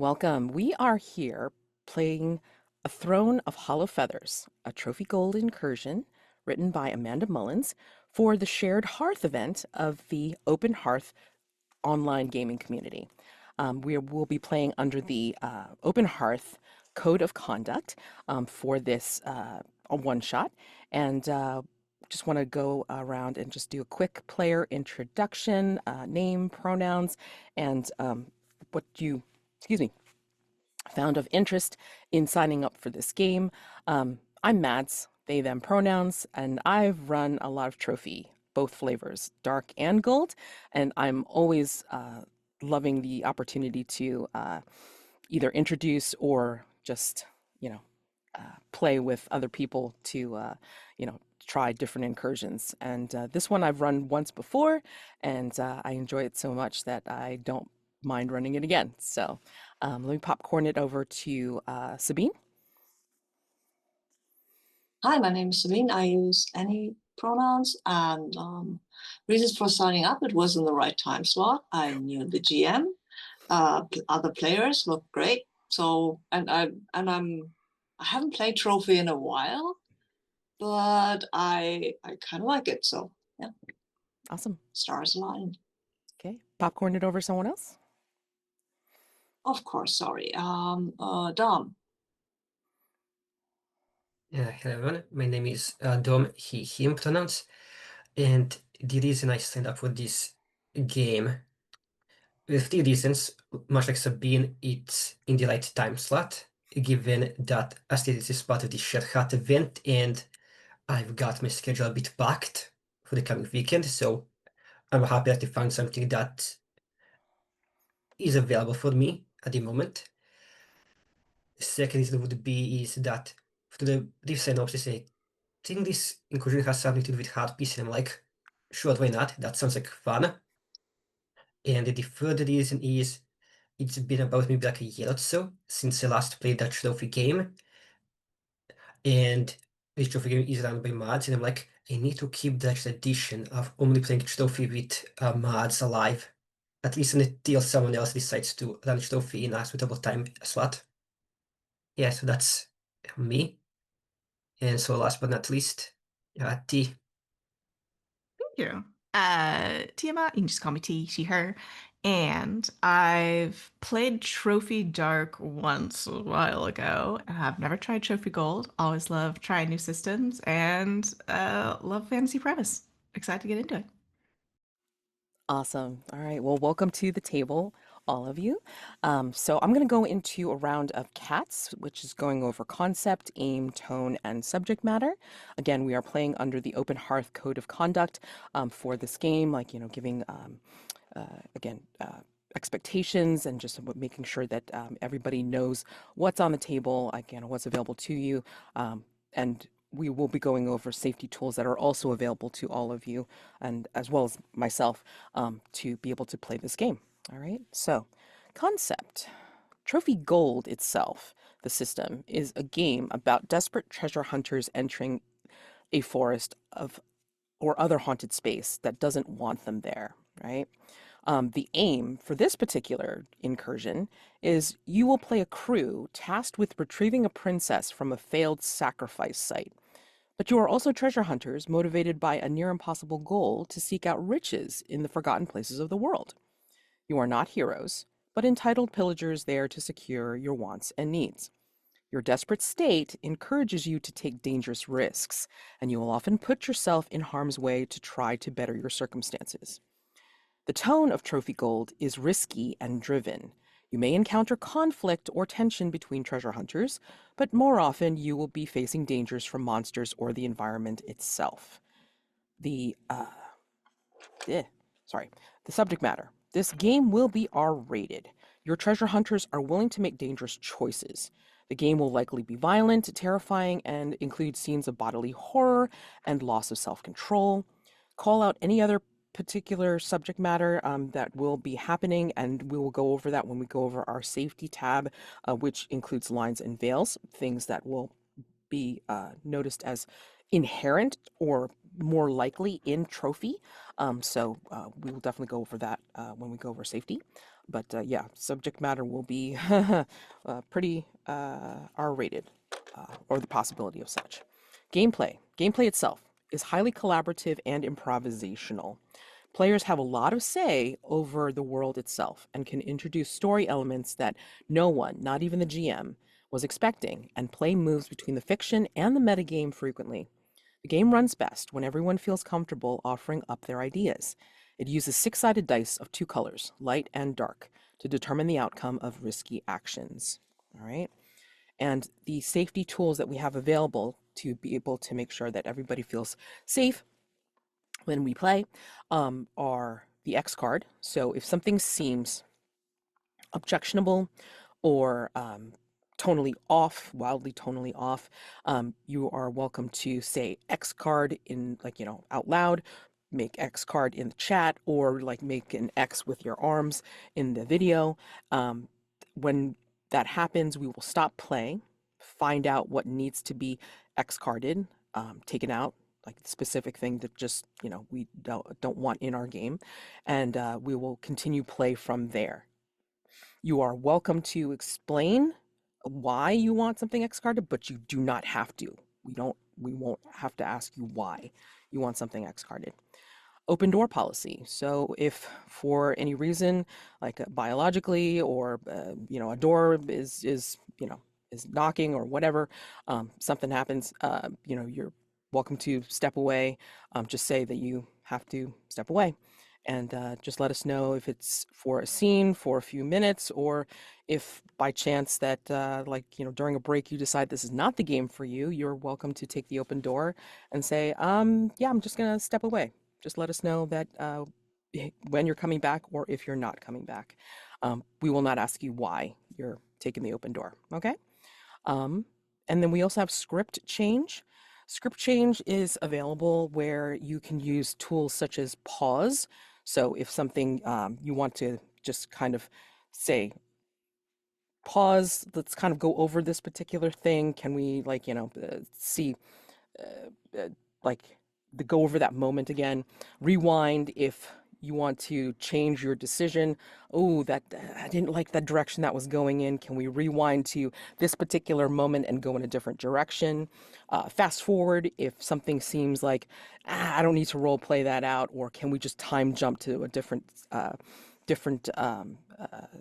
Welcome. We are here playing A Throne of Hollow Feathers, a Trophy Gold incursion written by Amanda Mullins for the shared Hearth event of the Open Hearth online gaming community. We will be playing under the Open Hearth Code of Conduct for this a one shot. And just want to go around and just do a quick player introduction, name, pronouns, and what you, excuse me, found of interest in signing up for this game. I'm Mads, they, them pronouns, and I've run a lot of trophy, both flavors, dark and gold, and I'm always loving the opportunity to either introduce or just, you know, play with other people to, try different incursions. And this one I've run once before, and I enjoy it so much that I don't mind running it again. So let me popcorn it over to Sabine. Hi, my name is Sabine. I use any pronouns and reasons for signing up. It was in the right time slot. I knew the GM. Other players look great. So I haven't played Trophy in a while, but I kind of like it. So yeah, Awesome. stars aligned. Okay, popcorn it over to someone else. Of course, sorry. Dom. Hello everyone, my name is Dom, he, him pronouns, and the reason I signed up for this game, with three reasons, much like Sabine, it's in the right time slot, given that Asteris is part of the Shared Heart event, and I've got my schedule a bit packed for the coming weekend, so I'm happy that I found something that is available for me at the moment. The second reason would be is that for the brief synopsis, I think this inclusion has something to do with hard piece, and I'm like, sure, why not? That sounds like fun. And the third reason is it's been about maybe like a year or so since I last played that trophy game. And this trophy game is run by mods, and I'm like, I need to keep that tradition of only playing trophy with mods alive. At least until someone else decides to run trophy in a suitable time slot. Yeah, so that's me. And so last but not least, T. Thank you. Tea-amat, you can just call me T, she, her. And I've played Trophy Dark once a while ago. I've never tried Trophy Gold. Always love trying new systems and love fantasy premise. Excited to get into it. Awesome. All right. Well, welcome to the table, all of you. So I'm going to go into a round of cats, which is going over concept, aim, tone, and subject matter. Again, we are playing under the Open Hearth Code of Conduct for this game, like, giving, again, expectations and just making sure that everybody knows what's on the table, again, what's available to you. And we will be going over safety tools that are also available to all of you and as well as myself to be able to play this game. All right, so concept. Trophy Gold itself, the system, is a game about desperate treasure hunters entering a forest of or other haunted space that doesn't want them there, right? The aim for this particular incursion is you will play a crew tasked with retrieving a princess from a failed sacrifice site. But you are also treasure hunters motivated by a near impossible goal to seek out riches in the forgotten places of the world. You are not heroes, but entitled pillagers there to secure your wants and needs. Your desperate state encourages you to take dangerous risks, and you will often put yourself in harm's way to try to better your circumstances. The tone of Trophy Gold is risky and driven. You may encounter conflict or tension between treasure hunters, but more often you will be facing dangers from monsters or the environment itself. The eh, sorry, the subject matter. This game will be R-rated. Your treasure hunters are willing to make dangerous choices. The game will likely be violent, terrifying, and include scenes of bodily horror and loss of self-control. Call out any other particular subject matter that will be happening, and we will go over that when we go over our safety tab, which includes lines and veils, things that will be noticed as inherent or more likely in trophy. So we will definitely go over that when we go over safety. But yeah, subject matter will be pretty R-rated, or the possibility of such. Gameplay. Gameplay itself is highly collaborative and improvisational. Players have a lot of say over the world itself and can introduce story elements that no one, not even the GM, was expecting, and play moves between the fiction and the metagame frequently. The game runs best when everyone feels comfortable offering up their ideas. It uses six-sided dice of two colors, light and dark, to determine the outcome of risky actions. All right. And the safety tools that we have available to be able to make sure that everybody feels safe when we play are the X card. So if something seems objectionable or tonally off, wildly tonally off, you are welcome to say X card in, like, out loud, make X card in the chat, or like make an X with your arms in the video. When that happens, we will stop playing, find out what needs to be X carded, taken out, like the specific thing that just, we don't want in our game, and we will continue play from there. You are welcome to explain why you want something X carded, but you do not have to. We won't have to ask you why you want something X carded. Open door policy. So if for any reason, like biologically, or a door is knocking or whatever, something happens, you're welcome to step away. Just say that you have to step away, and just let us know if it's for a scene for a few minutes, or if by chance that during a break you decide this is not the game for you. You're welcome to take the open door and say, yeah, I'm just gonna step away. Just let us know that when you're coming back, or if you're not coming back. We will not ask you why you're taking the open door, okay? And then we also have script change. Script change is available where you can use tools such as pause. So if something you want to just kind of say, pause, let's kind of go over this particular thing. Can we see like go over that moment again, rewind if you want to change your decision. Oh, that I didn't like that direction that was going in. Can we rewind to this particular moment and go in a different direction? Fast forward if something seems like I don't need to role play that out, or can we just time jump to a different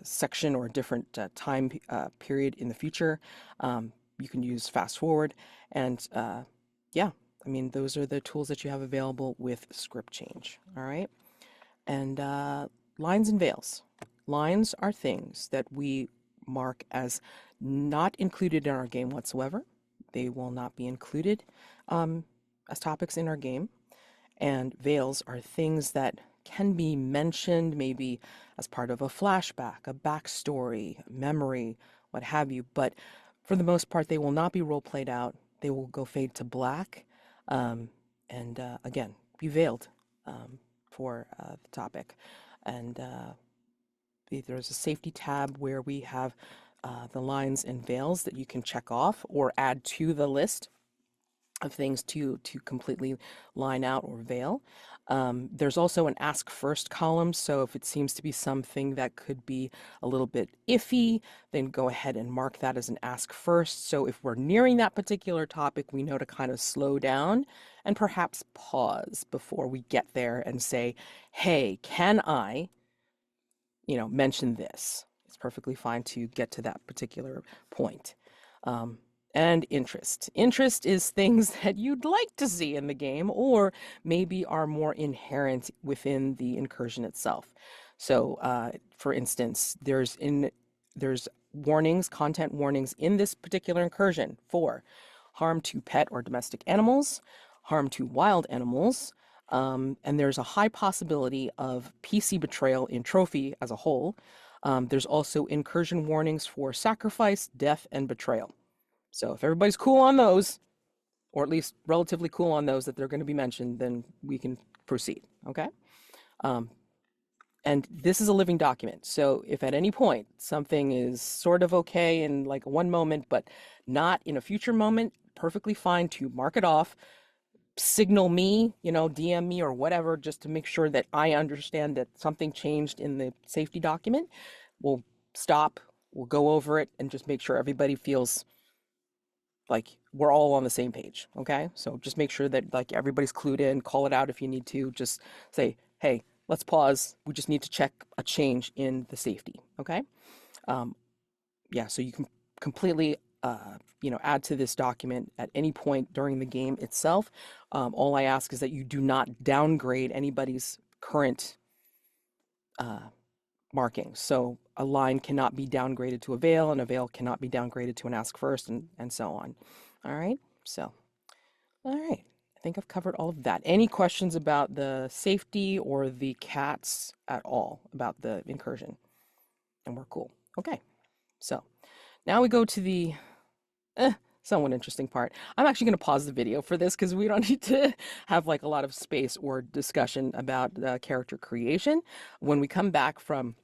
section or a different time period in the future? You can use fast forward, and yeah, I mean, those are the tools that you have available with script change. All right. And lines and veils. Lines are things that we mark as not included in our game whatsoever. They will not be included as topics in our game. And veils are things that can be mentioned maybe as part of a flashback, a backstory, memory, what have you. But for the most part, they will not be role played out. They will go fade to black. And again, be veiled for the topic. And there's a safety tab where we have the lines and veils that you can check off or add to the list of things to completely line out or veil. There's also an ask first column, so if it seems to be something that could be a little bit iffy, then go ahead and mark that as an ask first. So if we're nearing that particular topic, we know to kind of slow down and perhaps pause before we get there and say, hey, can I mention this? It's perfectly fine to get to that particular point. And interest. Interest is things that you'd like to see in the game, or maybe are more inherent within the incursion itself. So, for instance, there's warnings, content warnings in this particular incursion for harm to pet or domestic animals, harm to wild animals, and there's a high possibility of PC betrayal in Trophy as a whole. There's also incursion warnings for sacrifice, death, and betrayal. So if everybody's cool on those, or at least relatively cool on those that they're going to be mentioned, then we can proceed, okay? And this is a living document. So if at any point something is sort of okay in like one moment, but not in a future moment, perfectly fine to mark it off, signal me, DM me or whatever, just to make sure that I understand that something changed in the safety document. We'll stop, we'll go over it, and just make sure everybody feels like we're all on the same page. Okay, so just make sure that like everybody's clued in. Call it out if you need to. Just say, hey, let's pause, we just need to check a change in the safety. Okay. Yeah, so you can completely add to this document at any point during the game itself. All I ask is that you do not downgrade anybody's current markings. So a line cannot be downgraded to a veil, and a veil cannot be downgraded to an ask first, and so on. All right, so all right, I think I've covered all of that. Any questions about the safety or the cats at all about the incursion? And we're cool. Okay, so now we go to the somewhat interesting part. I'm actually going to pause the video for this because we don't need to have like a lot of space or discussion about character creation. When we come back from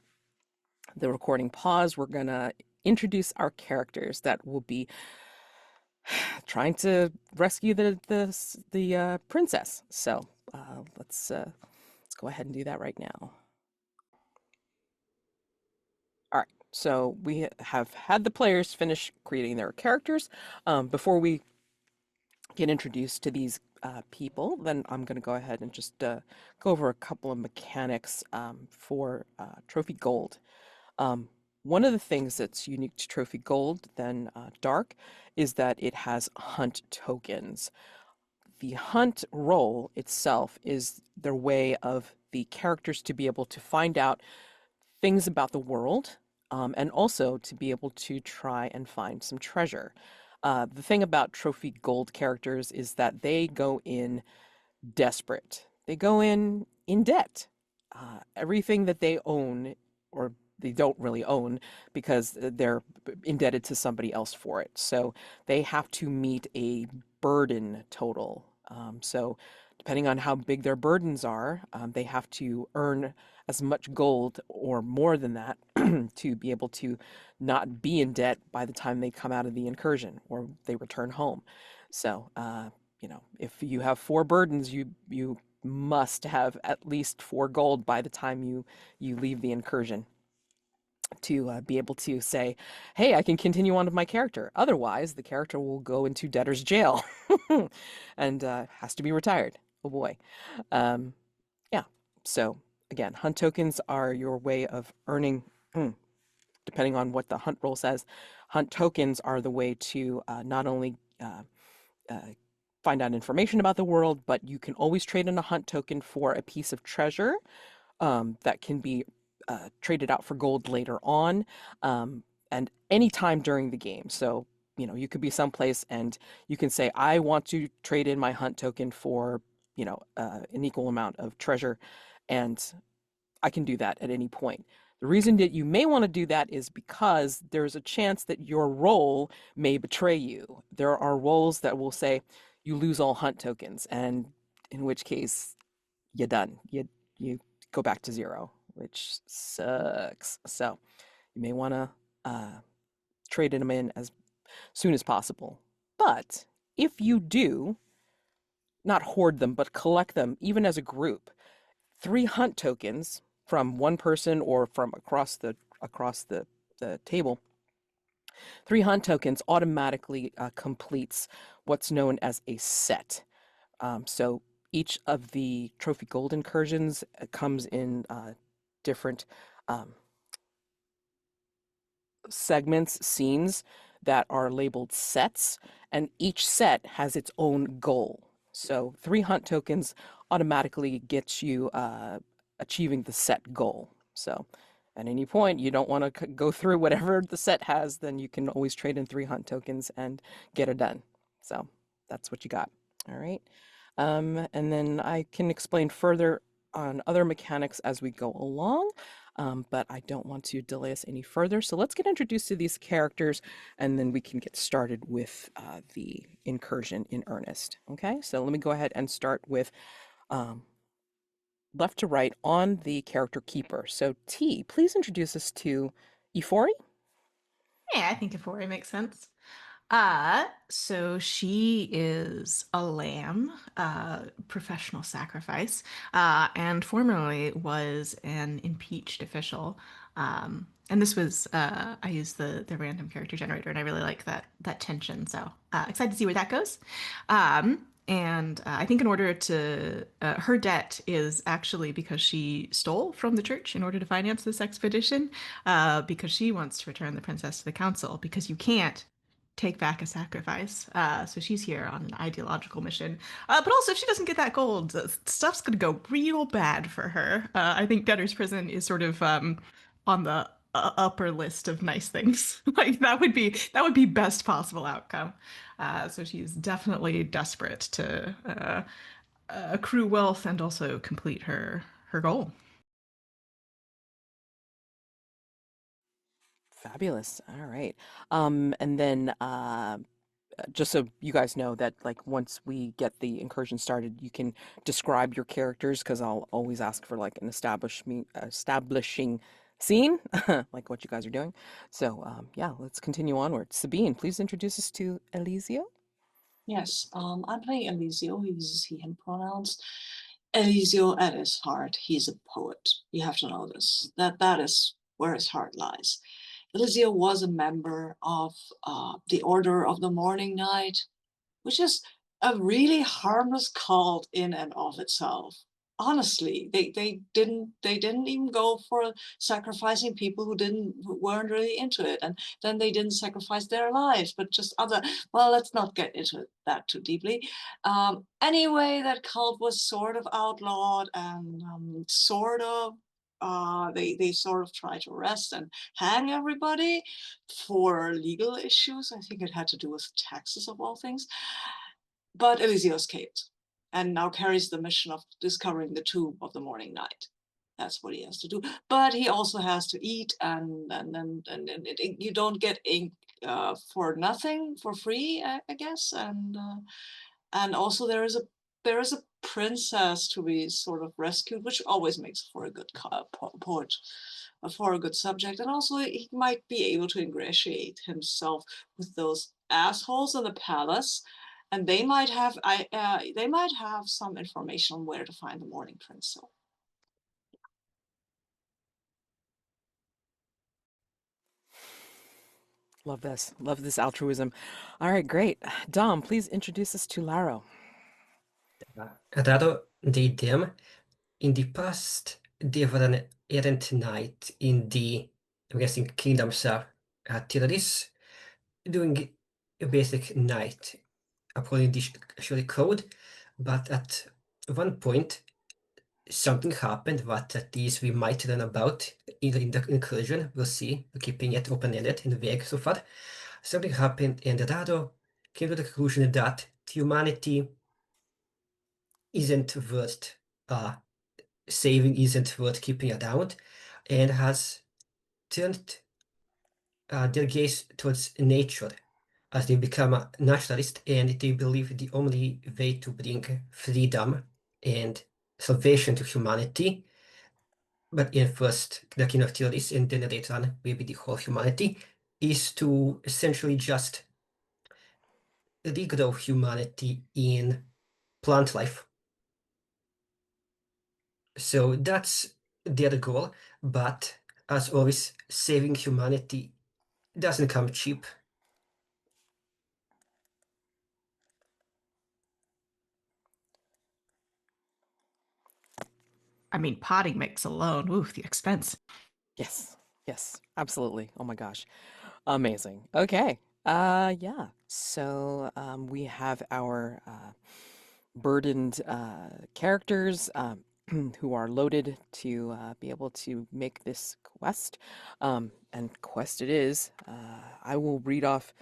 the recording pause, we're going to introduce our characters that will be trying to rescue the princess. So let's go ahead and do that right now. All right. So we have had the players finish creating their characters. Before we get introduced to these people, then I'm going to go ahead and just go over a couple of mechanics for Trophy Gold. One of the things that's unique to Trophy Gold than Dark is that it has hunt tokens. The hunt role itself is their way of the characters to be able to find out things about the world, and also to be able to try and find some treasure. The thing about Trophy Gold characters is that they go in desperate. They go in debt. Everything that they own, or they don't really own, because they're indebted to somebody else for it. So they have to meet a burden total. So depending on how big their burdens are, they have to earn as much gold or more than that to be able to not be in debt by the time they come out of the incursion or they return home. So, if you have 4 burdens, you must have at least 4 gold by the time you leave the incursion to be able to say, hey, I can continue on with my character. Otherwise, the character will go into debtor's jail and has to be retired. Oh boy. Yeah. So again, hunt tokens are your way of earning, depending on what the hunt role says. Hunt tokens are the way to not only find out information about the world, but you can always trade in a hunt token for a piece of treasure that can be traded out for gold later on, and anytime during the game. So, you could be someplace and you can say, I want to trade in my hunt token for, an equal amount of treasure, and I can do that at any point. The reason that you may want to do that is because there's a chance that your role may betray you. There are roles that will say you lose all hunt tokens, and in which case you're done. You go back to 0, which sucks. So you may want to trade them in as soon as possible. But if you do, not hoard them, but collect them, even as a group, 3 hunt tokens from one person or from across the table, 3 hunt tokens automatically completes what's known as a set. So each of the Trophy Gold incursions comes in different segments, scenes that are labeled sets, and each set has its own goal. So 3 hunt tokens automatically gets you achieving the set goal. So at any point you don't want to go through whatever the set has, then you can always trade in 3 hunt tokens and get it done. So that's what you got. All right. And then I can explain further on other mechanics as we go along, but I don't want to delay us any further. So let's get introduced to these characters, and then we can get started with the incursion in earnest. Okay, so let me go ahead and start with left to right on the character keeper. So T, please introduce us to Ifori. Yeah, I think Ifori makes sense. So she is a lamb, professional sacrifice, and formerly was an impeached official. And this was I used the random character generator, and I really like that tension. So excited to see where that goes. And I think in order to her debt is actually because she stole from the church in order to finance this expedition, because she wants to return the princess to the council because you can't take back a sacrifice. So she's here on an ideological mission. But also, if she doesn't get that gold, stuff's going to go real bad for her. I think debtor's prison is sort of on the upper list of nice things. Like that would be best possible outcome. So she's definitely desperate to accrue wealth and also complete her goal. Fabulous. All right. And then just so you guys know that like once we get the incursion started, you can describe your characters because I'll always ask for like an establishing scene, like what you guys are doing. So yeah, let's continue onward. Sabine, please introduce us to Elisio. Yes, I'm playing Elisio. He's he, him pronouns. Elisio at his heart, he's a poet. You have to know this. That is where his heart lies. Elisio was a member of the Order of the Morning Night, which is a really harmless cult in and of itself. Honestly, they didn't even go for sacrificing people who weren't really into it, and then they didn't sacrifice their lives, but just other. Well, let's not get into that too deeply. Anyway, that cult was sort of outlawed and sort of. They sort of tried to arrest and hang everybody for legal issues. I think it had to do with taxes of all things. But Elisio escaped and now carries the mission of discovering the tomb of the morning night. That's what he has to do. But he also has to eat, and you don't get ink for nothing, for free, I guess. And also there is a princess to be sort of rescued, which always makes for a good poet, for a good subject. And also he might be able to ingratiate himself with those assholes in the palace, and they might have some information on where to find the morning prince. So Love this. Love this altruism. All right, great. Dom, please introduce us to Laro. Laro, the DM, in the past, they were an errant knight in the, I'm guessing, kingdoms are Naturalist, doing a basic knight according to the actual code, but at one point, something happened that at least we might learn about in the incursion. We'll see. We're keeping it open-ended and vague so far. Something happened, and Rado came to the conclusion that humanity isn't worth saving, isn't worth keeping around, and has turned their gaze towards nature as they become a naturalist, and they believe the only way to bring freedom and salvation to humanity, but in first the King of Theories and then later on maybe the whole humanity, is to essentially just regrow humanity in plant life. So that's their goal, but as always, saving humanity doesn't come cheap. I mean, potting mix alone, oof, the expense. Yes, yes, absolutely. Oh my gosh. Amazing. Okay. Yeah. So we have our burdened characters who are loaded to be able to make this quest. And quest it is. I will read off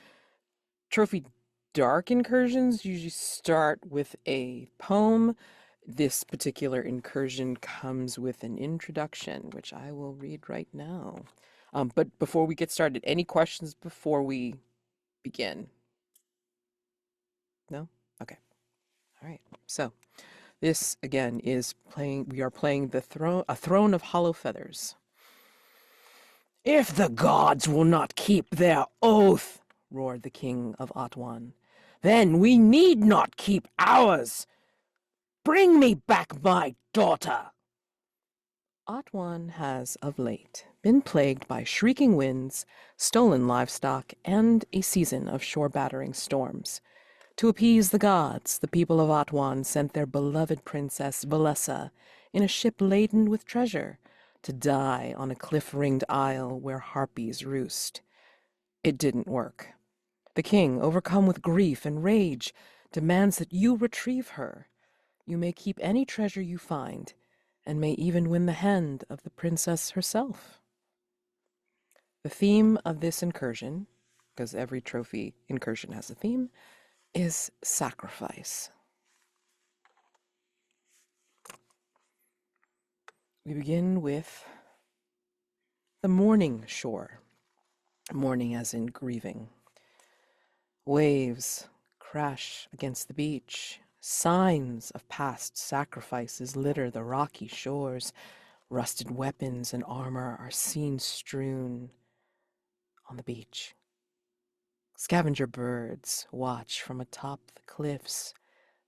Trophy Dark incursions usually start with a poem. This particular incursion comes with an introduction, which I will read right now. But before we get started, any questions before we begin? No? Okay. All right. So this again is playing, we are playing a throne of hollow feathers. If the gods will not keep their oath, roared the King of Otwan. "Then we need not keep ours! Bring me back my daughter!" Otwan has, of late, been plagued by shrieking winds, stolen livestock, and a season of shore-battering storms. To appease the gods, the people of Otwan sent their beloved princess Valessa in a ship laden with treasure to die on a cliff-ringed isle where harpies roost. It didn't work. The king, overcome with grief and rage, demands that you retrieve her. You may keep any treasure you find, and may even win the hand of the princess herself. The theme of this incursion, because every trophy incursion has a theme, is sacrifice. We begin with the mourning shore. Mourning as in grieving. Waves crash against the beach. Signs of past sacrifices litter the rocky shores. Rusted weapons and armor are seen strewn on the beach. Scavenger birds watch from atop the cliffs,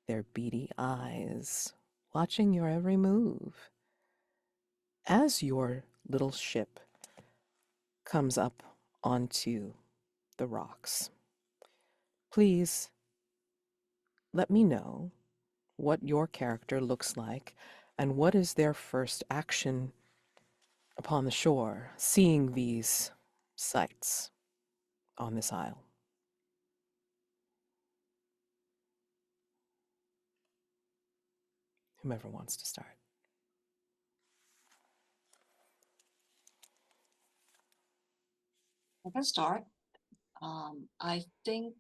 their beady eyes watching your every move. As your little ship comes up onto the rocks, please let me know what your character looks like and what is their first action upon the shore, seeing these sights on this isle. Whomever wants to start. I can start. I think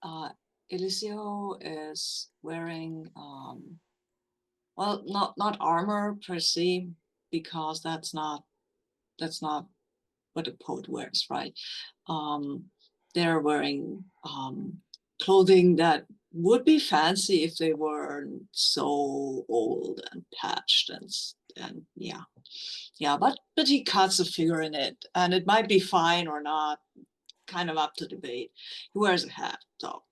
Elisio is wearing well, not armor per se, because that's not what a poet wears, right? They're wearing clothing that would be fancy if they weren't so old and patched and yeah, but he cuts a figure in it, and it might be fine or not, kind of up to debate. He wears a hat, so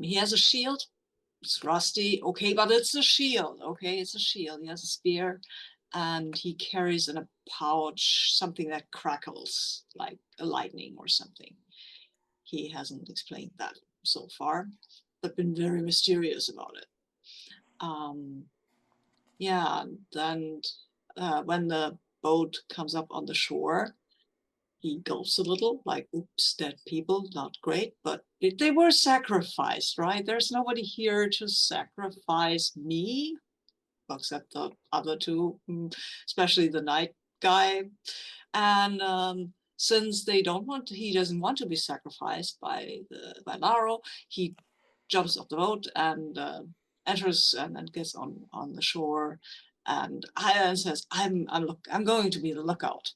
he has a shield. It's rusty, okay, but it's a shield, okay, it's a shield. He has a spear, and he carries in a pouch something that crackles like a lightning or something. He hasn't explained that so far, but been very mysterious about it. Yeah, and when the boat comes up on the shore, he gulps a little, like, oops, dead people, not great, but they were sacrificed, right? There's nobody here to sacrifice me, except the other two, especially the night guy. And since he doesn't want to be sacrificed by Laro, he jumps off the boat and enters and gets on the shore, and says, I'm going to be the lookout.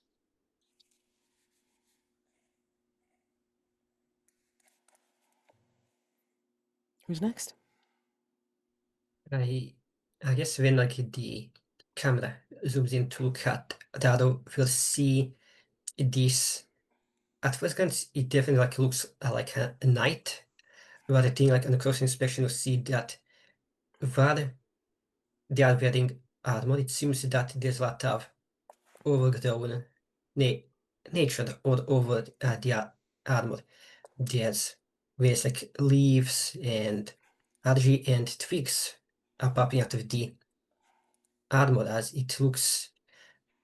Who's next? I guess when like the camera zooms in to look at Dado, we'll see this. At first glance, it definitely like looks like a knight. But I think like on the close inspection, you'll see that while they are wearing armor, it seems that there's a lot of overgrown na nature all over the armor. There's various like leaves and algae and twigs are popping out of the armor, as it looks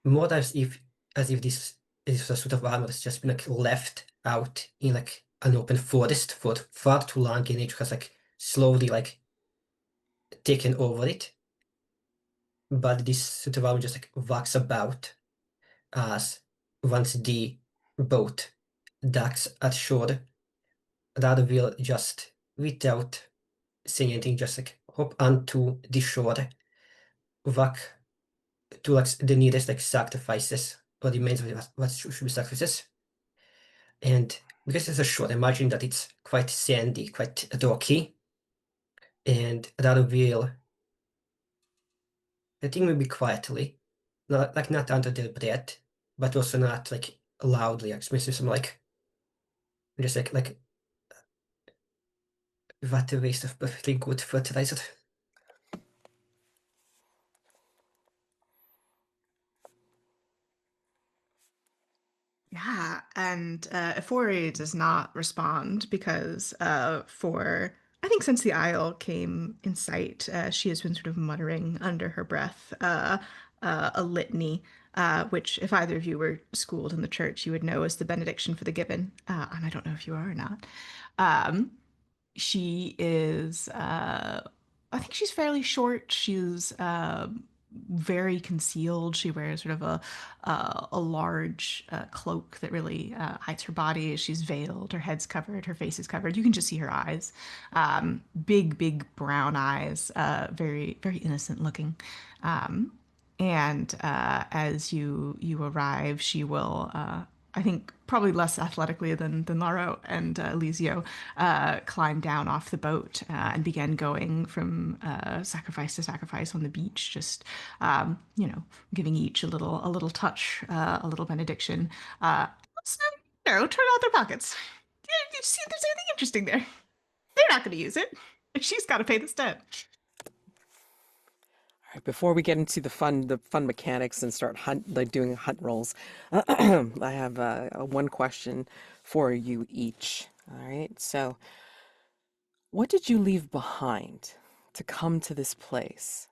more as if this is a sort of armor that's just been like left out in like an open forest for far too long, and nature has like slowly like taken over it. But this sort of armor just like walks about as once the boat docks at shore, that will just, without saying anything, just like hop onto the shore, walk to like the nearest like sacrifices or the remains of what should be sacrifices. And because it's a shore, imagine that it's quite sandy, quite rocky, and that will, I think, maybe quietly, not under their breath, but also not like loudly, expressing some like Just like what a waste of perfectly good fertilizer. Yeah, and Ifori does not respond because for I think since the Isle came in sight, she has been sort of muttering under her breath a litany, which if either of you were schooled in the church, you would know as the benediction for the given. And I don't know if you are or not. Um, she is I think she's fairly short. She's very concealed. She wears sort of a large cloak that really hides her body. She's veiled, her head's covered, her face is covered. You can just see her eyes. Big brown eyes, very innocent looking. Um, and as you arrive, she will I think probably less athletically than Laro and Elisio, climbed down off the boat and began going from sacrifice to sacrifice on the beach, just giving each a little touch, a little benediction. Also, turn out their pockets. You see if there's anything interesting there. They're not going to use it. She's got to pay this debt. All right, before we get into the fun mechanics and start doing hunt rolls, I have one question for you each. All right, so what did you leave behind to come to this place?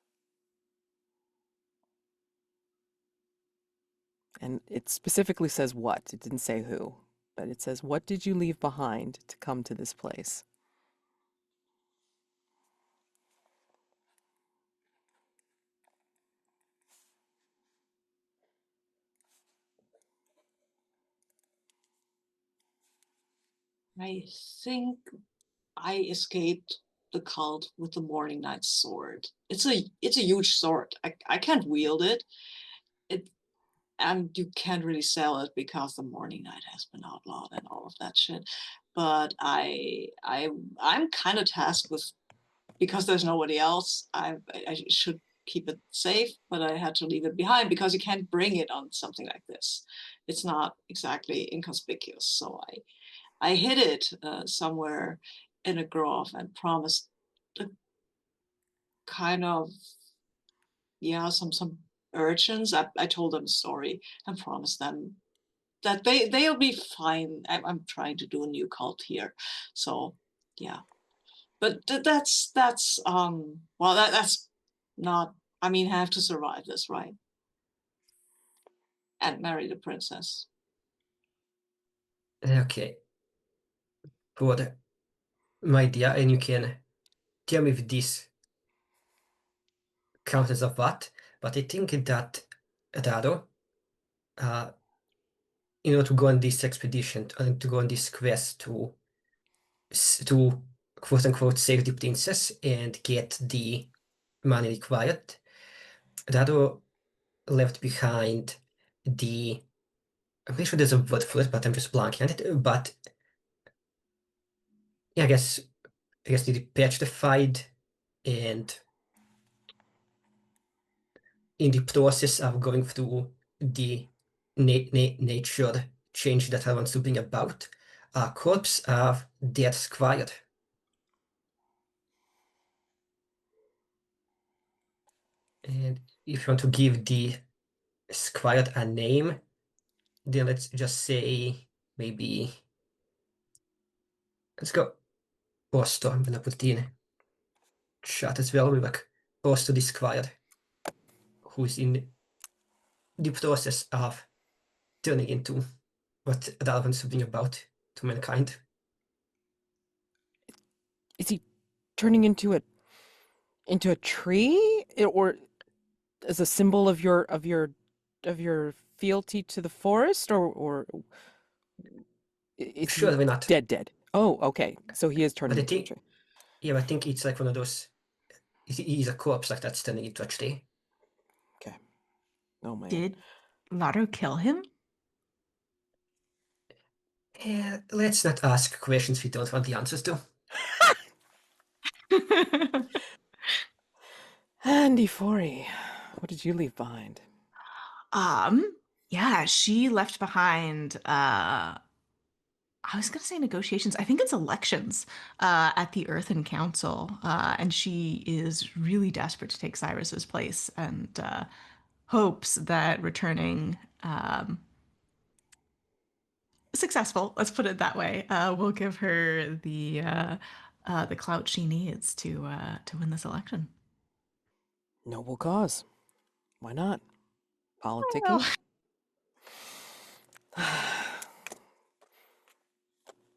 And it specifically says what. It didn't say who, but it says, what did you leave behind to come to this place? I think I escaped the cult with the Morning Night sword. It's a huge sword. I can't wield it. It and you can't really sell it because the Morning Night has been outlawed and all of that shit. But I'm kind of tasked with, because there's nobody else. I should keep it safe, but I had to leave it behind because you can't bring it on something like this. It's not exactly inconspicuous. So I hid it somewhere in a grove and promised a kind of, yeah, some urchins. I told them a story and promised them that they'll be fine. I'm trying to do a new cult here, so yeah. But that's well, that's not. I mean, I have to survive this, right? And marry the princess. Okay, good. My dear, and you can tell me if this counts as a what, but I think that Rado, uh, in order to go on this expedition and to go on this quest to quote unquote save the princess and get the money required, Rado left behind the. I'm pretty sure there's a word for it, but I'm just blanking on it. But yeah, I guess the petrified, and in the process of going through the nature change that I want to bring about, a corpse of dead squire. And if you want to give the squire a name, then let's just say maybe let's go Osto. I'm gonna put in chat as well. We like Osto the squire, who's in the process of turning into what Adal wants to bring about to mankind. Is he turning into a tree, or as a symbol of your fealty to the forest, or is he Sure, why not? dead? Oh, okay. So he is But turning I into a think, tree. yeah, I think it's like one of those. He's a corpse like that's turning into a tree. Okay. Oh man. Did Laro kill him? Yeah, let's not ask questions we don't want the answers to. And Ifori, what did you leave behind? Um, yeah, she left behind I was going to say negotiations. I think it's elections at the Earthen Council. And she is really desperate to take Cyrus's place and hopes that returning successful, let's put it that way, will give her the clout she needs to win this election. Noble cause. Why not? Well, Politicking?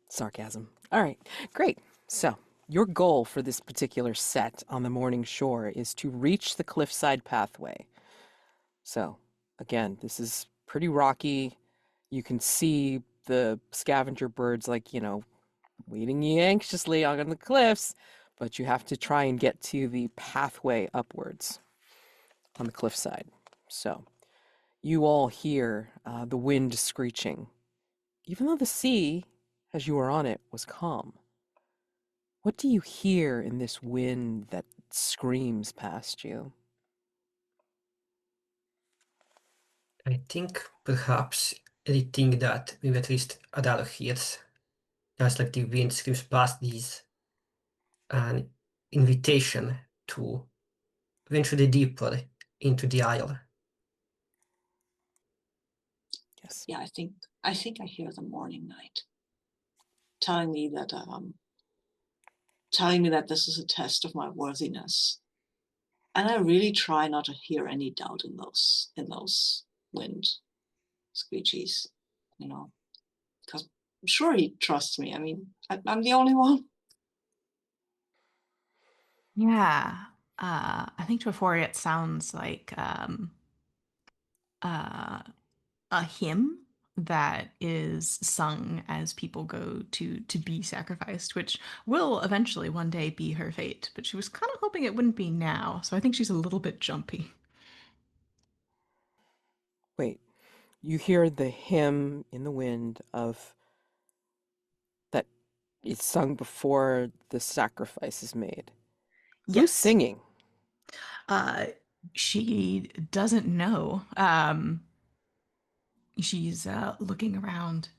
Sarcasm. All right, great. So, your goal for this particular set on the morning shore is to reach the cliffside pathway. So, again, this is pretty rocky. You can see the scavenger birds, like, waiting anxiously on the cliffs, but you have to try and get to the pathway upwards on the cliffside. So, you all hear the wind screeching, even though the sea, as you are on it, was calm. What do you hear in this wind that screams past you? I think perhaps anything that maybe at least Adalo hears. Just like the wind screams past these, an invitation to venture deeper into the isle. Yes. Yeah, I think I hear the morning night telling me that this is a test of my worthiness. And I really try not to hear any doubt in those wind screechies, because I'm sure he trusts me. I mean, I'm the only one. yeah. I think to Euphoria it sounds like uh, a hymn that is sung as people go to be sacrificed, which will eventually one day be her fate. But she was kind of hoping it wouldn't be now, so I think she's a little bit jumpy. Wait, you hear the hymn in the wind of that is sung before the sacrifice is made. Who's Yes. singing? Uh, she doesn't know. She's looking around,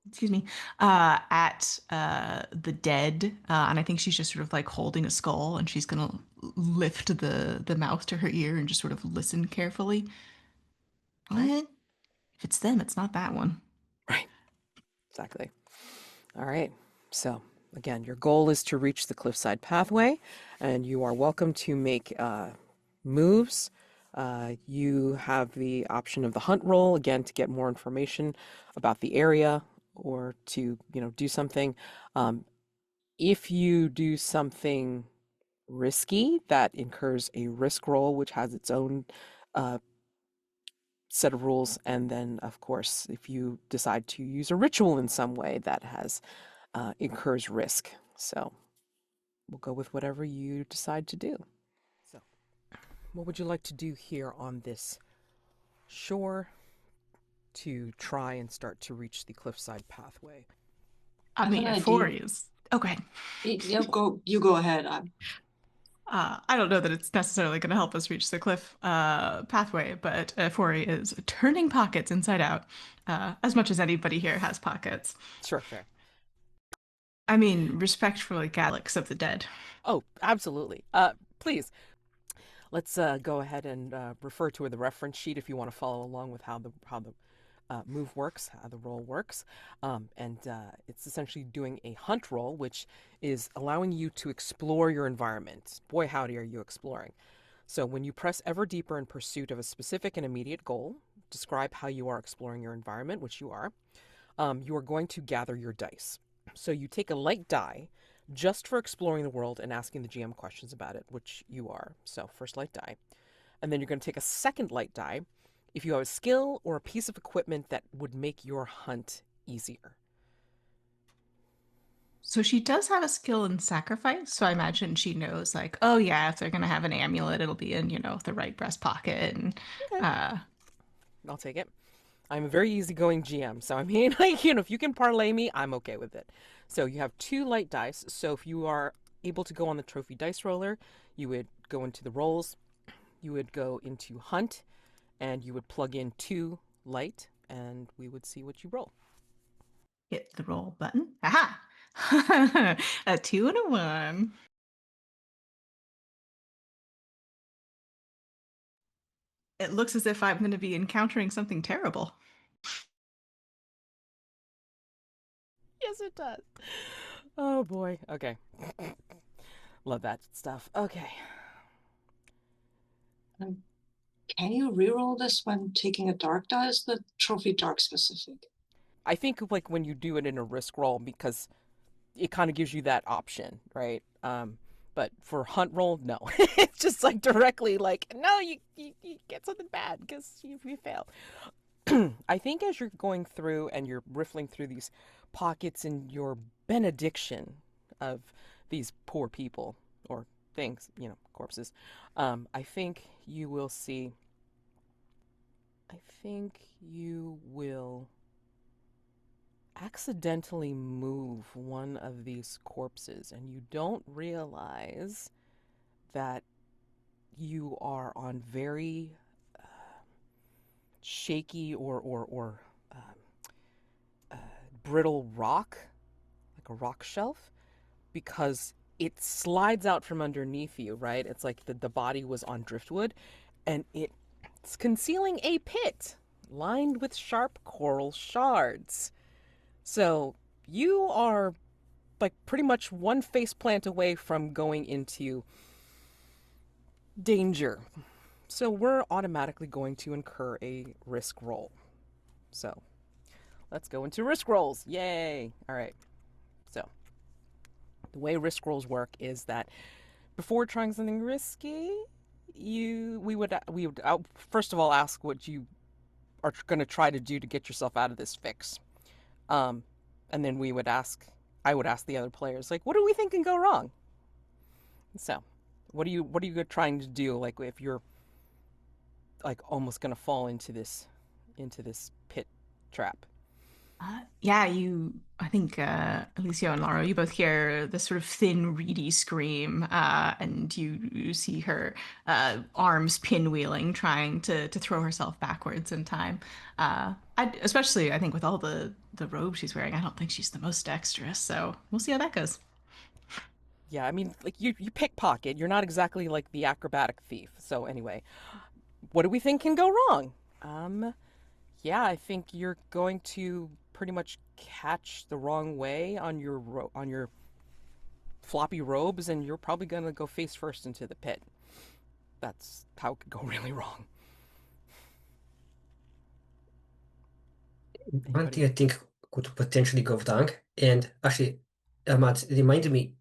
excuse me, at the dead, and I think she's just sort of like holding a skull, and she's gonna lift the mouth to her ear and just sort of listen carefully. Oh, What? If it's them, it's not that one. right. Exactly. All right. So, again, your goal is to reach the cliffside pathway, and you are welcome to make moves. You have the option of the hunt roll, again, to get more information about the area or to, do something. Um, if you do something risky, that incurs a risk roll, which has its own uh, set of rules. And then, of course, if you decide to use a ritual in some way, that has incurs risk. So we'll go with whatever you decide to do. So, what would you like to do here on this shore to try and start to reach the cliffside pathway? I I have mean, an idea. Euphoria okay. You go ahead. I don't know that it's necessarily going to help us reach the cliff pathway, but Euphoria is turning pockets inside out, as much as anybody here has pockets. Sure, fair. I mean, respect for like Alex of the dead. Oh, absolutely. Please, let's go ahead and refer to the reference sheet if you want to follow along with how the move works, how the roll works. And it's essentially doing a hunt roll, which is allowing you to explore your environment. Boy, howdy, are you exploring. So when you press ever deeper in pursuit of a specific and immediate goal, describe how you are exploring your environment, which you are going to gather your dice. So you take a light die just for exploring the world and asking the GM questions about it, which you are. So first light die. And then you're going to take a second light die if you have a skill or a piece of equipment that would make your hunt easier. So she does have a skill in sacrifice. So I imagine she knows, like, oh yeah, if they're gonna have an amulet, it'll be in, the right breast pocket. And Okay, uh, I'll take it. I'm a very easygoing GM, so I mean, like, if you can parlay me, I'm okay with it. So you have two light dice. So if you are able to go on the trophy dice roller, you would go into the rolls, you would go into hunt, and you would plug in two light, and we would see what you roll. Hit the roll button. Aha! A 2 and a 1. It looks as if I'm going to be encountering something terrible. Yes, it does. Oh boy. Okay. Love that stuff. Okay. Can you reroll this when taking a dark die? Is the trophy dark specific? I think like when you do it in a risk roll, because it kind of gives you that option, right? But for hunt roll, no. It's just like directly like, no, you get something bad because you fail. I think as you're going through and you're riffling through these pockets in your benediction of these poor people or things, corpses, I think you will see. I think you will accidentally move one of these corpses and you don't realize that you are on very shaky or um, uh, brittle rock, like a rock shelf, because it slides out from underneath you, right? It's like the body was on driftwood and it's concealing a pit lined with sharp coral shards. So you are like pretty much one faceplant away from going into danger. So we're automatically going to incur a risk roll. So let's go into risk rolls. Yay! All right. So the way risk rolls work is that before trying something risky, we would first of all ask what you are going to try to do to get yourself out of this fix. Um, and then I would ask the other players, like, what do we think can go wrong? So, what are you trying to do? Like, if you're like almost gonna fall into this pit trap. Yeah, I think, Elisio and Laro, you both hear this sort of thin, reedy scream, and you see her arms pinwheeling, trying to throw herself backwards in time. Especially, I think, with all the robe she's wearing, I don't think she's the most dexterous, so we'll see how that goes. Yeah, I mean, like you pickpocket. You're not exactly like the acrobatic thief. So anyway, what do we think can go wrong? Yeah, I think you're going to pretty much catch the wrong way on on your floppy robes, and you're probably gonna go face first into the pit. That's how it could go really wrong. One Anybody? thing I think could potentially go wrong, and actually, Matt, remind me,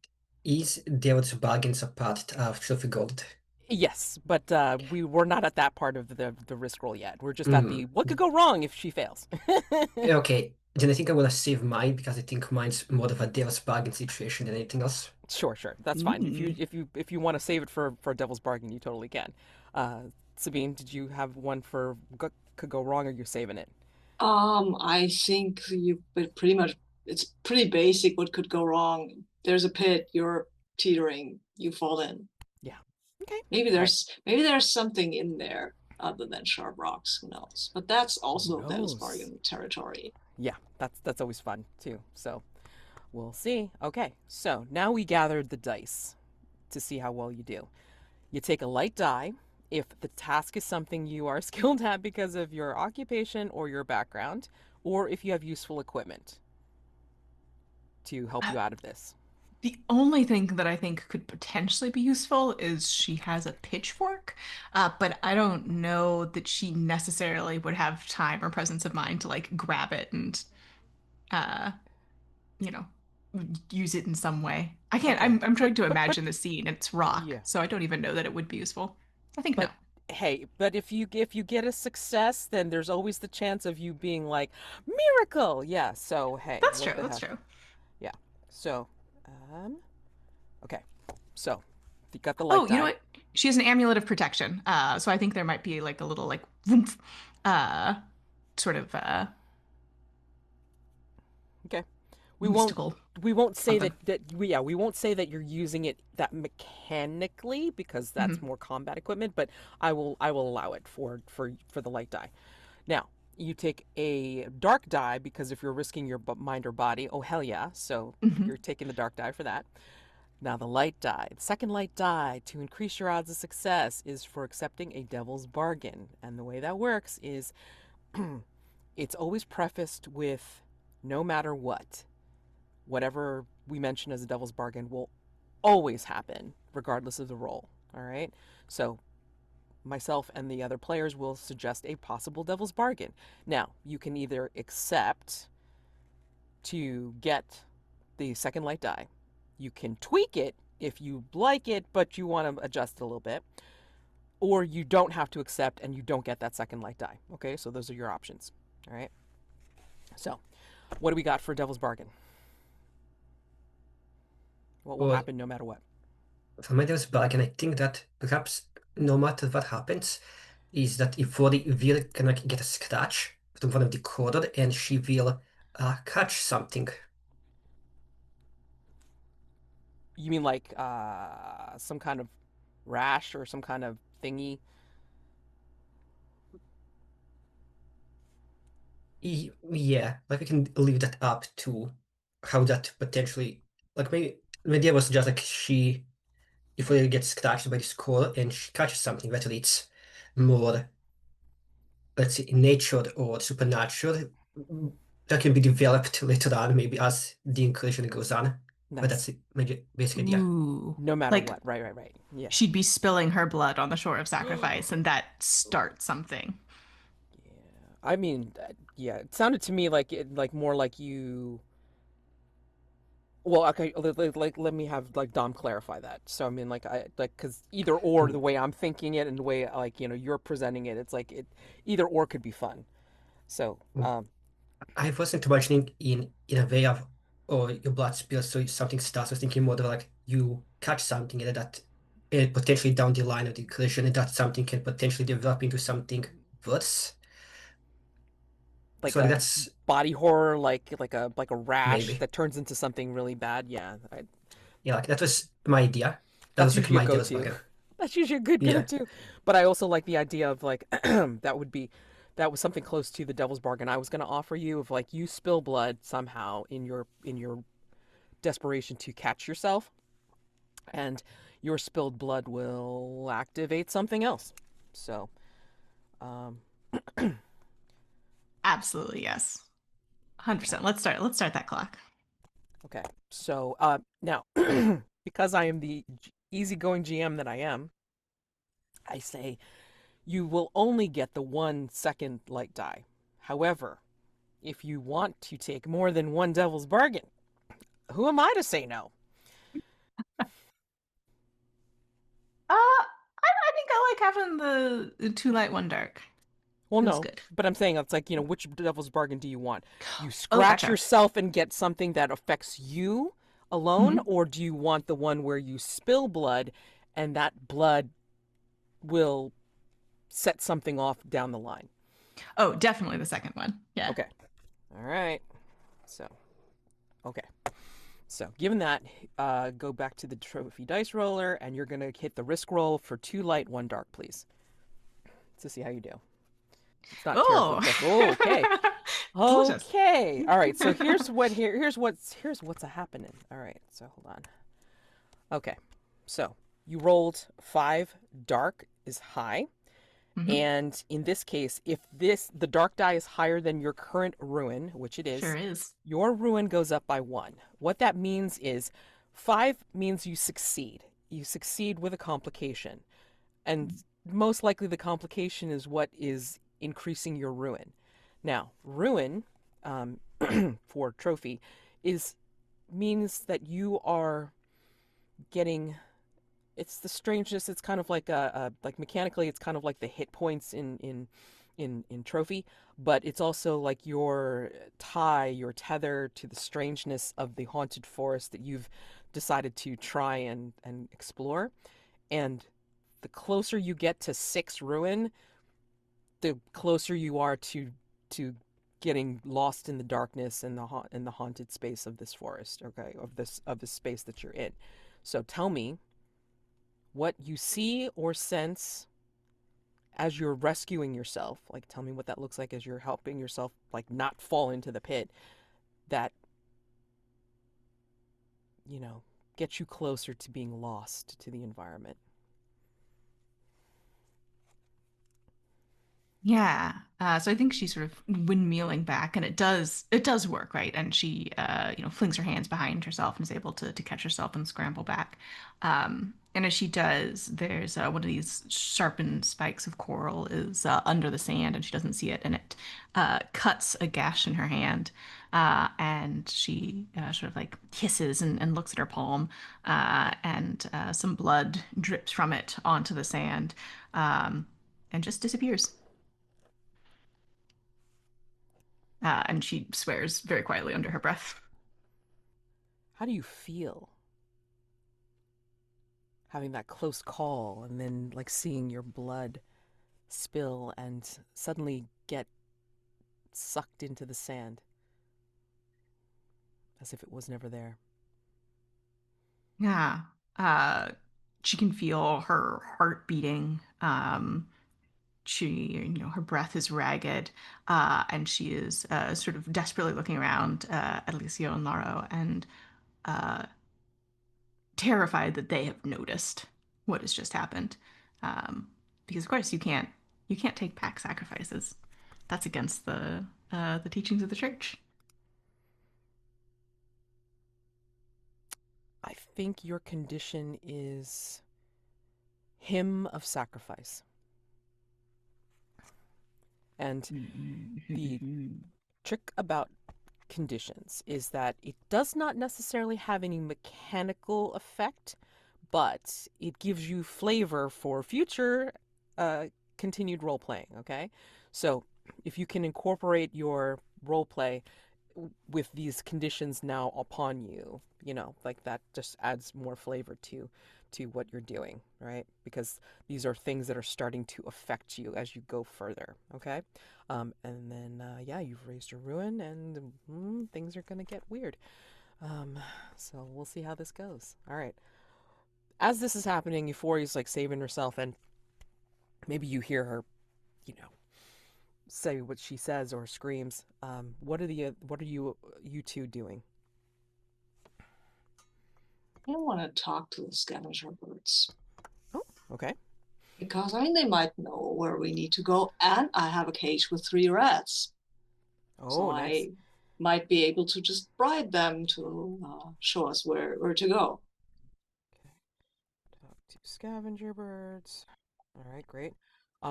is Devil's Bargains a part of Trophy Gold? Yes, but we were not at that part of the risk roll yet. We're just at Hmm. the what could go wrong if she fails. Okay, then I think I want to save mine because I think mine's more of a Devil's Bargain situation than anything else. Sure, that's fine. Mm. If you want to save it for a devil's bargain, you totally can. Uh, Sabine, did you have one for what could go wrong, or you're saving it? I think but pretty much it's pretty basic what could go wrong. There's a pit, you're teetering, you fall in. Yeah. Okay. Maybe All right. there's something in there other than sharp rocks, who knows? But that's Who also Devil's knows? Bargain territory. Yeah, that's always fun too. So we'll see. Okay, so now we gathered the dice to see how well you do. You take a light die if the task is something you are skilled at because of your occupation or your background, or if you have useful equipment to help Uh, you out of this. The only thing that I think could potentially be useful is she has a pitchfork, but I don't know that she necessarily would have time or presence of mind to like grab it and uh, you know, use it in some way. I can't. Okay, I'm but trying to but imagine the scene. It's rock, yeah, so I don't even know that it would be useful. I think no. but hey, but if you get a success, then there's always the chance of you being like miracle. Yeah. So hey, That's true. what the That's heck? true. Yeah. So, um, okay. So, you got the light Oh, you know die. what? She has an amulet of protection. So I think there might be like a little like woomph, uh, sort of Okay. We won't mystical we won't say something. we won't say that you're using it that mechanically because that's Hmm. more combat equipment, but I will allow it for the light die. Now, You take a dark die because if you're risking your mind or body, oh hell yeah. So Mhm. you're taking the dark die for that. Now the light die. The second light die to increase your odds of success is for accepting a devil's bargain. And the way that works is it's always prefaced with no matter what. Whatever we mention as a devil's bargain will always happen regardless of the roll. All right? So myself and the other players will suggest a possible devil's bargain. Now, you can either accept to get the second light die. You can tweak it if you like it, but you want to adjust it a little bit. Or you don't have to accept and you don't get that second light die. Okay, so those are your options. All right. So, what do we got for devil's bargain? What will Well, happen no matter what? for my devil's bargain, I think that perhaps no matter what happens, is that Ifori will gonna get a scratch from one of the corner and she will catch something. You mean like some kind of rash or some kind of thingy? Yeah, like we can leave that up to how that potentially, like maybe I was just like she, Ifori gets scratched by this corner and she catches something, whether it's more, let's say, nature or supernatural, that can be developed later on, maybe as the incursion goes on. But Nice. that's it, maybe basic idea. Ooh. No matter Like what. Right, right, right. Yeah. she'd be spilling her blood on the shore of sacrifice, and that starts something. I mean, yeah, it sounded to me like like more like you. Well, okay, let me have like Dom clarify that. So I mean, like I like because either or the Mm, way I'm thinking it and the way like you're presenting it, it's like it either or could be fun. So mm. I wasn't imagining in a way of or your blood spills so something starts. I was thinking more of like you catch something and that potentially down the line of the incursion and that something can potentially develop into something worse. like So like a that's body horror, like a rash maybe. that turns into something really bad. Yeah, Yeah, like that was my idea. That that's was like usually a my devil's go-to. bargain. That's usually a good Yeah. go-to. But I also like the idea of like that was something close to the devil's bargain I was going to offer you of like you spill blood somehow in your desperation to catch yourself and your spilled blood will activate something else. So, um, Absolutely, yes. okay, 100%. Let's start that clock. okay. So now, because I am the easygoing GM that I am, I say you will only get the 1 second light die. However, if you want to take more than one devil's bargain, who am I to say no? I think I like having the two light, one dark. Well, Feels no, good. but I'm saying it's like, which devil's bargain do you want? You Oh, scratch gotcha. yourself and get something that affects you alone, Mhm. or do you want the one where you spill blood and that blood will set something off down the line? Oh, definitely the second one. Yeah. Okay. All right. So, okay. So, given that, go back to the trophy dice roller and you're going to hit the risk roll for 2 light, 1 dark, please, to see how you do. It's not terribly Oh. difficult. Oh, okay. Delicious. Okay. All right. So here's what's happening. All right. So hold on. Okay. So you rolled 5 dark is high. Mhm. And in this case, if the dark die is higher than your current ruin, which it Sure is, is. your ruin goes up by 1. What that means is 5 means you succeed. You succeed with a complication. And most likely the complication is what is increasing your ruin. Now, ruin um, for trophy is means that you are getting. It's the strangeness. It's kind of like like mechanically, it's kind of like the hit points in trophy, but it's also like your tie, your tether to the strangeness of the haunted forest that you've decided to try and explore. And the closer you get to 6 ruin, the closer you are to getting lost in the darkness and the haunted space of this forest, okay, of this space that you're in. So tell me what you see or sense as you're rescuing yourself, like tell me what that looks like as you're helping yourself like not fall into the pit, that, you know, gets you closer to being lost to the environment. Yeah. So I think she's sort of windmilling back, and it does work, right? And she flings her hands behind herself and is able to catch herself and scramble back. And as she does, there's one of these sharpened spikes of coral is under the sand, and she doesn't see it, and it cuts a gash in her hand. And she sort of like hisses and looks at her palm, and some blood drips from it onto the sand, and just disappears. And she swears very quietly under her breath. How do you feel having that close call and then like seeing your blood spill and suddenly get sucked into the sand as if it was never there? Yeah. Uh, she can feel her heart beating. Her breath is ragged, and she is sort of desperately looking around at Elisio and Laro and uh, terrified that they have noticed what has just happened. Um, because of course you can't take pack sacrifices. That's against the teachings of the church. I think your condition is hymn of sacrifice. And the trick about conditions is that it does not necessarily have any mechanical effect, but it gives you flavor for future uh, continued role playing. Okay, so if you can incorporate your role play with these conditions now upon you, you know, like that just adds more flavor to what you're doing, right? Because these are things that are starting to affect you as you go further. Okay, and then yeah, you've raised your ruin, and things are gonna get weird. Um, so we'll see how this goes. All right. As this is happening, Euphoria like saving herself, and maybe you hear her, you know, say what she says or screams. What are you two doing? I don't want to talk to the scavenger birds Oh, okay. because I mean they might know where we need to go, and I have a cage with 3 rats, so Oh, nice. I might be able to just bribe them to show us where to go. Okay. Talk to scavenger birds. All right, great.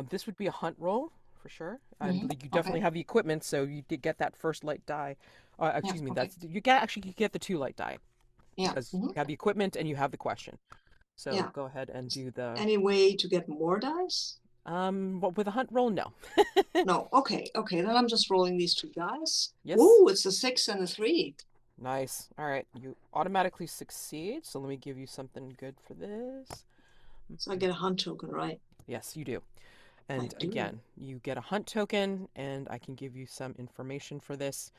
This would be a hunt roll for sure. And like, you definitely Okay. have the equipment, so you did get that first light die. Yeah. Excuse me, Okay. that's you get the 2 light die Yeah. because you have the equipment and you have the question. So Yeah. go ahead and do the Any way to get more dice? but with a hunt roll, no. No. Okay. Okay. Then I'm just rolling these 2 dice. Yes. Ooh, it's a 6 and a 3. Nice. All right, you automatically succeed. So let me give you something good for this. So I get a hunt token, right? Yes, you do. I And do. again, you get a hunt token, and I can give you some information for this,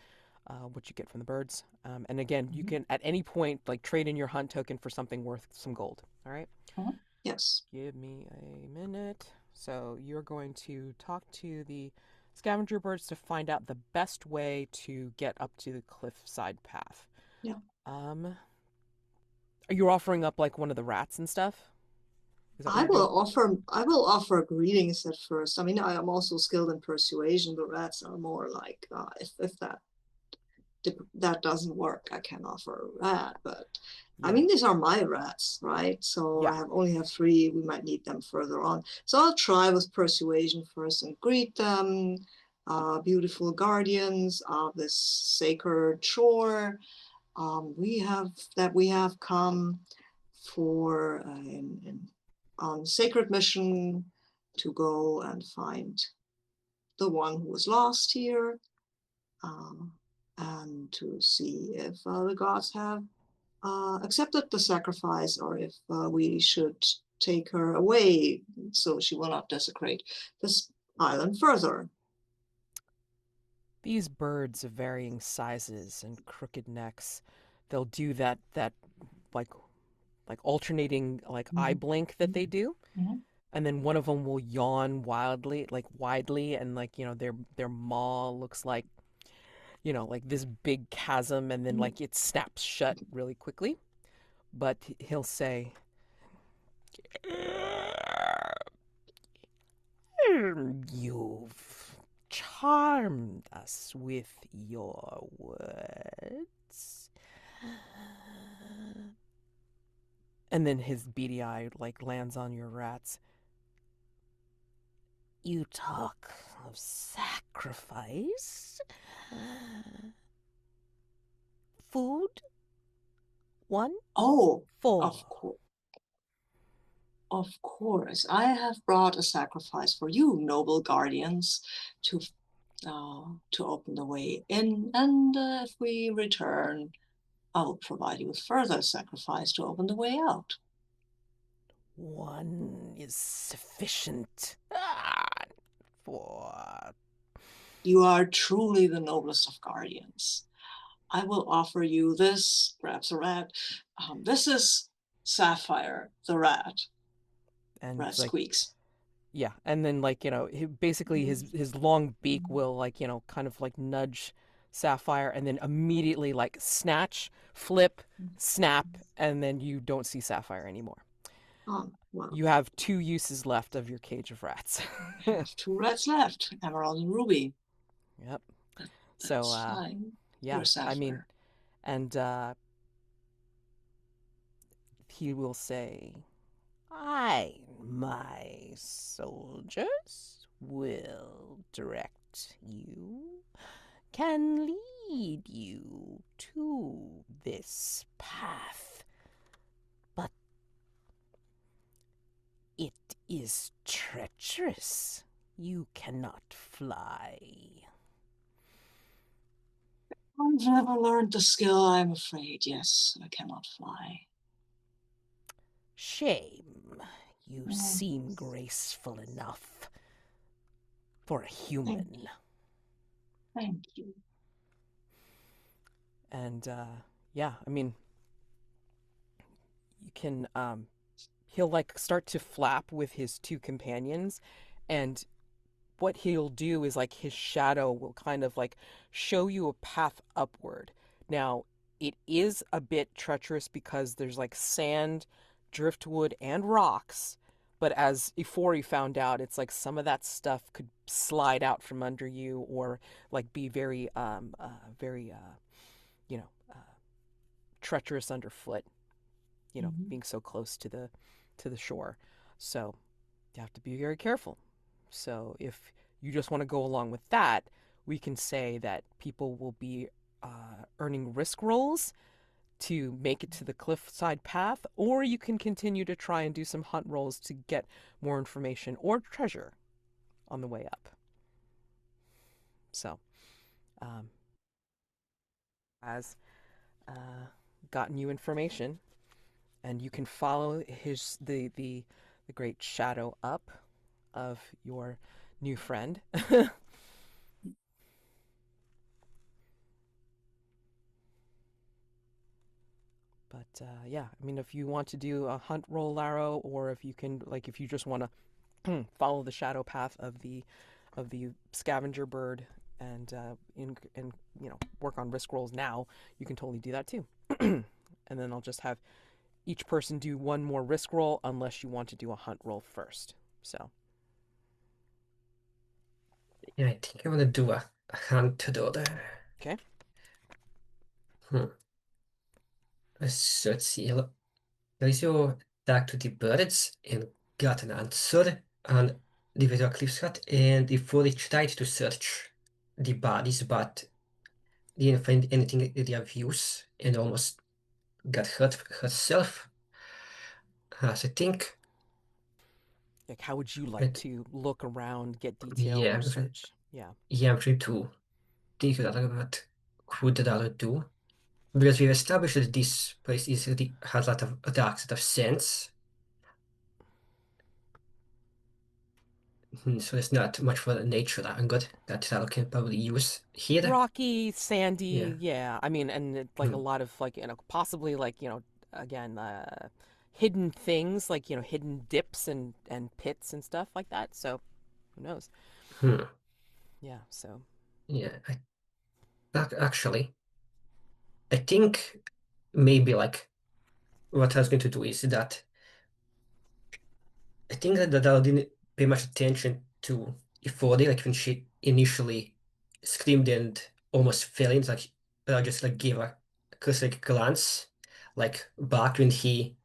what you get from the birds. And again, you Mhm. can at any point like trade in your hunt token for something worth some gold. All right. Yes. Give me a minute. So you're going to talk to the scavenger birds to find out the best way to get up to the cliffside path. Yeah. Um, are you offering up like one of the rats and stuff? Is that what I you're will doing? offer I will offer greetings at first. I mean, I am also skilled in persuasion. The rats are more like if that doesn't work, I can offer a rat. But I Yeah. mean, these are my rats, right? So Yeah. I have only have 3. We might need them further on. So I'll try with persuasion first and greet them, beautiful guardians of this sacred shore. We have come for an sacred mission to go and find the one who was lost here, um, and to see if the gods have accepted the sacrifice, or if we should take her away so she will not desecrate this island further. These birds of varying sizes and crooked necks, they'll do that like alternating like eye Mhm. blink that they do. Mhm. And then one of them will yawn wildly, like widely, and like their maw looks like like this big chasm, and then like it snaps shut really quickly. But he'll say, "You've charmed us with your words." And then his beady eye like lands on your rats. "You talk of sacrifice. Food? One? Oh, of Full." course. Of course, I have brought a sacrifice for you, noble guardians, to to open the way in. And if we return, I will provide you with further sacrifice to open the way out. One is sufficient. For You are truly the noblest of guardians. I will offer you this, grabs a rat. This is Sapphire, the rat. and Rat like squeaks. yeah, and then like basically his long beak will like kind of like nudge Sapphire, and then immediately like snatch, flip, snap, and then you don't see Sapphire anymore. Oh, well, You have 2 uses left of your cage of rats. I have 2 rats left, Emerald and Ruby. Yep. So That's fine. yeah, You're I mean, Sapphire. and he will say, my soldiers will direct you, can lead you to this path, but it is treacherous. You cannot fly. I've never learned the skill, I'm afraid. Yes, I cannot fly. Shame. You Oh, seem graceful enough for a thank human. you. Thank you. And yeah, I mean, you can he'll like start to flap with his 2 companions, and what he'll do is like his shadow will kind of like show you a path upward. Now, it is a bit treacherous because there's like sand, driftwood, and rocks. But as Ifori found out, it's like some of that stuff could slide out from under you, or like be very, very, you know, treacherous underfoot. Being so close to the shore. So you have to be very careful. So if you just want to go along with that, we can say that people will be earning risk rolls to make it to the cliffside path, or you can continue to try and do some hunt rolls to get more information or treasure on the way up. So, um, has gotten you information, and you can follow the great shadow up of your new friend. But yeah, I mean, if you want to do a hunt roll, Laro, or if you can, like, if you just want to follow the shadow path of the scavenger bird, and and work on risk rolls now, you can totally do that too. And then I'll just have each person do one more risk roll, unless you want to do a hunt roll first. So Yeah, I think I want to do a hunt order. okay, Hmm. Let's see. Elisio talked to the birds and got an answer on the way to a cliff's hut, and Ifori tried to search the bodies, but didn't find anything of use and almost got hurt herself. As I think, like how would you like it, to look around, get detail, yeah, or search? Yeah. yeah, I'm trying to think about what could Laro do. Because we've established that this place has a lot of dark sort of sense. So there's not much for the nature that I'm good that Laro can probably use here. Rocky, sandy, Yeah. yeah. I mean, and like a Hmm. lot of like possibly like again hidden things, like, hidden dips and pits and stuff like that. So who knows? Hmm. Yeah, so Yeah. Actually, I think maybe like what I was going to do is that I think that I didn't pay much attention to Ifori, like when she initially screamed and almost fell in, like I just like gave a quick glance, like back when he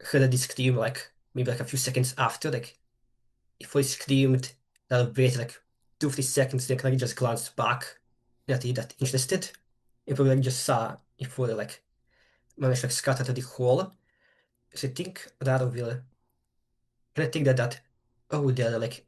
heard the scream, like maybe like a few seconds after, like Ifori screamed, I waited like 2 3 seconds, then kind of just glanced back at he that interested, and probably like, just saw Ifori like managed to like, scatter to the hole. So I think that will. And I think that oh, there are like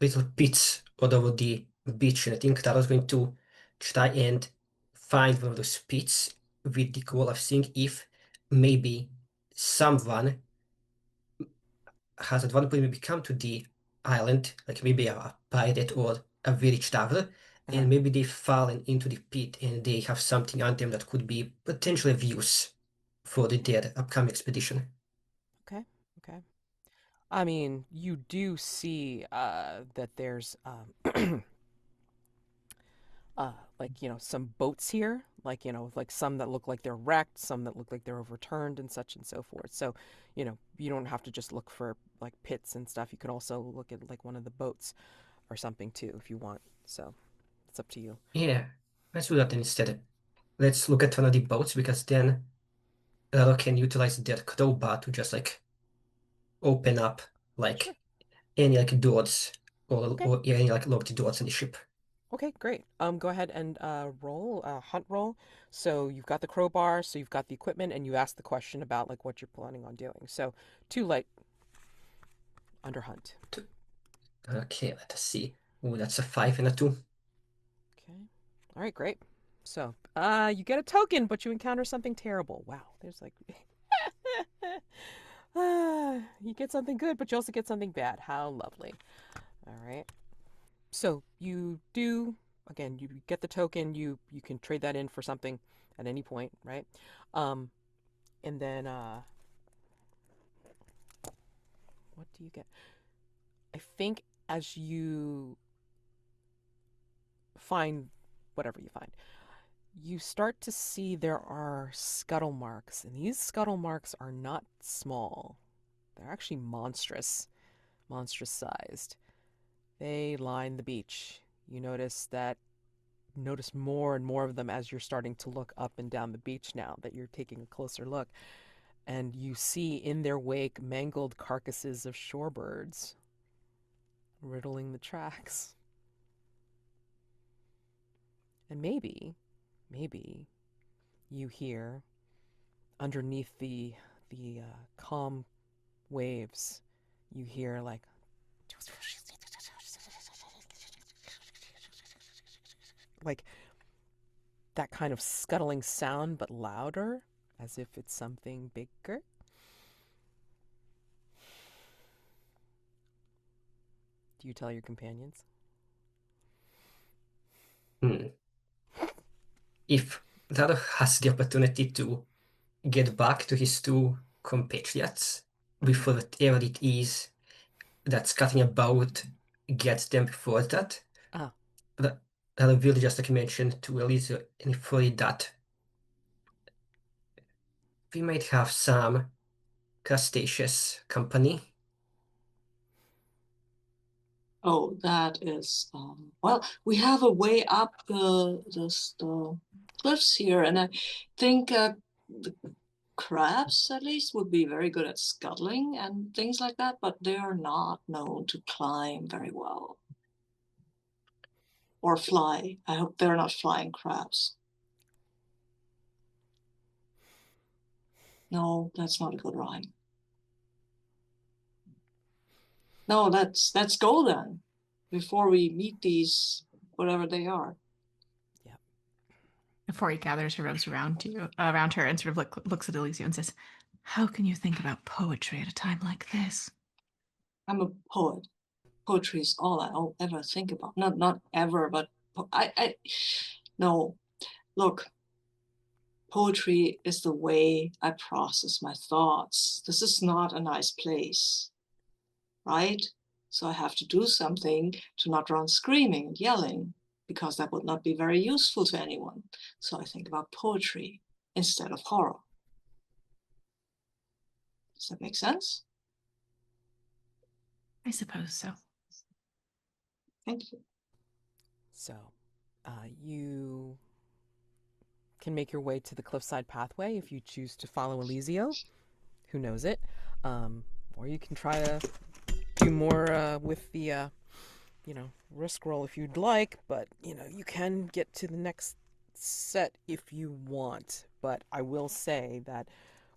little pits all over the beach, and I think that I was going to try and find one of those pits with the goal of seeing if maybe someone has at one point maybe come to the island, like maybe a pirate or a village traveler, uh, and maybe they've fallen into the pit and they have something on them that could be potentially of use for their upcoming expedition. okay, okay. I mean, you do see that there's like, some boats here, like, like some that look like they're wrecked, some that look like they're overturned and such and so forth. So, you don't have to just look for like pits and stuff. You could also look at like one of the boats or something too if you want. So, it's up to you. Yeah, let's do that then instead. Let's look at one of the boats because then Laro can utilize their crowbar to just like open up Sure. like any like doors Okay. or any like locked doors in the ship. Okay, great. Go ahead and roll hunt roll. So you've got the crowbar, so you've got the equipment, and you asked the question about like what you're planning on doing. So too light under hunt. Okay, let us see. Oh, that's a 5 and a 2. Okay. All right, great. So you get a token, but you encounter something terrible. Wow, there's like you get something good, but you also get something bad. How lovely. All right. So you do again. You get the token. You can trade that in for something at any point, right? Um, and then what do you get? I think as you find whatever you find, you start to see there are scuttle marks, and these scuttle marks are not small. They're actually monstrous sized. They line the beach. You notice more and more of them as you're starting to look up and down the beach now that you're taking a closer look. And you see in their wake mangled carcasses of shorebirds riddling the tracks. And maybe you hear underneath the calm waves, you hear like like that kind of scuttling sound, but louder, as if it's something bigger. Do you tell your companions? Hmm. If Laro has the opportunity to get back to his two compatriots before whatever it is that's cutting about gets them before that, Ah, That Laro will just like mention to Elisio and Ifori that we might have some crustaceous company. Oh, that is well, we have a way up the cliffs here, and I think the crabs at least would be very good at scuttling and things like that, but they are not known to climb very well or fly. I hope they're not flying crabs. No, that's not a good rhyme. No, let's go then before we meet these whatever they are. yeah. Before he gathers her robes around her, and sort of looks at Elisio and says, "How can you think about poetry at a time like this?" I'm a poet. Poetry is all I'll ever think about. Not ever, but I no. Look, poetry is the way I process my thoughts. This is not a nice place, right? So I have to do something to not run screaming and yelling, because that would not be very useful to anyone. So I think about poetry instead of horror. Does that make sense? I suppose so. Thank you. So, you can make your way to the cliffside pathway if you choose to follow Elisio. Who knows it? Or you can try to do more with the, risk roll if you'd like. But, you can get to the next set if you want. But I will say that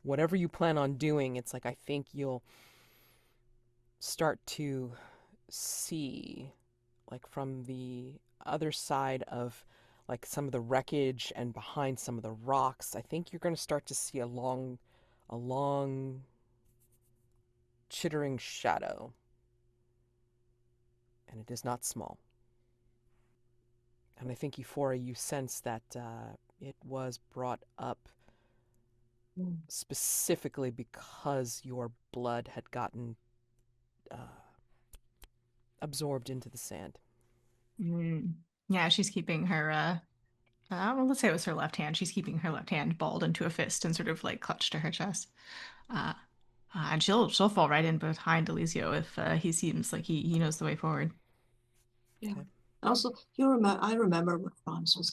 whatever you plan on doing, it's like I think you'll start to see, like from the other side of like some of the wreckage and behind some of the rocks, I think you're going to start to see a long chittering shadow, and it is not small. And I think, Ifori, you sense that it was brought up specifically because your blood had gotten uh, absorbed into the sand. Yeah, she's keeping her well, let's say it was her left hand. She's keeping her left hand balled into a fist and sort of like clutched to her chest. Uh, and she'll fall right in behind Elisio if he seems like he knows the way forward. Yeah. Okay. Also, I remember what rhymes with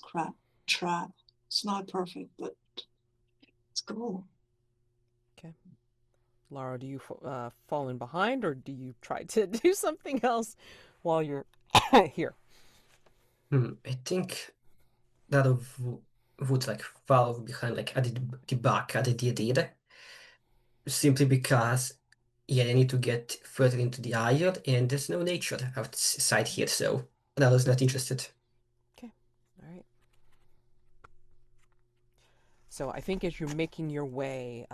trap. It's not perfect, but let's go. Okay. Laro, do you fall in behind, or do you try to do something else while you're here? I think that would like follow behind like at the back at the did, simply because yeah, I need to get further into the island and there's no nature outside here, so I was not interested. Okay. All right. So I think as you're making your way,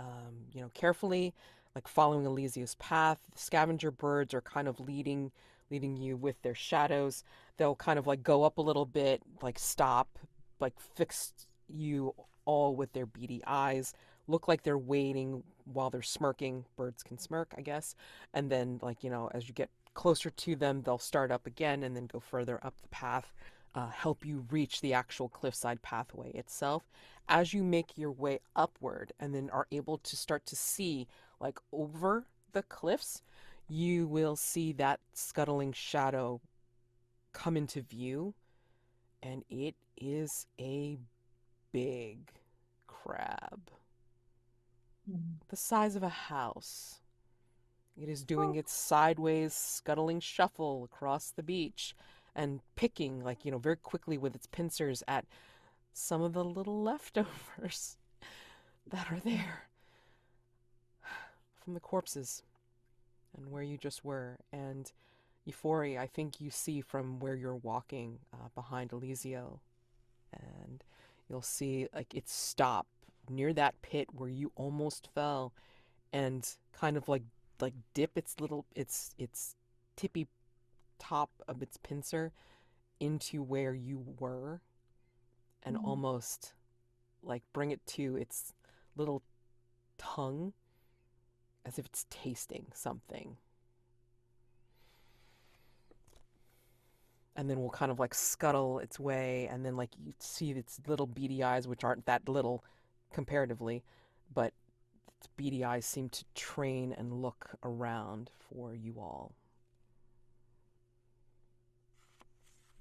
carefully, like following Elisio's path, the scavenger birds are kind of leading you with their shadows. They'll kind of like go up a little bit, like stop, like fix you all with their beady eyes. Look like they're waiting while they're smirking. Birds can smirk, I guess. And then, like, as you get closer to them, they'll start up again and then go further up the path, help you reach the actual cliffside pathway itself. As you make your way upward and then are able to start to see like over the cliffs, you will see that scuttling shadow come into view, and it is a big crab, the size of a house. It is doing its sideways scuttling shuffle across the beach and picking, like, very quickly with its pincers at some of the little leftovers that are there from the corpses and where you just were. And Ifori, I think you see from where you're walking behind Elisio, and you'll see like it stop near that pit where you almost fell, and kind of like dip its tippy top of its pincer into where you were, and almost like bring it to its little tongue as if it's tasting something. And then will kind of like scuttle its way, and then like you see its little beady eyes, which aren't that little comparatively, but its beady eyes seem to train and look around for you all.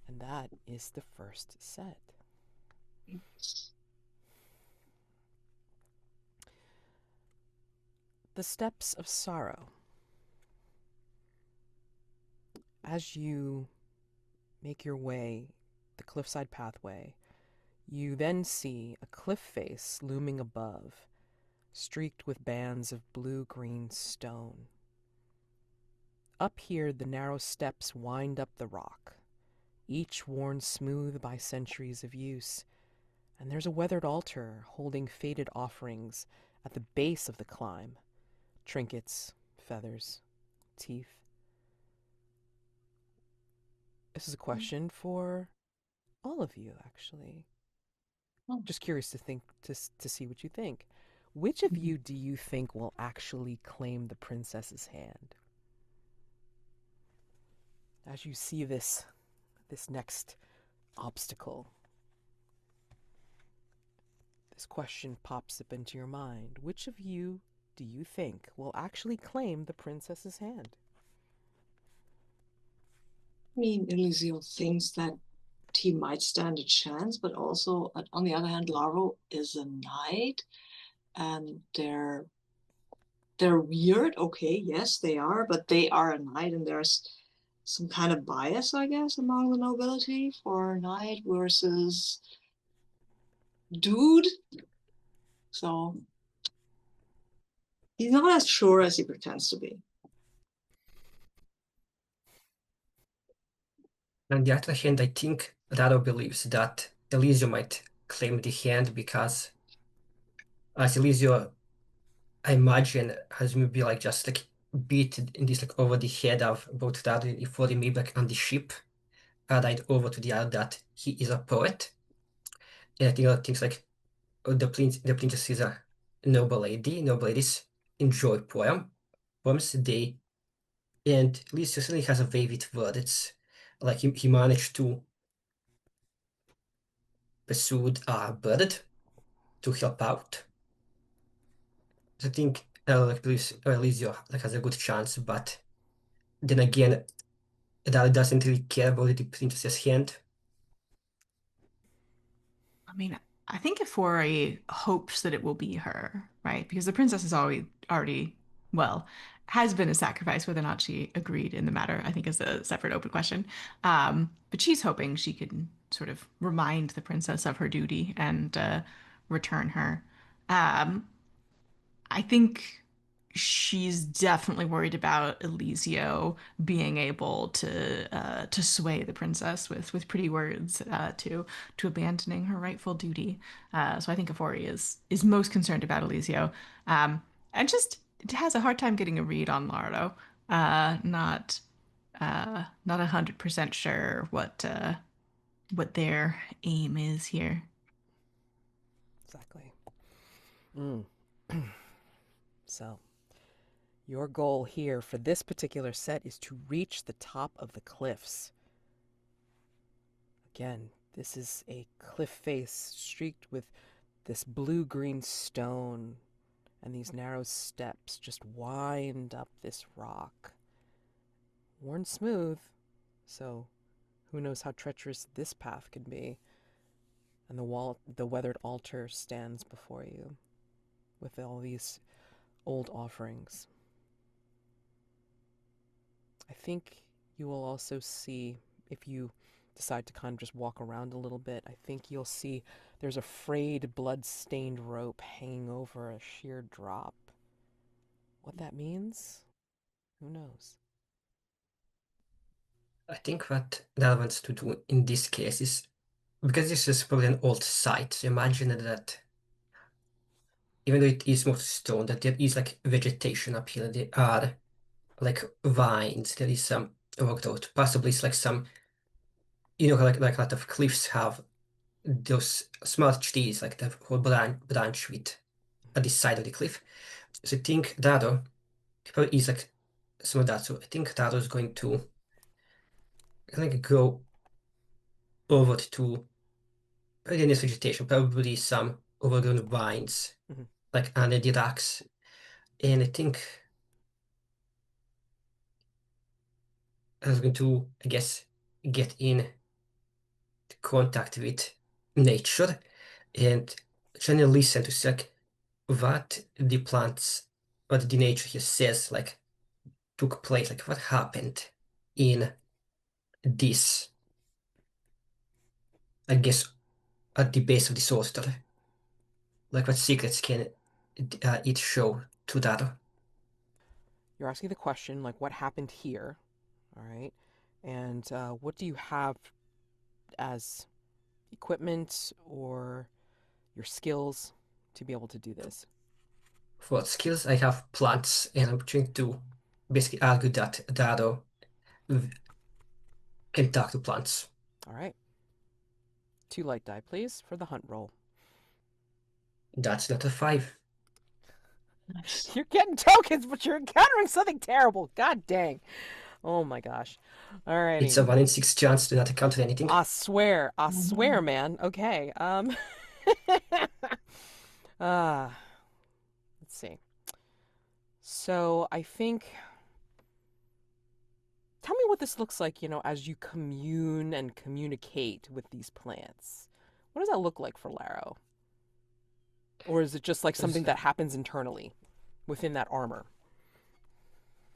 And that is the first set. The Steps of Sorrow. As you make your way the cliffside pathway, you then see a cliff face looming above, streaked with bands of blue-green stone. Up here, the narrow steps wind up the rock, each worn smooth by centuries of use, and there's a weathered altar holding faded offerings at the base of the climb, trinkets, feathers, teeth. This is a question for all of you, actually. Just curious to see what you think. Which of you do you think will actually claim the princess's hand? As you see this next obstacle, this question pops up into your mind. Which of you do you think will actually claim the princess's hand? I mean, Elisio thinks that he might stand a chance, but also, on the other hand, Laro is a knight, and they're weird. Okay, yes, they are, but they are a knight, and there's some kind of bias, I guess, among the nobility for knight versus dude. So he's not as sure as he pretends to be. On the other hand, I think Laro believes that Elisio might claim the hand because, as Elisio, I imagine, has maybe like just like beat in this like over the head of both Laro and Ifori, maybe like on the ship, right over to the other that he is a poet. And I think other things like the princess is a noble lady. Noble ladies enjoy poems. And Elisio certainly has a way with words. Like he managed to persuade a bird to help out. I think like Elisio like has a good chance, but then again, that doesn't really care about the princess's hand. I mean, I think Ifori hopes that it will be her, right? Because the princess is already, well, has been a sacrifice. Whether or not she agreed in the matter, I think is a separate open question. But she's hoping she can sort of remind the princess of her duty and return her. Um, I think she's definitely worried about Elisio being able to sway the princess with pretty words to abandoning her rightful duty. So I think Ifori is most concerned about Elisio, and just has a hard time getting a read on Laro. Not 100% sure what their aim is here. Exactly. So, your goal here for this particular set is to reach the top of the cliffs. Again, this is a cliff face streaked with this blue-green stone, and these narrow steps just wind up this rock. Worn smooth, so who knows how treacherous this path could be. And the weathered altar stands before you with all these old offerings. I think you will also see, if you decide to kind of just walk around a little bit, I think you'll see there's a frayed, blood-stained rope hanging over a sheer drop. What that means? Who knows? I think what Laro wants to do in this case is because this is probably an old site, so imagine that even though it is mostly stone, that there is like vegetation up here. There are like vines. There is some overgrowth. Possibly it's like some, like a lot of cliffs have those small trees, like the whole branch with at the side of the cliff. So I think Dado probably is like some of that. So I think Dado is going to like go over to probably this vegetation, probably some overgrown vines, Mhm. like under the rocks. And I think I was going to, I guess, get in contact with nature and trying to listen to see like what the plants, what the nature here says, like took place, like what happened in this, I guess, at the base of the sorcerer. Like what secrets can it show to that? You're asking the question, like, what happened here? All right. And what do you have as equipment or your skills to be able to do this? For skills, I have plants, and I'm trying to basically argue that Dado can talk to plants. All right. 2 light die, please, for the hunt roll. That's not a 5. Nice. You're getting tokens, but you're encountering something terrible. God dang. Oh my gosh. It's Alrighty. a 1 in 6 chance to not encounter anything. I swear, Mhm. man. Okay. uh, let's see. So I think, tell me what this looks like, as you commune and communicate with these plants. What does that look like for Laro? Or is it just like something So, that happens internally within that armor?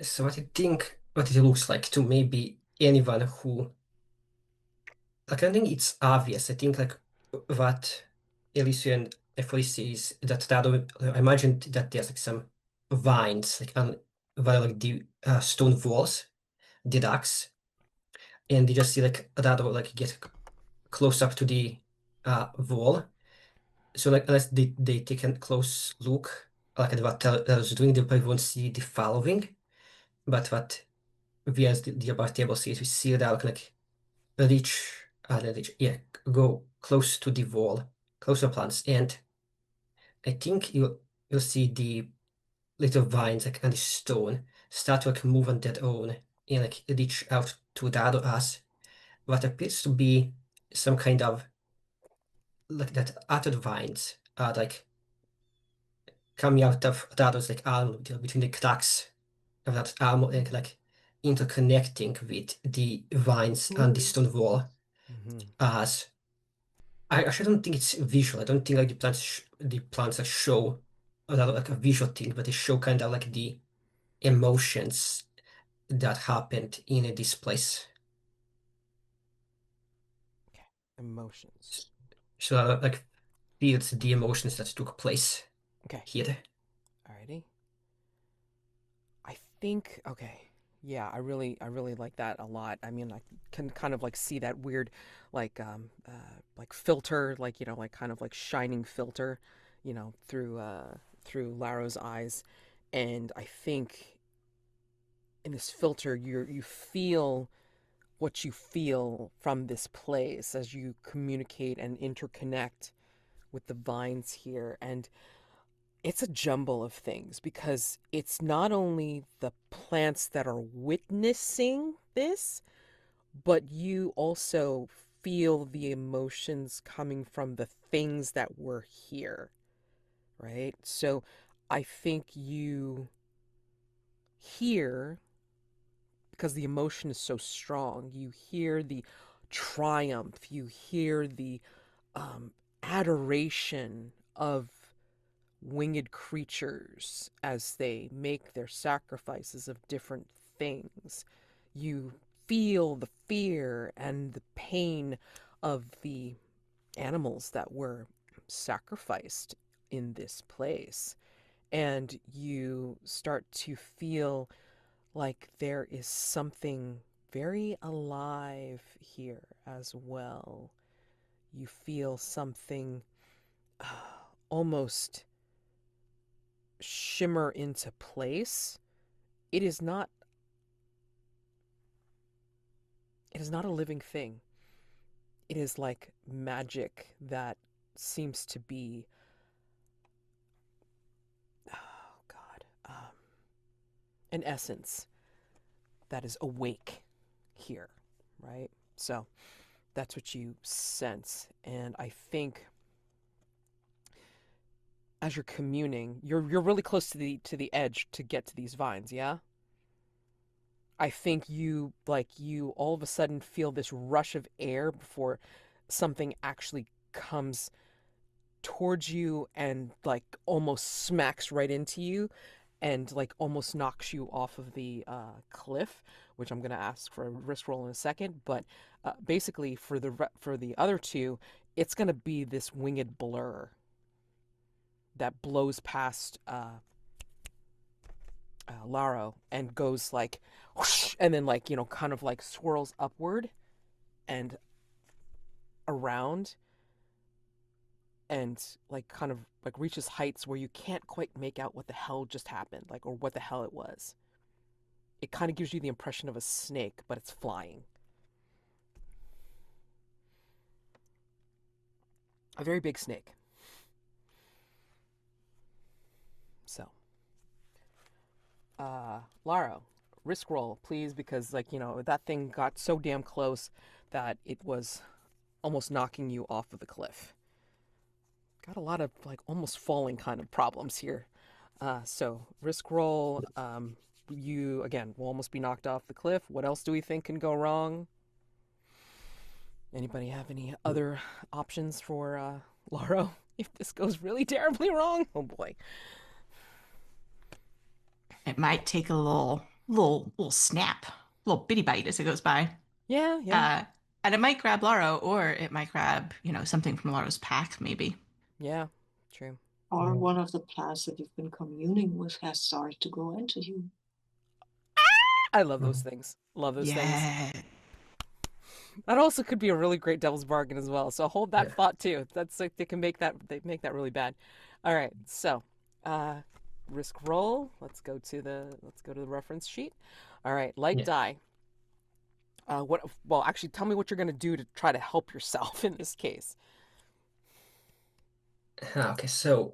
so what I think what it looks like to maybe anyone who, like, I don't think it's obvious. I think like what Elisio and Ifori see is that I imagined that there's like some vines like on where like the stone walls, the ducks, and you just see like Rado like get close up to the wall. So like unless they take a close look like at what Rado's doing, they probably won't see the following. But what we as the above table see is we see Rado like reach, not reach, yeah, go close to the wall, close to the plants, and I think you'll see the little vines like on the stone start to like move on their own and like reach out to the other us. What appears to be some kind of like that other vines are like coming out of Dado's like arm between the cracks of that arm and like interconnecting with the vines on the stone wall Mm-hmm. as I actually don't think it's visual. I don't think like the plants like show like a visual thing, but they show kind of like the emotions that happened in this place. Okay. Emotions. S- So like feels the emotions that took place Okay. here. Alrighty. I think okay. Yeah, I really like that a lot. I mean, I can kind of like see that weird like filter, like like kind of like shining filter, through Laro's eyes. And I think in this filter you feel what you feel from this place as you communicate and interconnect with the vines here. And it's a jumble of things because it's not only the plants that are witnessing this, but you also feel the emotions coming from the things that were here, right? So I think you hear, because the emotion is so strong, you hear the triumph, you hear the um, adoration of winged creatures as they make their sacrifices of different things. You feel the fear and the pain of the animals that were sacrificed in this place. And you start to feel like there is something very alive here as well. You feel something uh, almost shimmer into place. It is not it is not a living thing. It is like magic that seems to be oh god, an essence that is awake here, right? So that's what you sense. And I think as you're communing, you're really close to the edge to get to these vines, yeah? I think you all of a sudden feel this rush of air before something actually comes towards you and like almost smacks right into you and like almost knocks you off of the cliff, which I'm gonna ask for a risk roll in a second. But basically, for the other two, it's gonna be this winged blur that blows past Laro and goes like, whoosh, and then like kind of like swirls upward and around and like kind of like reaches heights where you can't quite make out what the hell just happened, like or what the hell it was. It kind of gives you the impression of a snake, but it's flying. A very big snake. Laro, risk roll, please, because that thing got so damn close that it was almost knocking you off of the cliff. Got a lot of almost falling kind of problems here. So risk roll. You again will almost be knocked off the cliff. What else do we think can go wrong? Anybody have any other options for Laro if this goes really terribly wrong? Oh boy. It might take a little snap, little bitty bite as it goes by. Yeah, yeah, Uh, and it might grab Laro, or it might grab, something from Laro's pack, maybe. yeah. True. Or one of the plants that you've been communing with has started to grow into you. I love those things. Love those things. Yeah. That also could be a really great devil's bargain as well. So hold that Yeah. thought too. That's they make that really bad. All right. So, risk roll. Let's go to the reference sheet. All right. Light Yeah. die. Well, actually tell me what you're going to do to try to help yourself in this case. Okay, so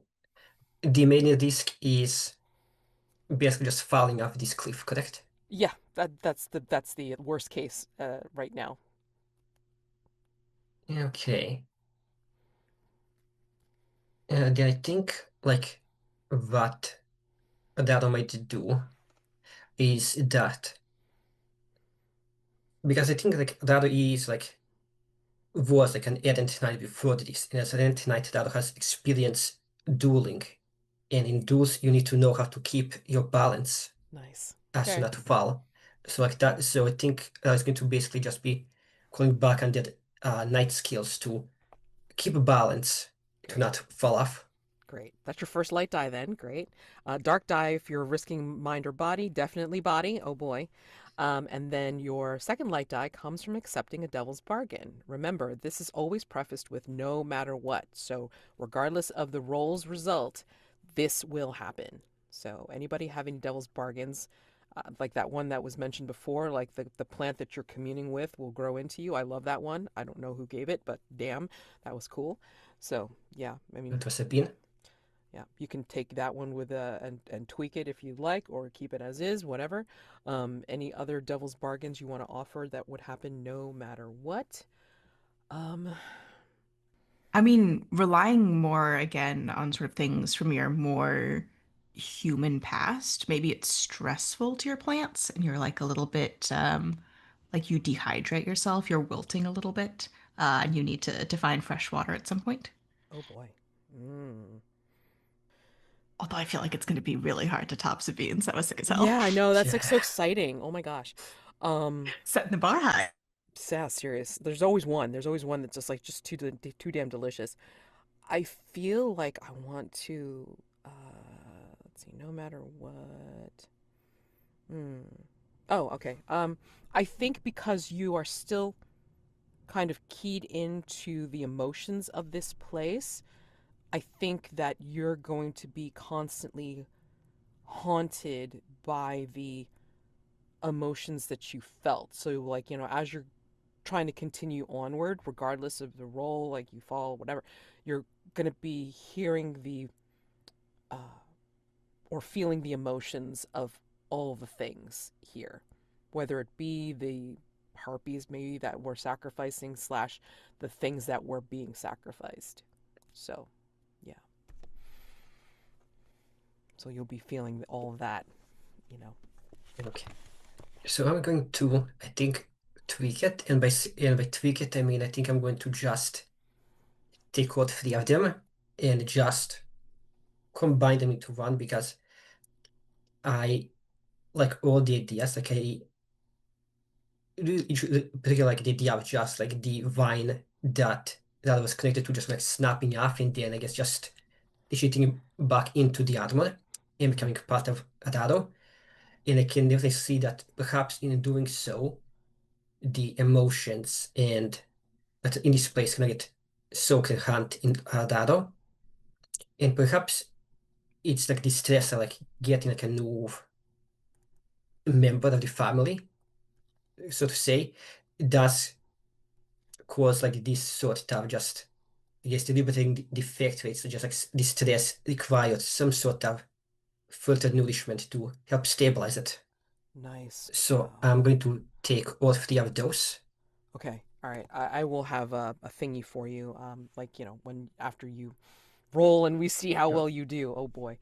the main risk is basically just falling off this cliff, correct? Yeah, that's the worst case right now. Okay. Then I think what that might do is that because I think that is was an Errant knight before this, and as an Errant knight that has experience dueling, and in duels you need to know how to keep your balance Nice. as Okay. not to fall. So that, so I think it's going to basically just be calling back on that knight skills to keep a balance to Great. not fall off. Great. That's your first light die then. Great. Dark die if you're risking mind or body, definitely body. Oh boy. And then your second light die comes from accepting a devil's bargain. Remember, this is always prefaced with no matter what. So regardless of the roll's result, this will happen. So anybody having devil's bargains, like that one that was mentioned before, like the plant that you're communing with will grow into you. I love that one. I don't know who gave it, but damn, that was cool. So yeah, I mean, It was Sabine. yeah, you can take that one with and tweak it if you'd like, or keep it as is, whatever. Any other devil's bargains you want to offer that would happen no matter what? Um, I mean, relying more again on sort of things from your more human past, maybe it's stressful to your plants and you're like a little bit like you dehydrate yourself, you're wilting a little bit, and you need to find fresh water at some point. oh boy. Mm. Although I feel like it's going to be really hard to top Sabine's. That was sick as hell. Yeah, I know. That's Yeah. so exciting. Oh my gosh. Setting the bar high. Yeah, serious. There's always one. There's always one that's just too damn delicious. I feel like I want to. Let's see. No matter what. Hmm. Oh, okay. I think because you are still kind of keyed into the emotions of this place, I think that you're going to be constantly haunted by the emotions that you felt. So, as you're trying to continue onward, regardless of the role, like you fall, whatever, you're going to be hearing uh, or feeling the emotions of all the things here, whether it be the harpies maybe that we're sacrificing slash the things that were being sacrificed. So, yeah. So you'll be feeling all of that, you know. Okay. So I'm going to, I think, tweak it, and by tweak it I mean I think I'm going to just take all three of them and just combine them into one because I like all the ideas. I really like the idea of just the vine that was connected to just snapping off and then I guess just shooting back into the armor and becoming part of Laro. And I can definitely see that perhaps in doing so, the emotions and that in this place can get soaked and hunt in Laro. And perhaps it's the stress of getting a new member of the family, so to say, does cause this sort of just I guess deliberating the fact rates, so just the stress required some sort of further nourishment to help stabilize it. Nice. So I'm going to take all 3 of those. Okay. All right. I will have a thingy for you. Like, when after you roll and we see how Yeah. well you do. Oh boy.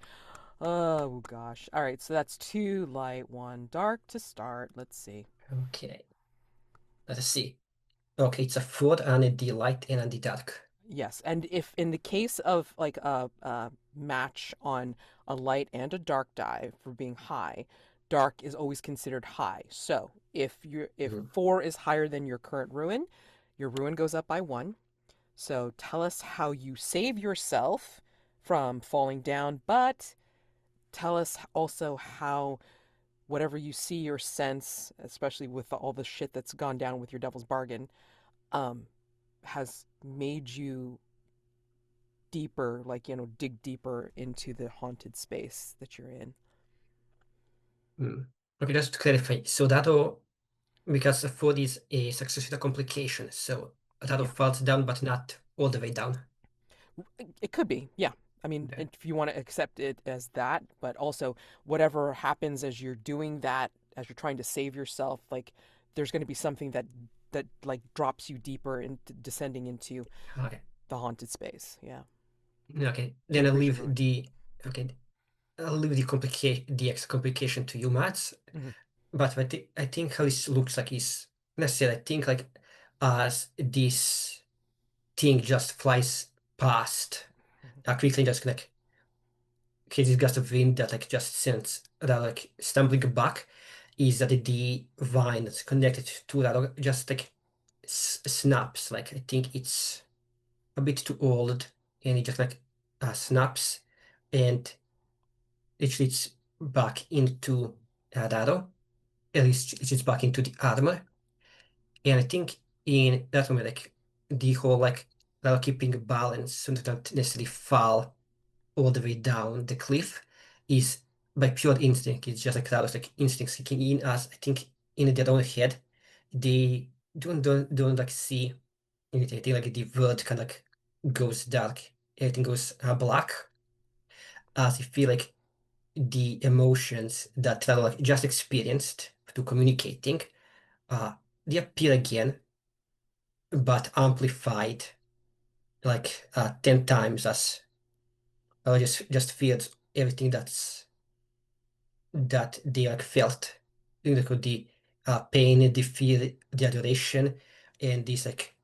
Oh gosh. All right. So that's 2 light, 1 dark to start. Let's see. Okay, let's see. Okay, it's a 4 and a D light and a D dark. Yes, and if in the case of like a match on a light and a dark die for being high, dark is always considered high. So if Mhm. 4 is higher than your ruin goes up by 1. So tell us how you save yourself from falling down, but tell us also how whatever you see or sense, especially with all the shit that's gone down with your devil's bargain, um, has made you deeper, like, dig deeper into the haunted space that you're in. Mm. Okay, just to clarify, so that'll, because a 4 is a success with a complication, so that'll Yeah, falls down but not all the way down. it could be. Yeah. I mean, Okay. if you want to accept it as that, but also whatever happens as you're doing that, as you're trying to save yourself, like there's going to be something that like drops you deeper into descending into Okay. the haunted space. Yeah. Okay. To Then I'll increase your leave ruin. the okay. I'll leave the extra complication to you, Mats. Hmm. But I think how this looks like is necessary. I think like as this thing just flies past, quickly just like creates this gust of wind that like just sends that like stumbling back, is that the vine that's connected to that just like snaps. Like I think it's a bit too old, and it just like snaps, and it leads back into Laro. At least it's back into the armor. And I think in that moment, like the whole like Laro keeping balance so that not necessarily fall all the way down the cliff is by pure instinct. It's just like Laro's like instincts kicking in, as I think in their own head they don't like see anything. I think like the world kind of like goes dark, everything goes black, as you feel like the emotions that Laro like just experienced to communicating, uh, they appear again, but amplified like 10 times, as just feels everything that they like felt. Like the pain, the fear, the adoration, and these like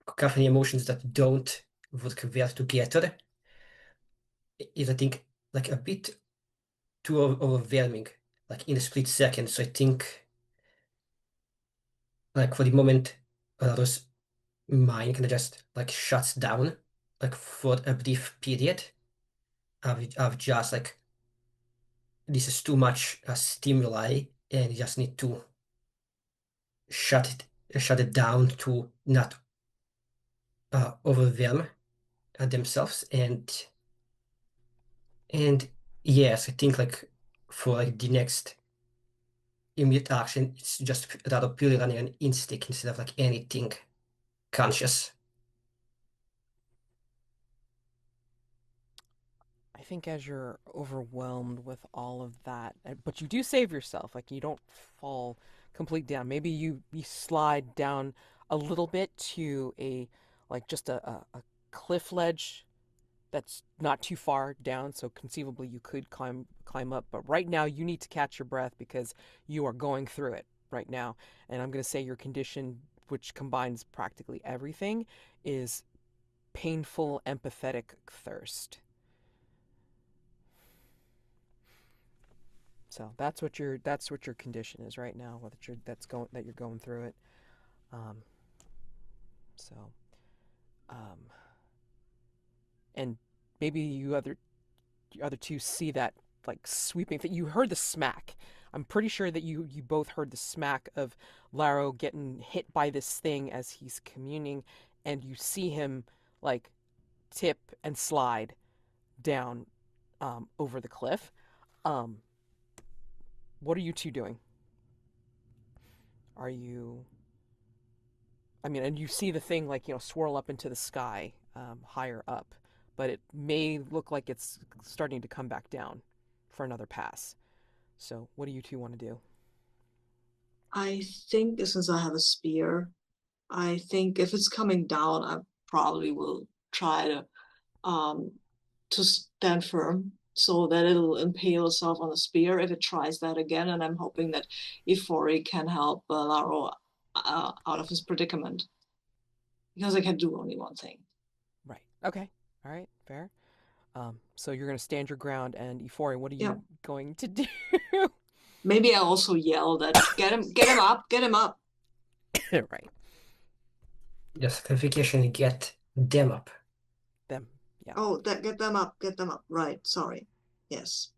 cacophony emotions that don't work well together is, I think, like a bit too overwhelming, like in a split second. So I think, like for the moment, those mind kind of just like shuts down, like for a brief period. I've just like this is too much stimuli, and you just need to shut it down to not overwhelm themselves. And yes, I think like for like the next immediate action, it's just rather purely running an instinct instead of like anything conscious. I think as you're overwhelmed with all of that, but you do save yourself. Like you don't fall completely down. Maybe you slide down a little bit to a like just a cliff ledge that's not too far down, so conceivably you could climb up. But right now you need to catch your breath because you are going through it right now. And I'm going to say your condition, which combines practically everything, is painful empathetic thirst. So that's what your condition is right now. That you're going through it. Um, so um, and maybe you other two see that like sweeping thing. You heard the smack. I'm pretty sure that you both heard the smack of Laro getting hit by this thing as he's communing, and you see him like tip and slide down over the cliff. Um, what are you two doing? Are you I mean, and you see the thing like, swirl up into the sky higher up, but it may look like it's starting to come back down. for another pass. So what do you two want to do? I think since I have a spear, I think if it's coming down, I probably will try um to stand firm so that it'll impale itself on the spear if it tries that again. And I'm hoping that Ifori can help Laro out of his predicament because I can do only one thing. Right. Okay. All right. Fair. So you're going to stand your ground, and Euphoria, what are Yeah. you going to do? Maybe I also yell that get him up, get him up. Right. Just clarification, get them up. Them. Yeah. Oh, that get them up, get them up. Right. Sorry. Yes.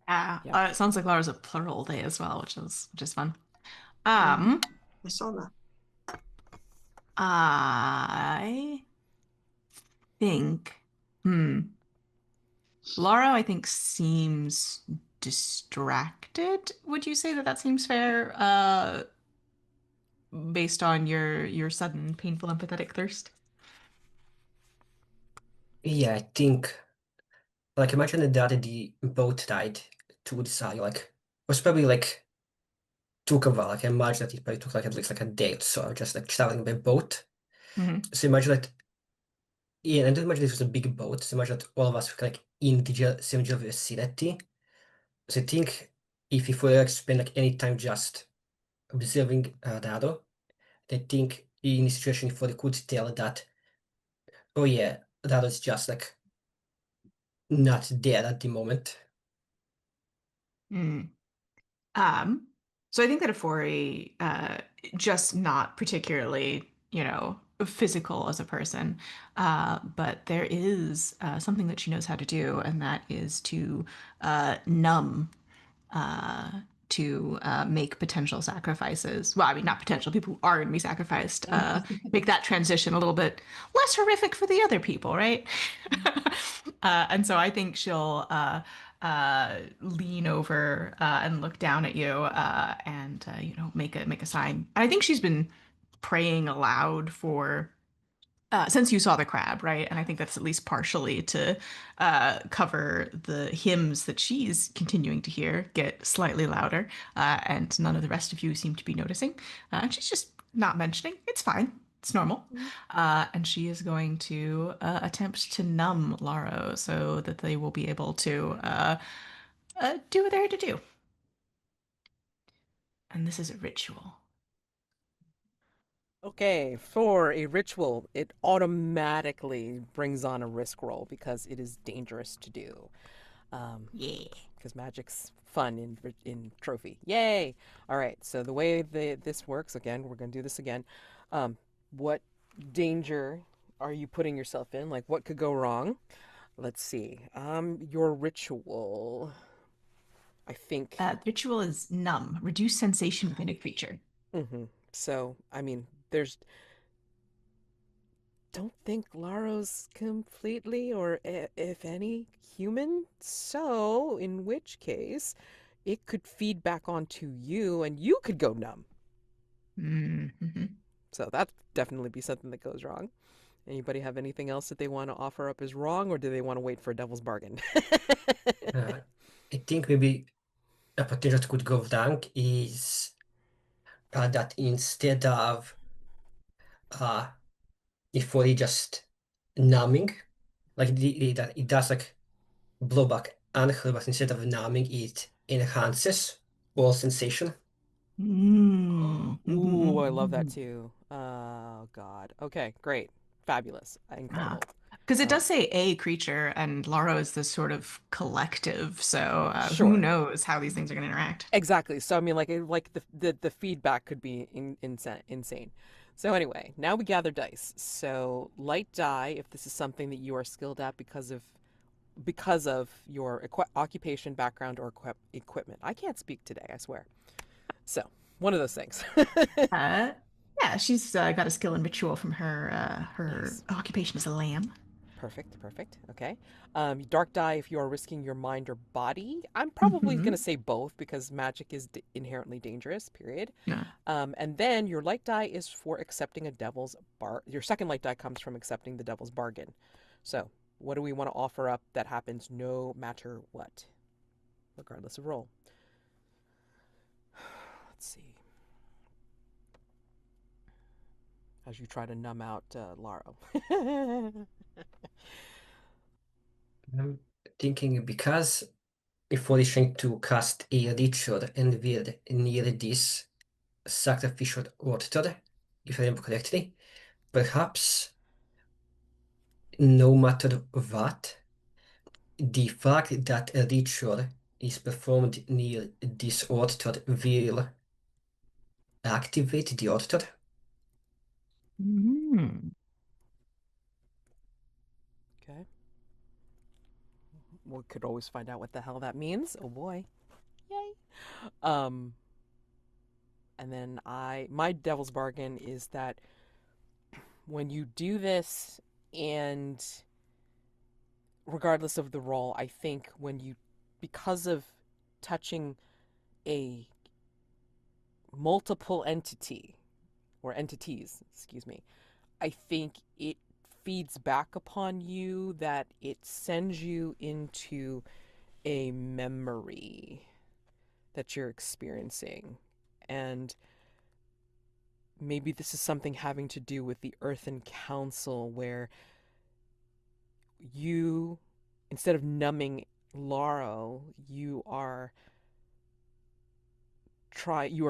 Yeah. Yeah. It sounds like Lara's a plural day as well, which is fun. Yeah. I saw that. I think, Lara, I think seems distracted. Would you say that that seems fair? Based on your sudden painful empathetic thirst. Yeah, I think, like, imagine that the boat died to the side, like, was probably like took a while. Like, I imagine that it probably took like at least like a day or so, just like traveling by boat. Mm-hmm. So imagine that, yeah, and don't imagine this was a big boat. So imagine that all of us were like in the same general vicinity. So I think if we were like spend like any time just observing Rado, I think in a situation if we could tell that, oh yeah, Rado's just like not there at the moment. Mm. Um, so I think that Ifori, just not particularly, physical as a person, but there is something that she knows how to do, and that is to numb uh, to make potential sacrifices. Well, I mean, not potential, people who are going to be sacrificed, make that transition a little bit less horrific for the other people, right? And so I think she'll lean over and look down at you and make a sign. And I think she's been praying aloud for since you saw the crab, right? And I think that's at least partially to cover the hymns that she's continuing to hear get slightly louder, and none of the rest of you seem to be noticing. And she's just not mentioning. It's fine. It's normal. And she is going to attempt to numb Laro so that they will be able to do what they're here to do. And this is a ritual. Okay, for a ritual, it automatically brings on a risk roll because it is dangerous to do. Yeah. Because magic's fun in trophy. Yay! All right, so the way this works, again, we're going to do this again. What danger are you putting yourself in? Like, what could go wrong? Let's see. Your ritual, I think. Ritual is numb, reduce sensation within a creature. So, I mean, there's don't think Laro's completely or if any human. So, in which case, it could feed back onto you and you could go numb. Mm-hmm. So that definitely be something that goes wrong. Anybody have anything else that they want to offer up as wrong, or do they want to wait for a devil's bargain? I think maybe a potential that could go wrong is that instead of uh, Ifori just numbing, like that it does like blowback and her, but instead of numbing, it enhances all sensation. Ooh, I love that too. Oh God. Okay, great, fabulous, incredible. Because it does say a creature, and Laro is this sort of collective, so who Sure. knows how these things are going to interact. Exactly. So I mean, like the feedback could be insane. So anyway, now we gather dice. So light die if this is something that you are skilled at because of your occupation, background, or equipment. I can't speak today, I swear. So one of those things. Uh, yeah, she's got a skill in ritual from her Nice. occupation as a lamb. Perfect. Okay. Dark die if you are risking your mind or body. I'm probably going to say both because magic is inherently dangerous, period. Yeah. And then your light die is for accepting a devil's bar. Your second light die comes from accepting the devil's bargain. So What do we want to offer up that happens no matter what, regardless of roll? Let's see. As you try to numb out Laro. I'm thinking because Ifori is trying to cast a ritual and will near this sacrificial altar, if I remember correctly, perhaps no matter what, the fact that a ritual is performed near this altar will activate the altar. Mm. Okay. We could always find out what the hell that means. Oh boy. Yay. Um and then my devil's bargain is that when you do this, and regardless of the role, I think because of touching a multiple entity or entities, excuse me, I think it feeds back upon you, that it sends you into a memory that you're experiencing. And maybe this is something having to do with the Earthen Council, where you, instead of numbing Laro, you are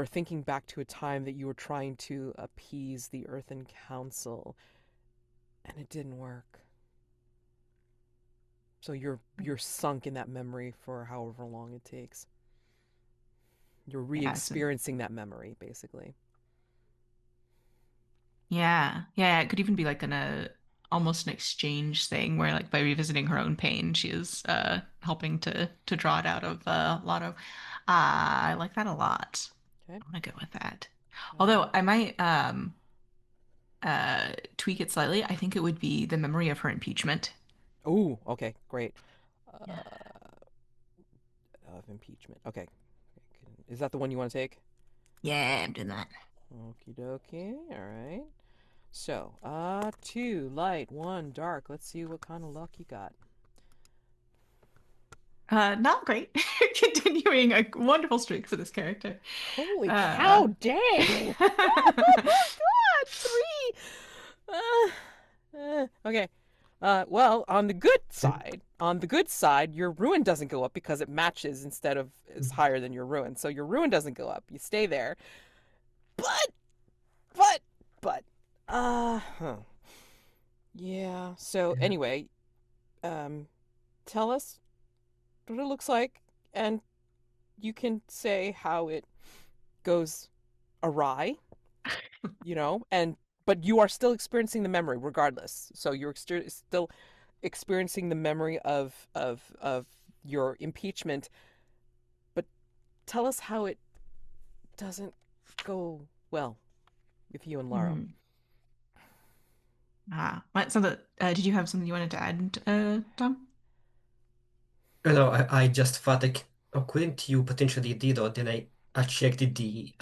thinking back to a time that you were trying to appease the Earthen Council, and it didn't work. So you're sunk in that memory for however long it takes. You're Yeah, so re-experiencing that memory, basically. yeah, it could even be like almost an exchange thing where like by revisiting her own pain, she is helping to draw it out of Lotto. I like that a lot. Okay. I'm gonna go with that. Uh, Although I might tweak it slightly. I think it would be the memory of her impeachment. oh, okay, great. Yeah. Of impeachment. Okay. Is that the one you want to take? Yeah, I'm doing that. Okie dokie. All right. So, 2 light, 1 dark. Let's see what kind of luck you got. Not great. Continuing a wonderful streak for this character. Holy Uh, cow, dang! Oh my god, 3! Okay. Well, on the good side, your ruin doesn't go up because it matches instead of is higher than your ruin. So your ruin doesn't go up. You stay there. But, but, but, huh. Yeah. So Yeah. anyway, tell us what it looks like, and you can say how it goes awry, and but you are still experiencing the memory regardless. So you're still experiencing the memory of your impeachment, but tell us how it doesn't go well with you and Laro. hmm. So did you have something you wanted to add, Tom? No, I just thought like according to you potentially reroll, then I checked the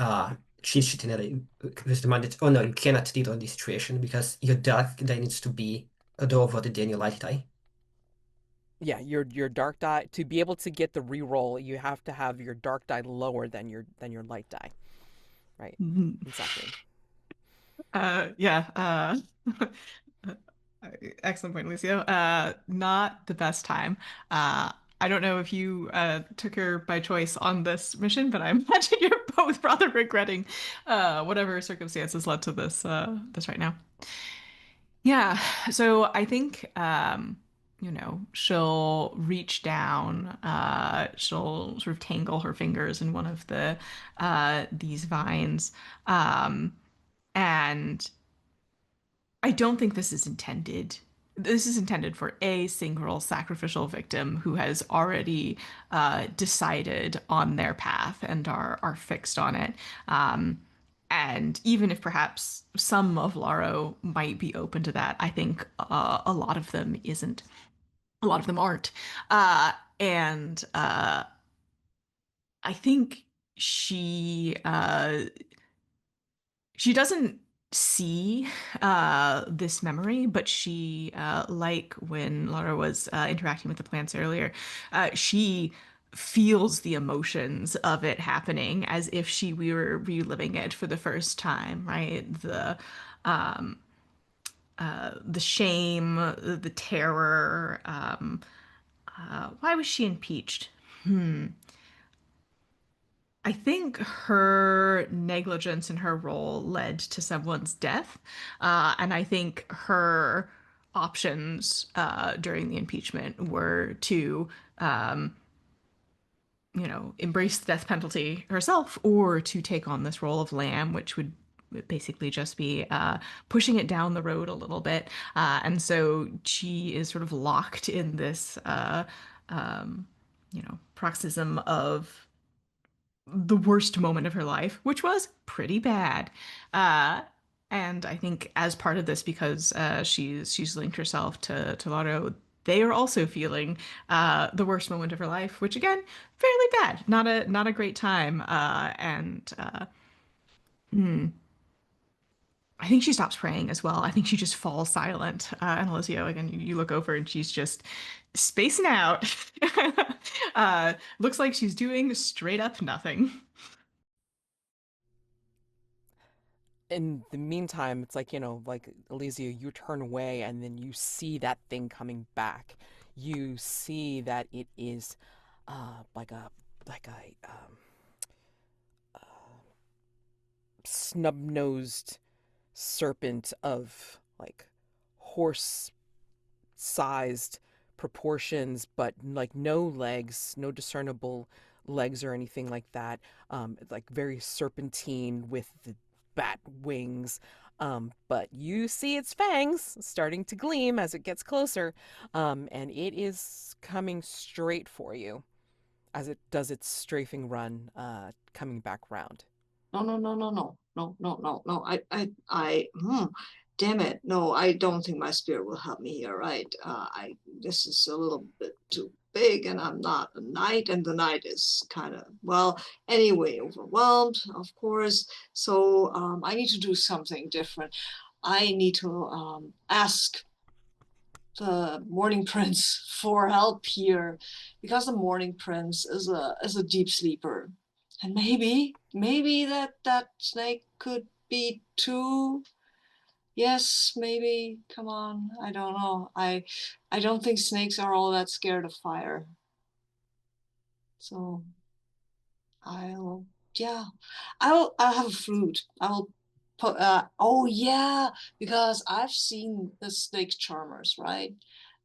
cheat sheet and I was reminded, oh no, you cannot reroll this situation because your dark die needs to be lower than your light die. Yeah, your dark die, to be able to get the reroll, you have to have your dark die lower than your light die. Right. Mhm. Exactly. Yeah. Excellent point, Lucio. Not the best time. I don't know if you took her by choice on this mission, but I imagine you're both rather regretting whatever circumstances led to this right now. Yeah, so I think she'll reach down, she'll sort of tangle her fingers in one of these vines. And I don't think this is intended. This is intended for a single sacrificial victim who has already decided on their path and are fixed on it. And even if perhaps some of Laro might be open to that, I think a lot of them isn't. A lot of them aren't. And I think she doesn't see this memory, but she, like when Lara was interacting with the plants earlier, she feels the emotions of it happening as if she were reliving it for the first time, right? The shame, the terror. Why was she impeached? I think her negligence in her role led to someone's death. And I think her options during the impeachment were to, embrace the death penalty herself or to take on this role of lamb, which would basically just be pushing it down the road a little bit. And so she is sort of locked in this, paroxysm of the worst moment of her life, which was pretty bad. Uh, and I think as part of this, because she's linked herself to Laro, they are also feeling the worst moment of her life, which again, fairly bad, not a great time. I think she stops praying as well. I think she just falls silent. And Elisio, again, you look over and she's just spacing out. Looks like she's doing straight up nothing. In the meantime, it's like, like Elisio, you turn away and then you see that thing coming back. You see that it is like a snub-nosed serpent of like horse sized proportions, but like no legs, no discernible legs or anything like that. Like very serpentine with the bat wings. But you see its fangs starting to gleam as it gets closer, and it is coming straight for you as it does its strafing run, coming back round. No, no, no, no, no, no, no, no, no. Damn it. No, I don't think my spirit will help me here, right? This is a little bit too big, and I'm not a knight, and the knight is kind of, well, anyway, overwhelmed, of course. So I need to do something different. I need to ask the Morning Prince for help here, because the Morning Prince is a deep sleeper, and maybe that snake could be too. Yes, maybe. Come on, I don't know. I don't think snakes are all that scared of fire. So I'll yeah, I'll have a flute. I will put oh yeah, because I've seen the snake charmers, right?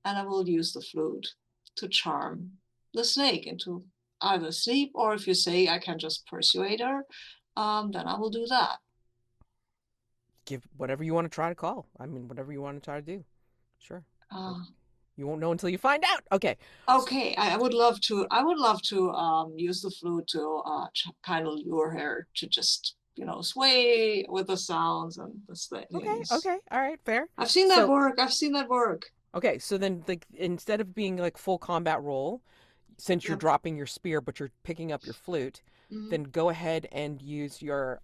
And I will use the flute to charm the snake into either sleep, or if you say I can just persuade her, then I will do that. Give whatever you want to try to call. I mean, whatever you want to try to do. Sure. Like, Uh, you won't know until you find out. Okay. okay, I would love to. I would love to use the flute to kind of lure her to just sway with the sounds and the Okay. things. Okay. All right. Fair. I've seen that So, work. I've seen that work. okay. So then, like, instead of being like full combat roll, since you're Yep. dropping your spear, but you're picking up your flute, Mhm. then go ahead and use your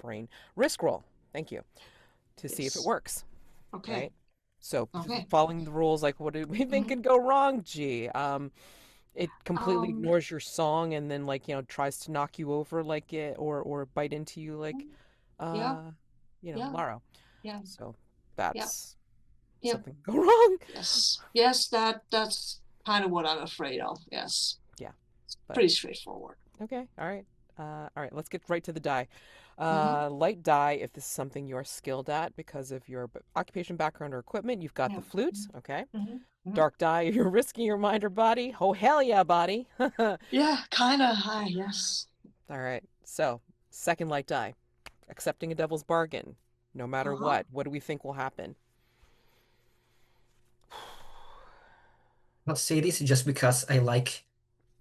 brain risk roll. Thank you, to see if it Yes. works. Okay. Right. So, Okay. following the rules, like, what do we think Mhm. could go wrong? Gee, it completely Um. ignores your song and then like tries to knock you over like it or bite into you like Yeah. uh Yeah. Laro. Yeah. So Yeah. that's Yeah. something go wrong. Yes. Yes. That's kind of what I'm afraid of. Yes. Yeah, but Pretty straightforward. okay, all right. All right, let's get right to the die. Mm-hmm. Light die if this is something you're skilled at because of your occupation, background, or equipment. You've got Yeah. the flute, okay. Mm-hmm. Mm-hmm. Dark die if you're risking your mind or body. Oh hell yeah, body. All Yeah. Kind of high. Yes. right, so second light die. Accepting a devil's bargain, no matter Uh-huh. what do we think will happen? I'll say this just because I like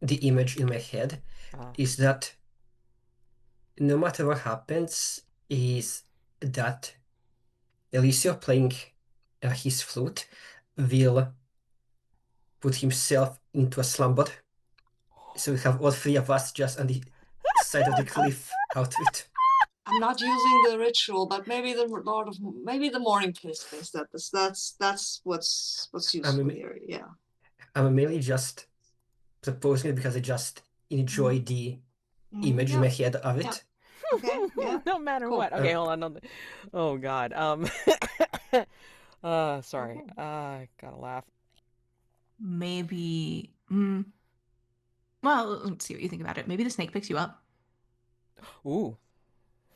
the image in my head, Uh, is that no matter what happens, is that Elisio playing his flute will put himself into a slumber. So we have all three of us just on the side of the cliff out of it. I'm not using the ritual, but maybe the morning place thinks that that's what's I'm, useful here. Yeah. I'm mainly just proposing it because I just enjoy Mhm. the Mhm. image in Yeah. my head of Yeah. it. Okay. Yeah. No matter Cool. what. Okay, hold on. Oh God. Sorry. Okay. Gotta laugh. Maybe. Well, let's see what you think about it. Maybe the snake picks you up. Ooh.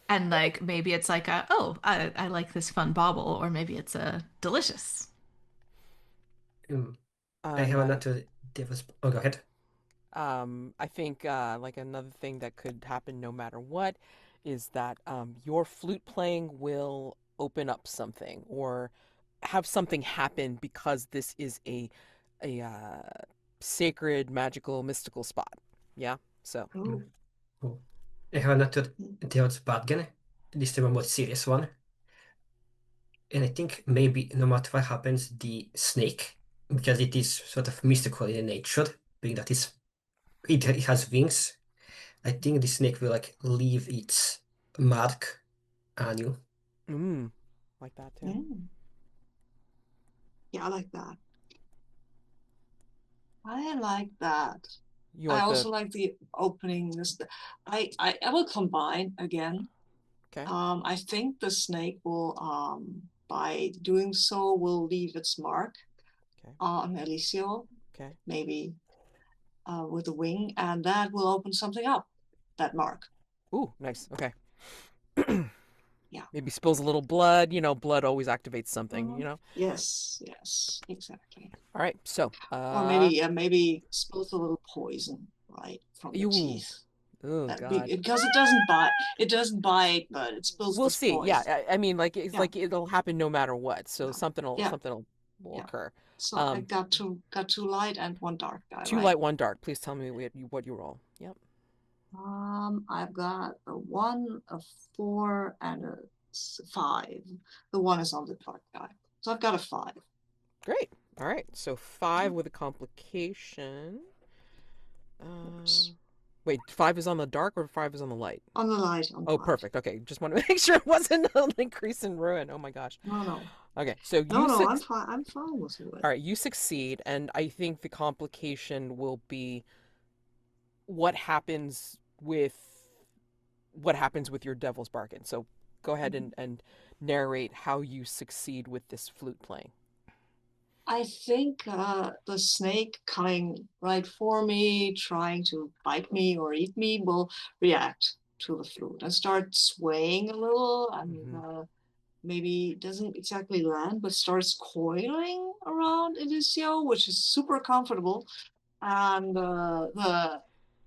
And like maybe it's like a, oh, I like this fun bauble, or maybe it's a delicious. Um, I have And another devil's. Oh, go ahead. I think like another thing that could happen no matter what is that your flute playing will open up something or have something happen because this is a sacred, magical, mystical spot. Yeah. So. Oh. Oh. I have another Mm. devil's bargain. This time a more serious one. And I think maybe no matter what happens, the snake, because it is sort of mystical in nature, being that it has wings, I think the snake will like leave its mark on you. Mm, like that too. Mm. Yeah, I like that. I like that. You I like the also like the opening. I will combine again. okay, I think the snake will, by doing so, will leave its mark okay, on Elisio, okay. maybe with a wing, and that will open something up, that mark. Ooh, nice. Okay. Yeah. Maybe spills a little blood. You know, blood always activates something. Mhm. You know. Yes, yes, exactly. All right. So, Or maybe spills a little poison, right, from the you. teeth. Oh That be God. because it doesn't bite. It doesn't bite, but it spills We'll this see. Yeah. poison. I mean, like it's Yeah, like it'll happen no matter what. So yeah, something will yeah, will yeah. occur. So I Um, got two light and one dark guy, two right? light, one dark. Please tell me what you roll. Yep. I've got a 1, a 4, and a 5. The 1 is on the dark guy, so I've got a 5. Great. All right. So 5 with a complication. Uh, Oops. wait, 5 is on the dark or 5 is on the light? On the light, on the Oh, light. perfect. Okay, just want to make sure it wasn't an increase in ruin. Oh my gosh. No, no, Okay, so no, no. I'm fine. I'm fine with it. all right, you succeed, and I think the complication will be what happens with your devil's bargain. So go ahead Mhm. and narrate how you succeed with this flute playing. I think the snake coming right for me, trying to bite me or eat me, will react to the flute and start swaying a little, and Mm-hmm. maybe doesn't exactly land, but starts coiling around Elisio, which is super comfortable. And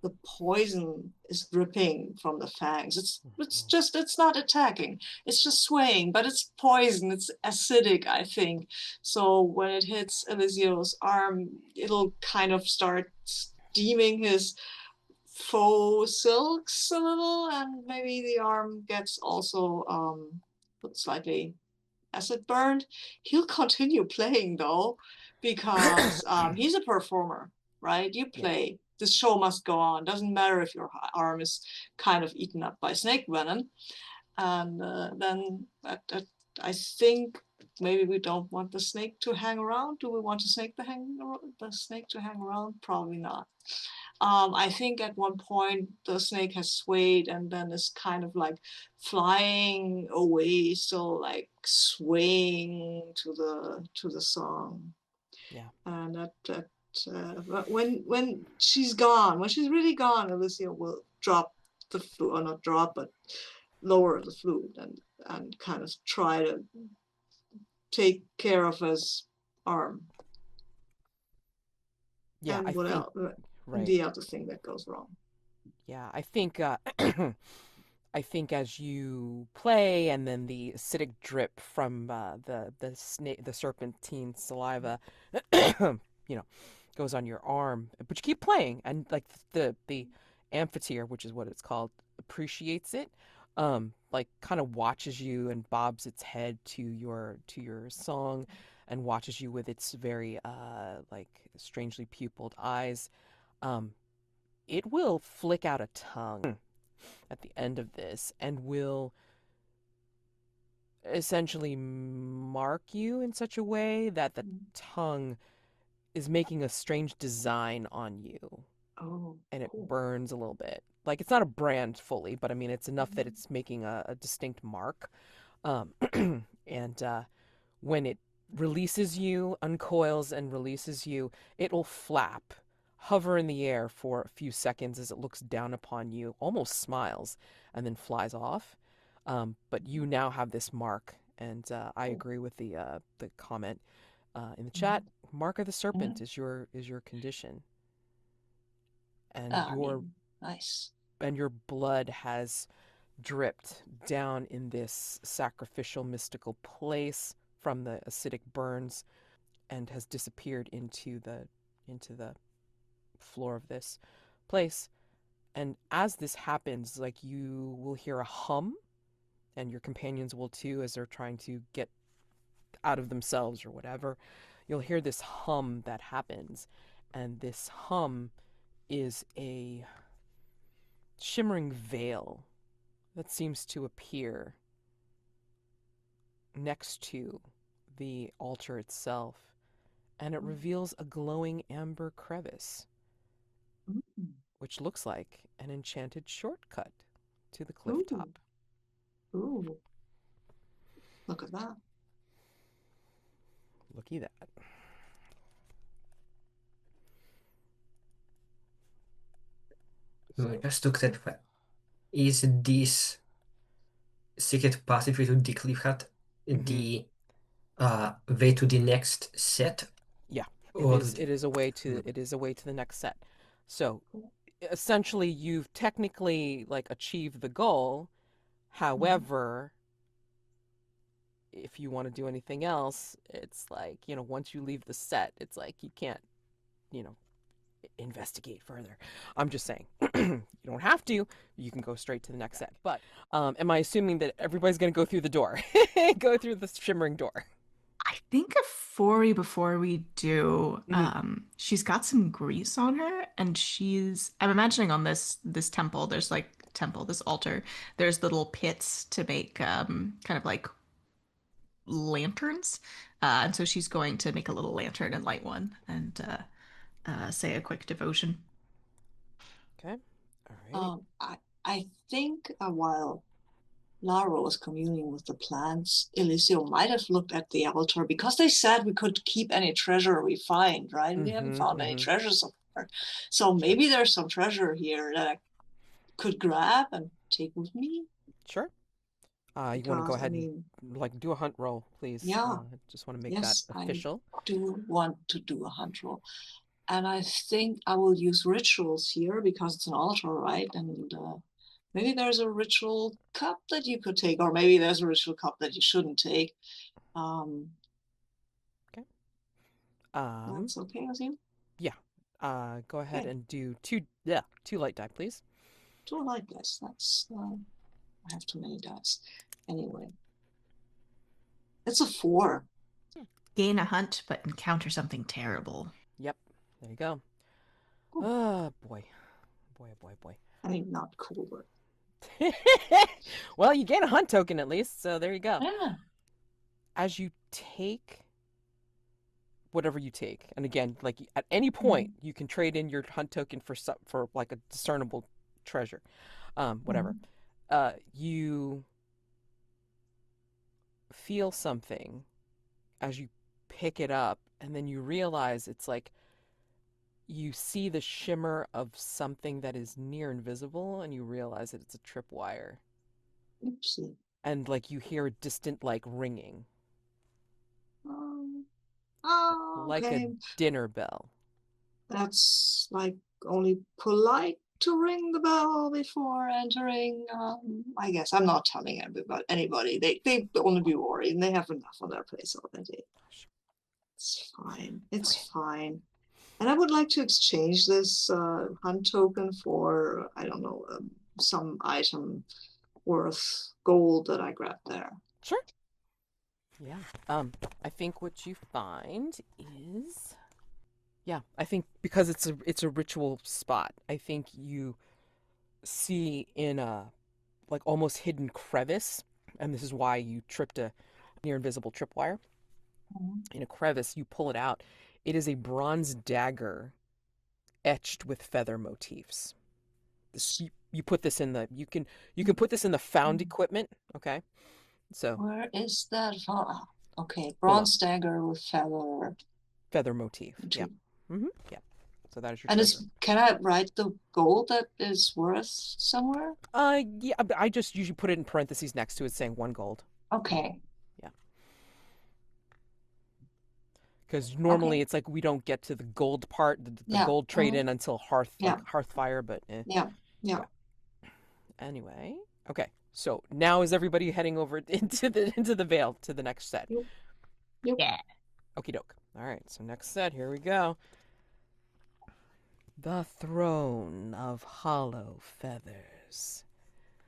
the poison is dripping from the fangs. It's not attacking. It's just swaying, but it's poison. It's acidic, I think. So when it hits Elisio's arm, it'll kind of start steaming his faux silks a little, and maybe the arm gets also slightly acid burned. He'll continue playing though, because he's a performer, right? You Yeah, play. This show must go on. Doesn't matter if your arm is kind of eaten up by snake venom. And then I think maybe we don't want the snake to hang around. Do we want the snake to hang around? Probably not. I think at one point the snake has swayed and then is kind of like flying away, still like swaying to the song. yeah, And when she's gone, when she's really gone, Alicia will drop the flute, or not drop, but lower the flute and kind of try to take care of his arm. yeah. I And what think else? right. The other thing that goes wrong. Yeah, I think I think as you play, and then the acidic drip from the snake, the serpentine saliva, you know, goes on your arm. But you keep playing, and like the amphitheater, which is what it's called, appreciates it. Like kind of watches you and bobs its head to your song, and watches you with its very like strangely pupilled eyes. Um, it will flick out a tongue. at the end of this and will essentially mark you in such a way that the tongue is making a strange design on you. Oh, And it cool. burns a little bit. Like, it's not a brand fully, but I mean, it's enough that it's making a distinct mark. And when it releases you, uncoils and releases you, it will flap, hover in the air for a few seconds as it looks down upon you, almost smiles, and then flies off. But you now have this mark, and I agree with the comment in the chat. Mark of the Serpent is your condition, and I mean, nice. your blood has dripped down in this sacrificial mystical place from the acidic burns and has disappeared into the floor of this place. And as this happens, like, you will hear a hum, and your companions will too, as they're trying to get out of themselves or whatever. You'll hear this hum that happens, and this hum is a shimmering veil that seems to appear next to the altar itself, and it reveals a glowing amber crevice, which looks like an enchanted shortcut to the cliff top. Ooh. Look at that. Looky that. I just looked at what is this secret passageway to the cliff hut, the way to the next set? Yeah, Or it is a way to the next set. So essentially, you've technically like achieved the goal. However, if you want to do anything else, it's like, once you leave the set, it's like you can't, investigate further. I'm just saying, you don't have to. You can go straight to the next set. But am I assuming that everybody's going to go through the door? Go through the shimmering door? I think Ifori, before we do, she's got some grease on her, and I'm imagining on this temple, there's like this altar, there's little pits to make kind of like lanterns. And so she's going to make a little lantern and light one and say a quick devotion. Okay. All right. I think while Laro was communing with the plants, Elisio might have looked at the altar, because they said we could keep any treasure we find, right? We haven't found any treasures so far. So maybe there's some treasure here that I could grab and take with me. Sure. You want to go ahead and like do a hunt roll, please? Yeah. Just want to make that official. I do want to do a hunt roll. And I think I will use rituals here because it's an altar, right? And maybe there's a ritual cup that you could take, or maybe there's a ritual cup that you shouldn't take. Okay. That's okay with you? Yeah. Go ahead and do two light die, please. 2 light dice. That's I have too many dice. Anyway, it's a 4. Gain a hunt, but encounter something terrible. Yep. There you go. Cool. Oh boy. Boy. I mean, not cool, but well, you gain a hunt token at least, so there you go. yeah. As you take whatever you take, and again, like at any point, you can trade in your hunt token for like a discernible treasure, whatever. You feel something as you pick it up, and then you realize it's like you see the shimmer of something that is near invisible, and you realize that it's a tripwire. Oopsie. And like you hear a distant like ringing. Like okay. a dinner bell. That's like only polite to ring the bell before entering. I guess I'm not telling anybody. They only be worried, and they have enough on their place already. It's fine. It's fine. And I would like to exchange this hunt token for, I don't know, some item worth gold that I grabbed there. Sure. Yeah. I think what you find is, I think because it's a ritual spot, I think you see in a like almost hidden crevice, and this is why you tripped a near invisible tripwire. Mhm. In a crevice, you pull it out. It is a bronze dagger etched with feather motifs. You put this in the you can put this in the found equipment. Okay, so Where is that? Okay, below bronze dagger with feather motif. Yeah. motif. Yeah. So that is your And treasure. can I write the gold that is worth somewhere? Yeah. I just usually put it in parentheses next to it, saying 1 gold. Okay. Yeah. Because Okay. normally it's like we don't get to the gold part, the Yeah. gold trade in until Hearth, Yeah. like Hearth Fire. But Yeah. Yeah. anyway, okay. So now is everybody heading over into the Vale to the next set? Yep. Yep. Yeah. Okie doke. All right. So next set, here we go. The Throne of Hollow Feathers.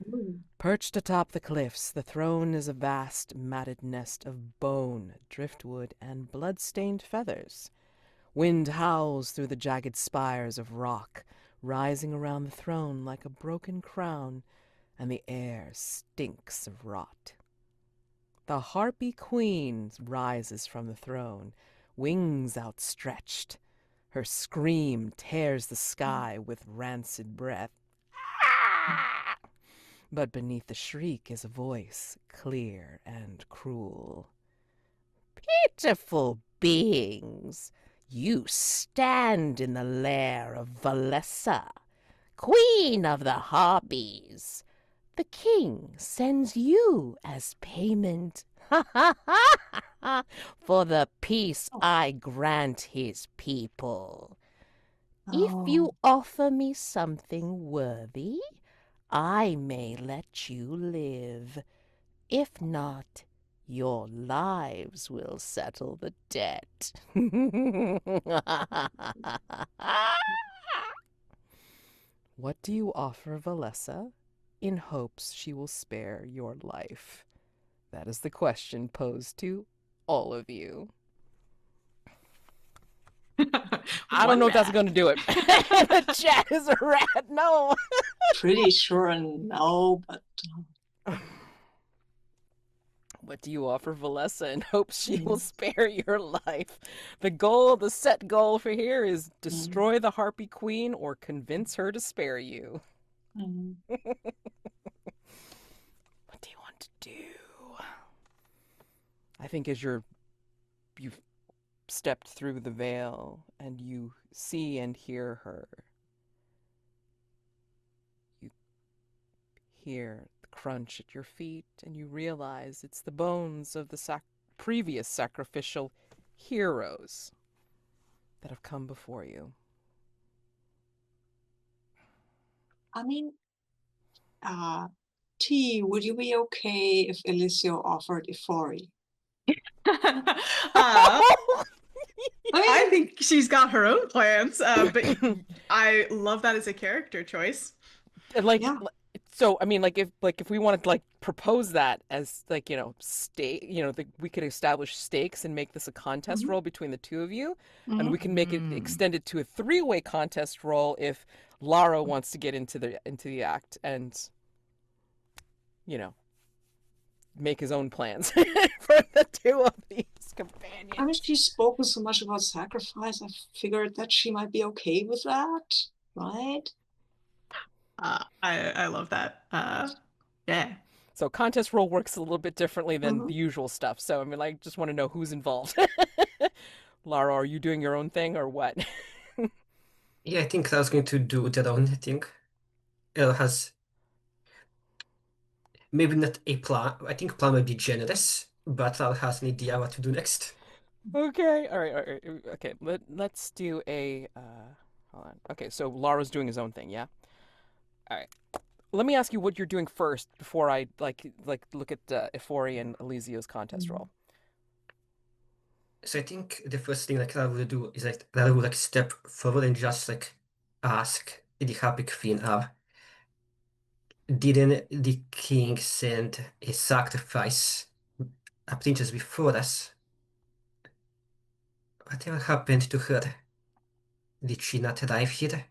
Ooh. Perched atop the cliffs, the throne is a vast, matted nest of bone, driftwood, and blood-stained feathers. Wind howls through the jagged spires of rock, rising around the throne like a broken crown, and the air stinks of rot. The Harpy Queen rises from the throne, wings outstretched. Her scream tears the sky with rancid breath. But beneath the shriek is a voice, clear and cruel. Pitiful beings, you stand in the lair of Valessa, queen of the Harpies. The king sends you as payment for the peace I grant his people. If you offer me something worthy, I may let you live. If not, your lives will settle the debt. What do you offer Valessa in hopes she will spare your life? That is the question posed to all of you. I don't know if that's going to do it. The chat is a rat. No. Pretty sure no, but What do you offer Valessa in hopes she will spare your life? The set goal for here is destroy the Harpy Queen or convince her to spare you. What do you want to do? I think as you've stepped through the veil and you see and hear her, you hear the crunch at your feet and you realize it's the bones of the previous sacrificial heroes that have come before you. I mean, T, would you be okay if Elisio offered Ifori? I think she's got her own plans, but I love that as a character choice. Like, Yeah. so I mean, like if we wanted to like propose that as like we could establish stakes and make this a contest roll between the two of you, and we can make it extend it to a 3-way contest roll if Laro wants to get into the act and make his own plans for the two of these companions. I mean, she's spoken so much about sacrifice. I figured that she might be okay with that, right? I love that. Yeah. So contest roll works a little bit differently than the usual stuff. So I mean, I just want to know who's involved. Laro, are you doing your own thing or what? Yeah, I think I was going to do their own thing. Elle has maybe not a plan. I think plan might be generous, but Elle has an idea what to do next. Okay, all right. Okay, let's do a. Hold on. Okay, so Laro's doing his own thing, yeah. All right. Let me ask you what you're doing first before I like look at Ifori and Elisio's contest roll. So I think the first thing like I would do is like that I would like step forward and just like ask the Happy Queen, didn't the king send a sacrifice a princess before us? Whatever happened to her? Did she not arrive here?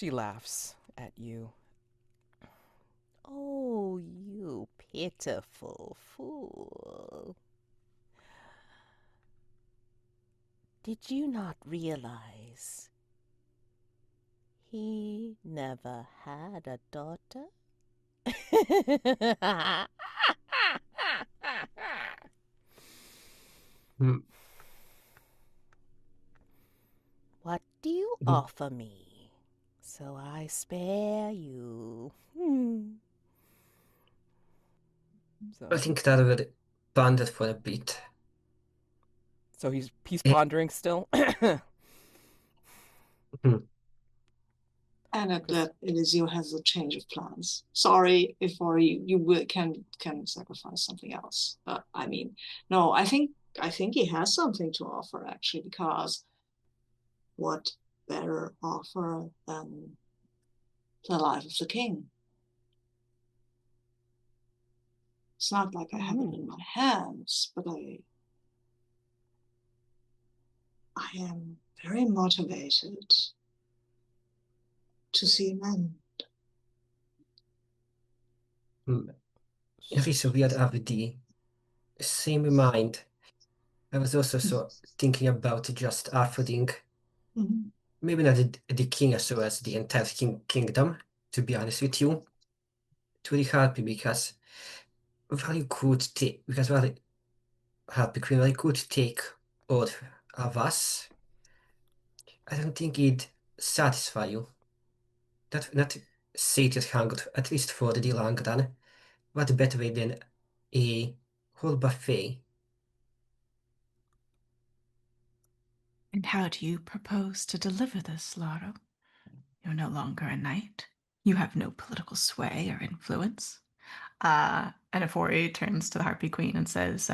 She laughs at you. Oh, you pitiful fool. Did you not realize he never had a daughter? Hmm. What do you offer me, so I spare you? So, I think that would ponder for a bit. so he's Eh, pondering still. hmm. And at 'Cause- that, Elisio has a change of plans. Sorry, Ifori, can sacrifice something else. But I mean, no, I think he has something to offer actually, because what better offer than the life of the king? It's not like I have it in my hands, but I am very motivated to see him end. Elisio, we have the same mind. I was also thinking about just offering, Mhm. maybe not the king as well as the entire kingdom, to be honest with you, to really help me because while you could take, because while help Queen, I could take all of us, I don't think it'd satisfy you. Not sate your hunger, at least for the long run. What better way than a whole buffet? And how do you propose to deliver this, Laro? You're no longer a knight. You have no political sway or influence. And Ifori turns to the Harpy Queen and says,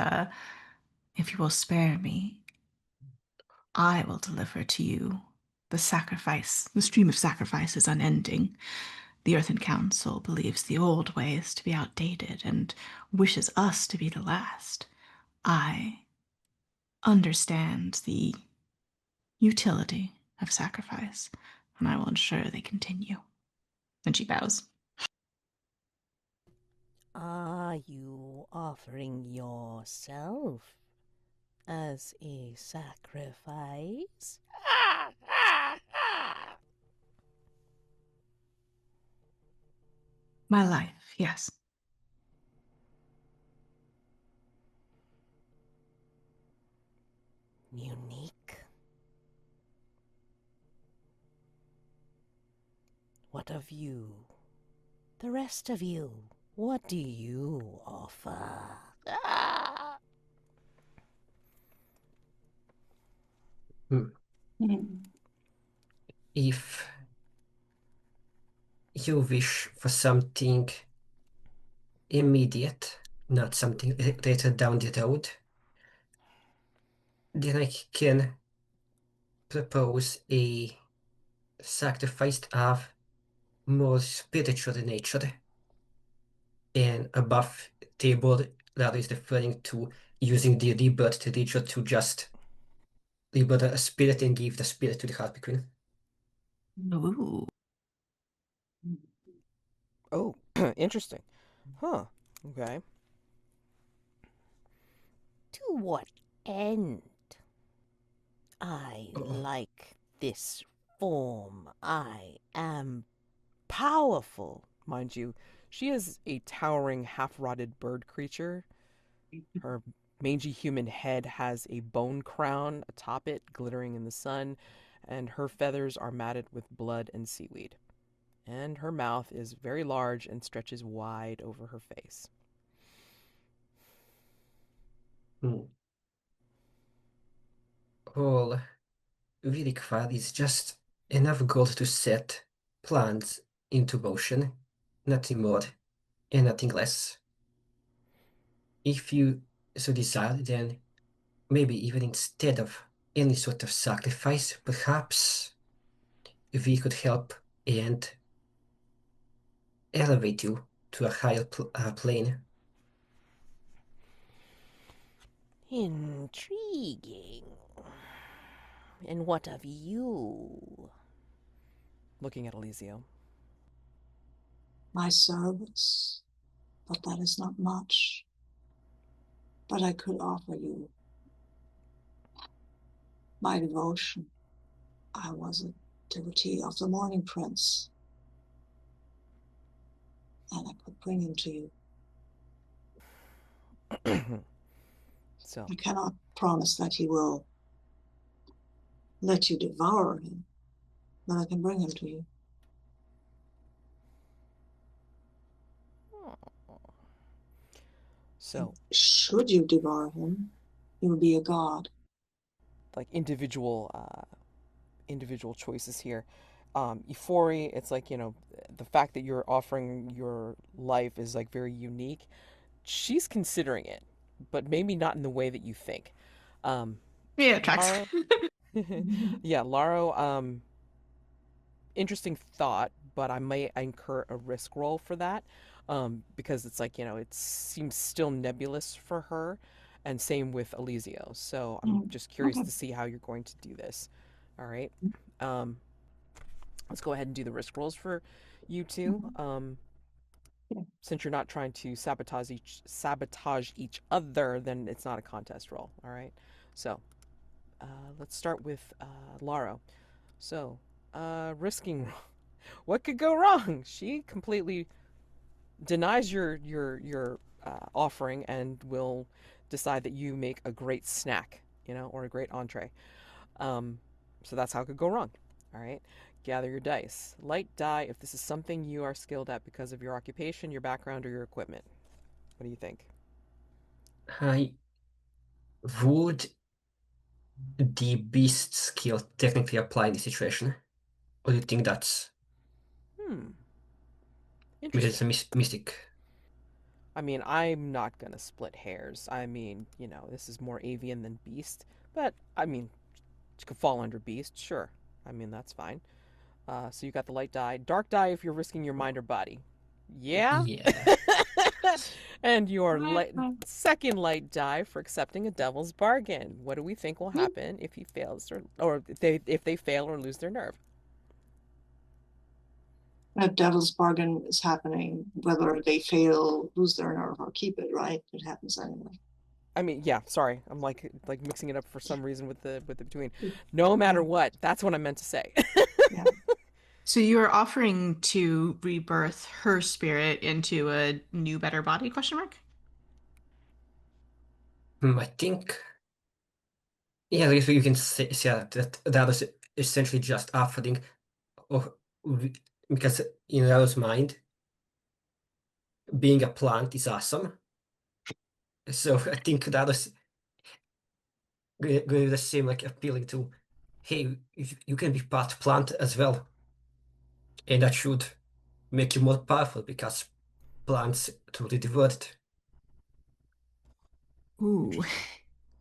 if you will spare me, I will deliver to you the sacrifice. The stream of sacrifice is unending. The Earthen Council believes the old ways to be outdated and wishes us to be the last. I understand the utility of sacrifice, and I will ensure they continue. And she bows. Are you offering yourself as a sacrifice? My life, yes. Unique. What of you? The rest of you, what do you offer? Hmm. Mhm. If you wish for something immediate, not something later down the road, then I can propose a sacrifice of more spiritual nature and above table that is referring to using the rebirth ritual to just rebirth a spirit and give the spirit to the Harpy Queen. Ooh. Oh, interesting. Huh. Okay. To what end? I Oh, like this form. I am powerful. Mind you, she is a towering, half-rotted bird creature. Her mangy human head has a bone crown atop it, glittering in the sun, and her feathers are matted with blood and seaweed. And her mouth is very large and stretches wide over her face. hmm. All we require is just enough gold to set plans into motion, nothing more and nothing less. If you so desire, then maybe even instead of any sort of sacrifice, perhaps we could help and elevate you to a higher plane. Intriguing. And what of you? looking at Elisio. My service, but that is not much. But I could offer you my devotion. I was a devotee of the Morning Prince, and I could bring him to you. So, I cannot promise that he will let you devour him, but I can bring him to you. so Should you devour him, you will be a god. like individual choices here. Ifori, it's like, the fact that you're offering your life is like very unique. She's considering it, but maybe not in the way that you think. Um, Yeah, tracks. Laro, yeah, Laro, interesting thought, but I might incur a risk roll for that, because it's like, it seems still nebulous for her, and same with Elisio. So I'm just curious Okay. to see how you're going to do this. All right. Um, let's go ahead and do the risk rolls for you two. Yeah. Since you're not trying to sabotage each other, then it's not a contest roll. All right. So let's start with Laro. So risking. What could go wrong? She completely denies your offering and will decide that you make a great snack, or a great entree. Um, so that's how it could go wrong. All right. Gather your dice. Light die if this is something you are skilled at because of your occupation, your background, or your equipment. What do you think? I would the beast skill technically apply in this situation? Or do you think that's Hmm. because it's Interesting. a mystic? I mean, I'm not gonna split hairs. I mean, this is more avian than beast, but I mean, it could fall under beast, sure. I mean, that's fine. So you got the light die. Dark die if you're risking your mind or body. Yeah? Yeah. And your second light die for accepting a devil's bargain. What do we think will happen if he fails or if they fail or lose their nerve? A devil's bargain is happening whether they fail, lose their nerve, or keep it, right? It happens anyway. I mean, yeah, sorry. I'm like mixing it up for some reason with the between. No matter what, that's what I meant to say. Yeah. So you are offering to rebirth her spirit into a new, better body? Question mark. I think, yeah, I guess you can say that is essentially just offering, or because in Laro's mind, being a plant is awesome. So I think that is going to the same like appealing to, hey, you can be part plant as well, and that should make you more powerful because plants truly devoted. Ooh. Interesting.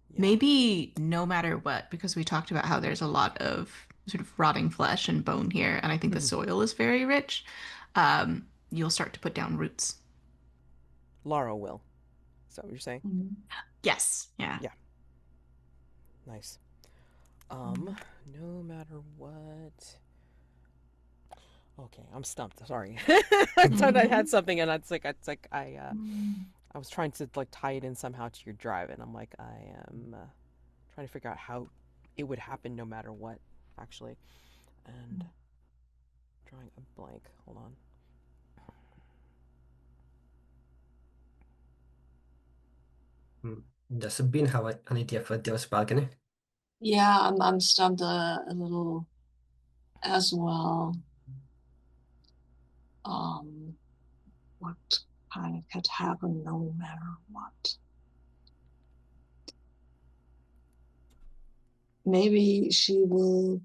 Yeah. Maybe no matter what, because we talked about how there's a lot of sort of rotting flesh and bone here, and I think the soil is very rich. You'll start to put down roots. Laro will. Is that what you're saying? Yes. Yeah. Yeah. Nice. No matter what. Okay, I'm stumped. Sorry. I thought I had something, and I was trying to like tie it in somehow to your drive, and I'm like, I am trying to figure out how it would happen no matter what, actually, and drawing a blank. Hold on. Does Sabine have an idea for Devil's Bargain? Yeah, I'm stumped a little as well. What kind of could happen no matter what? Maybe she will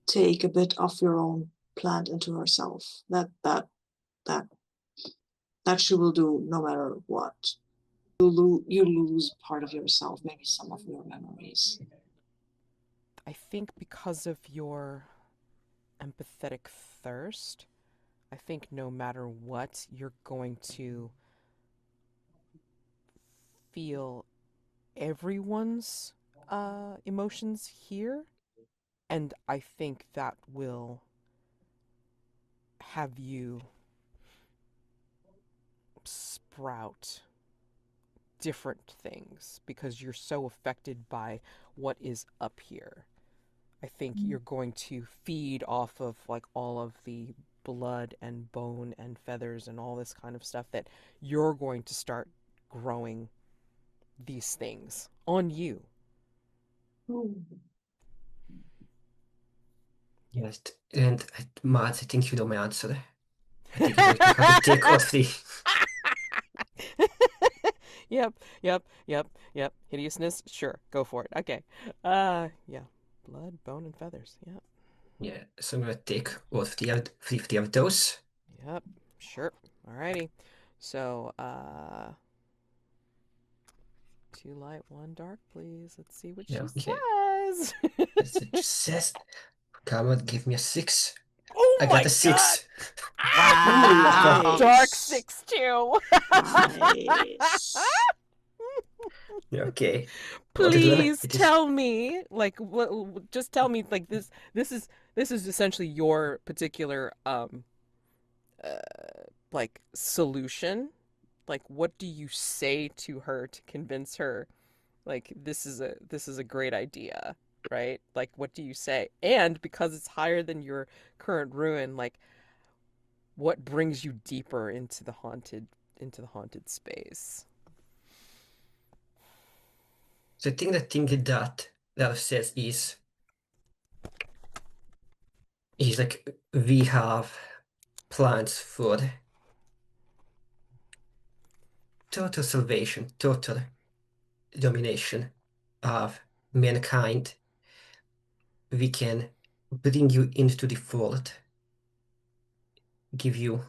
take a bit of your own plant into herself. That she will do no matter what. You lose part of yourself, maybe some of your memories. I think because of your empathetic thirst, I think no matter what, you're going to feel everyone's emotions here, and I think that will have you sprout different things because you're so affected by what is up here. I think you're going to feed off of like all of the blood and bone and feathers and all this kind of stuff that you're going to start growing these things on you. Yes, and Mads, I think you know my answer. I think you're going to have to take all three. Yep. Hideousness, sure, go for it. Okay. Yeah. Blood, bone, and feathers. Yep. Yeah, so I'm going to take all three of those. Yep. Sure. Alrighty. So, 2 light, 1 dark, please. Let's see what Yeah, she okay. says. It just says, come on, give me a 6. Oh I my got a 6. Wow. Dark 6 too. Nice. Yeah, okay. What to do? Please tell me, like, just tell me, like, this is essentially your particular like solution. Like, what do you say to her to convince her, like, this is a great idea, right? Like, what do you say? And because it's higher than your current ruin, like, what brings you deeper into the haunted space? So I think the thing that Laro says is like we have plans for total salvation, total domination of mankind. We can bring you into the fold, give you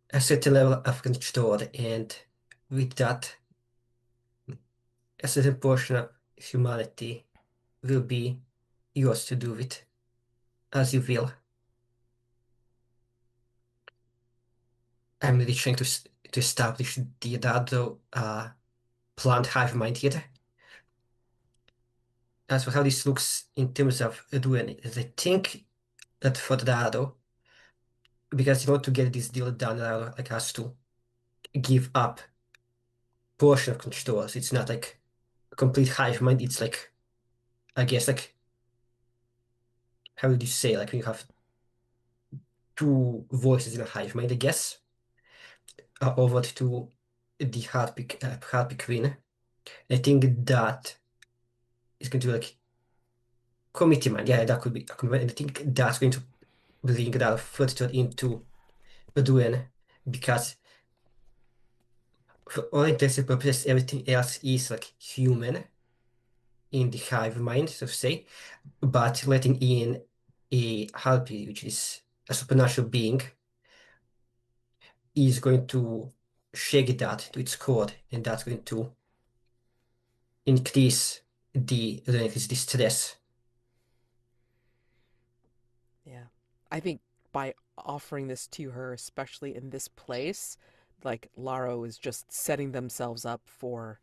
a certain level of control, and with that, a certain portion of humanity will be yours to do with as you will. I'm really trying to establish the Dado plant hive mind here. As for how this looks in terms of doing it, I think that for Dado, because in order to get this deal done, Dado like has to give up portion of control. So it's not like a complete hive mind. It's like, I guess, like, how would you say, like when you have two voices in a hive mind, I guess, over to the Harpy Queen. I think that is going to be like committee mind. Yeah, that could be a committee. I think that's going to bring that further into Odwin because for all intents and purposes, everything else is like human in the hive mind, so to say, but letting in a Harpy, which is a supernatural being, is going to shake that to its core, and that's going to increase the stress. Yeah. I think by offering this to her, especially in this place, like, Laro is just setting themselves up for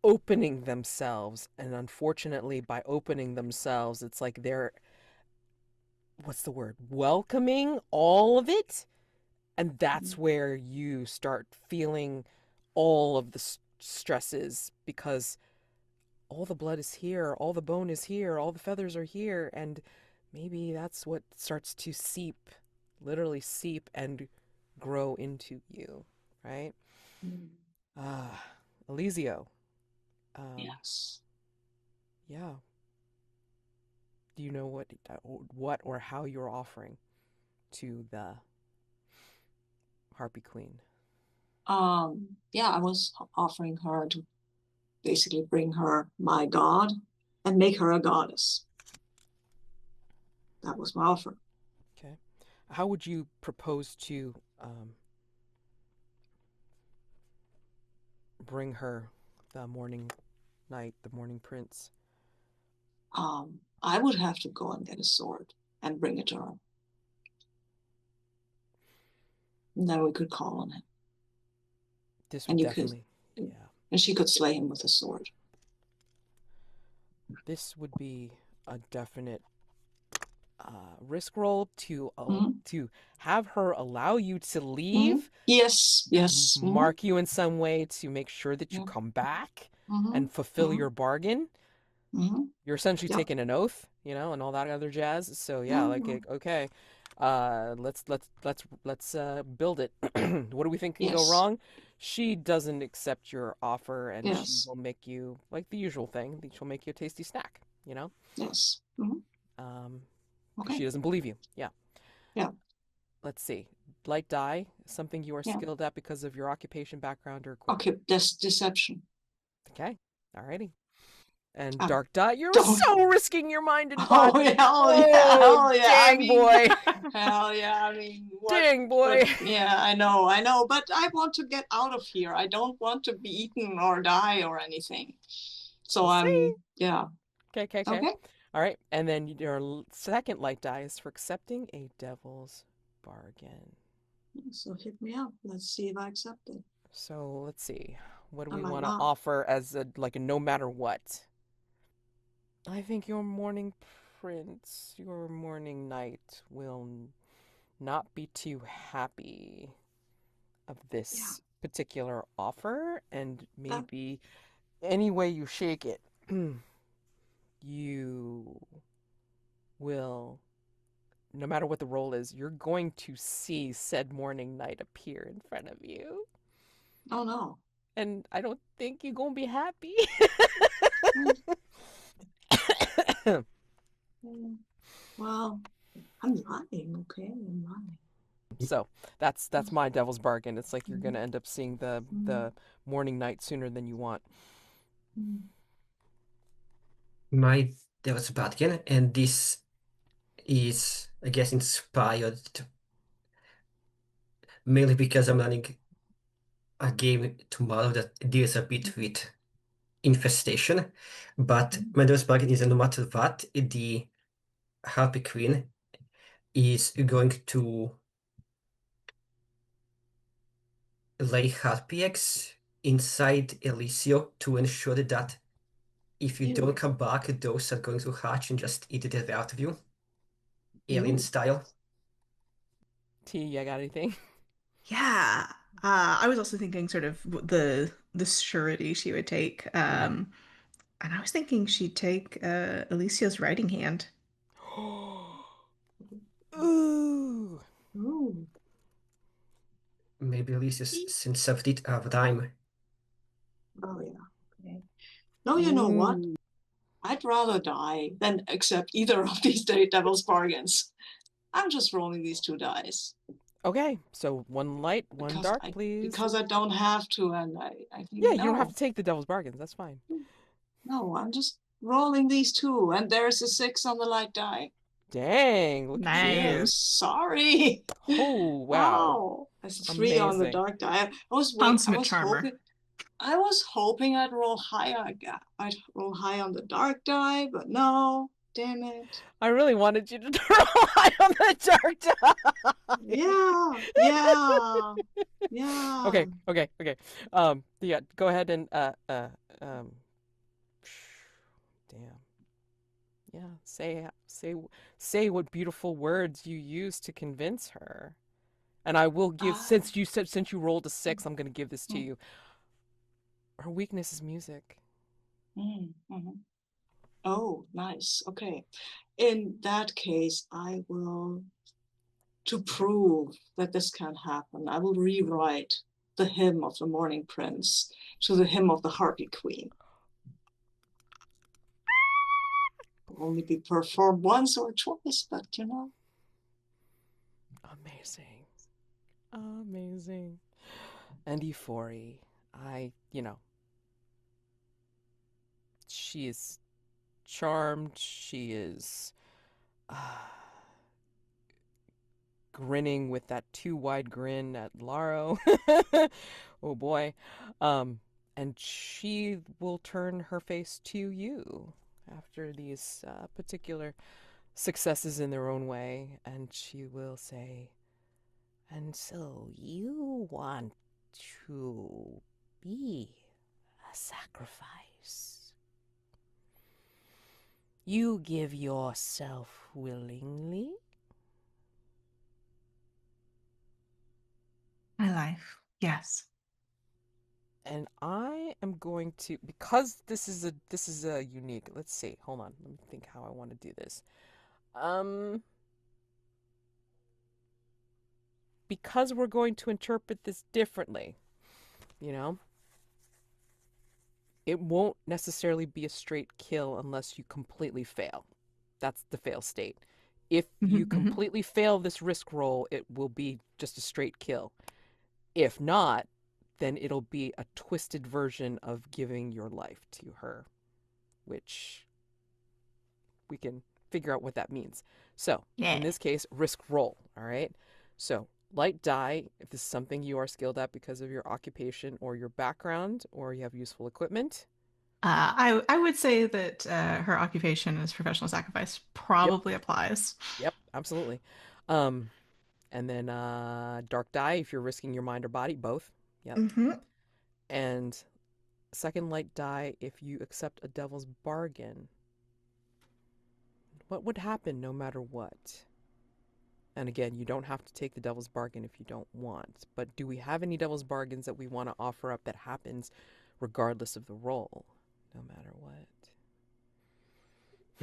opening themselves. And unfortunately, by opening themselves, it's like they're, what's the word? Welcoming all of it. And that's where you start feeling all of the stresses because all the blood is here, all the bone is here, all the feathers are here, and maybe that's what starts to seep, literally seep and grow into you, right? Ah, Elisio. Yes. Yeah. Do you know what or how you're offering to the Harpy Queen? Yeah, I was offering her to basically bring her my god and make her a goddess. That was my offer. Okay. How would you propose to bring her the morning the morning prince? I would have to go and get a sword and bring it to her. And then we could call on him. This would And you could, definitely, yeah. and she could slay him with a sword. This would be a definite risk roll to Mhm. to have her allow you to Mhm. leave, Yes, yes. Mhm. mark you in some way to make sure that you Yeah. come back and Mhm. fulfill Mhm. your bargain. Mhm. You're essentially Yeah. taking an oath, you know, and all that other jazz. So yeah, like Mhm. okay, let's build it. What do we think can go Yes. wrong? She doesn't accept your offer, and she Yes. will make you like the usual thing. She'll make you a tasty snack, you know, Yes. Mhm. because Okay. she doesn't believe you. Yeah. Yeah. Let's see. Light die, something you are Yeah. skilled at because of your occupation, background, or equipment. Okay. That's deception. Okay. Alrighty. And Ah, dark dot, you're don't. so risking your mind and Oh body. yeah. Oh yeah. Oh, Oh yeah. I dang mean, boy. hell yeah. I mean, what? Dang But boy. yeah, I know. I know. But I want to get out of here. I don't want to be eaten or die or anything. So We'll see. yeah. Okay. Okay. All right. And then your second light die is for accepting a devil's bargain. So hit me up. Let's see if I accept it. So let's see. What do I we might want to not. offer as a no matter what? I think your morning prince, your morning knight will not be too happy of Yeah. this particular offer, and That, maybe any way you shake it, you will, no matter what the role is, you're going to see said morning knight appear in front of you. oh no. And I don't think you're going to be happy. Mm, well, I'm lying. Okay, I'm lying. So that's my devil's bargain. It's like you're going to Mhm. end up seeing the Mhm. morning knight sooner than you want. Mhm. My Devil's Bargain, and this is, I guess, inspired mainly because I'm running a game tomorrow that deals a bit with infestation. But Mhm. my Devil's Bargain is that no matter what, the Harpy Queen is going to lay harpy eggs inside Elisio to ensure that if you don't Ew. come back, those are going to hatch and just eat the hell out of you, alien Ew. style. T, you got anything? Yeah. I was also thinking sort of the surety she would take. And I was thinking she'd take Alicia's writing hand. Ooh. Ooh. Maybe Alicia's sense of rhyme. Oh yeah. Okay. No, you know what? Ooh. I'd rather die than accept either of these devil's bargains. I'm just rolling these two dice Okay, so one light, one because dark, please. I don't have to, and I think Yeah, you don't have to no, take the devil's bargains. That's fine. no, I'm just rolling these two, and there's a 6 on the light die. Dang, look at Yeah, you. Nice. sorry. Oh, wow. Wow, that's a 3 on the Amazing. dark die. Consummate charmer. I was hoping I'd roll higher. I'd roll high on the dark die, but no. Damn it. I really wanted you to roll high on the dark die. Yeah, yeah, yeah. Okay. Yeah, go ahead and um damn. Yeah, say what beautiful words you use to convince her. And I will give, Ah, since you rolled a 6, I'm going to give this to you. Her weakness is music. mhm. Oh, nice. Okay. In that case, I will, to prove that this can happen, I will rewrite the hymn of the Morning Prince to the hymn of the Harpy Queen. Will only be performed once or twice, but you know. Amazing. Amazing. And Ifori, she is charmed. She is grinning with that too wide grin at Laro. Oh boy. Um, and she will turn her face to you after these particular successes in their own way, and she will say, And so you want to be a sacrifice. You give yourself willingly? My life. Yes. And I am going to, because this is a unique. Let's see. Hold on. Let me think how I want to do this. Because we're going to interpret this differently, you know, it won't necessarily be a straight kill unless you completely fail. That's the fail state. If you completely fail this risk roll, it will be just a straight kill. If not, then it'll be a twisted version of giving your life to her, which we can figure out what that means. So, Yeah. in this case, risk roll, all right? So, light die, if this is something you are skilled at because of your occupation or your background, or you have useful equipment. I would say that her occupation as professional sacrifice Yep, probably applies. yep, absolutely. Um, and then dark die, if you're risking your mind or body, both. Yep. Mm-hmm. And second light die, if you accept a devil's bargain. What would happen no matter what? And again, you don't have to take the devil's bargain if you don't want. But do we have any devil's bargains that we want to offer up that happens regardless of the roll, no matter what?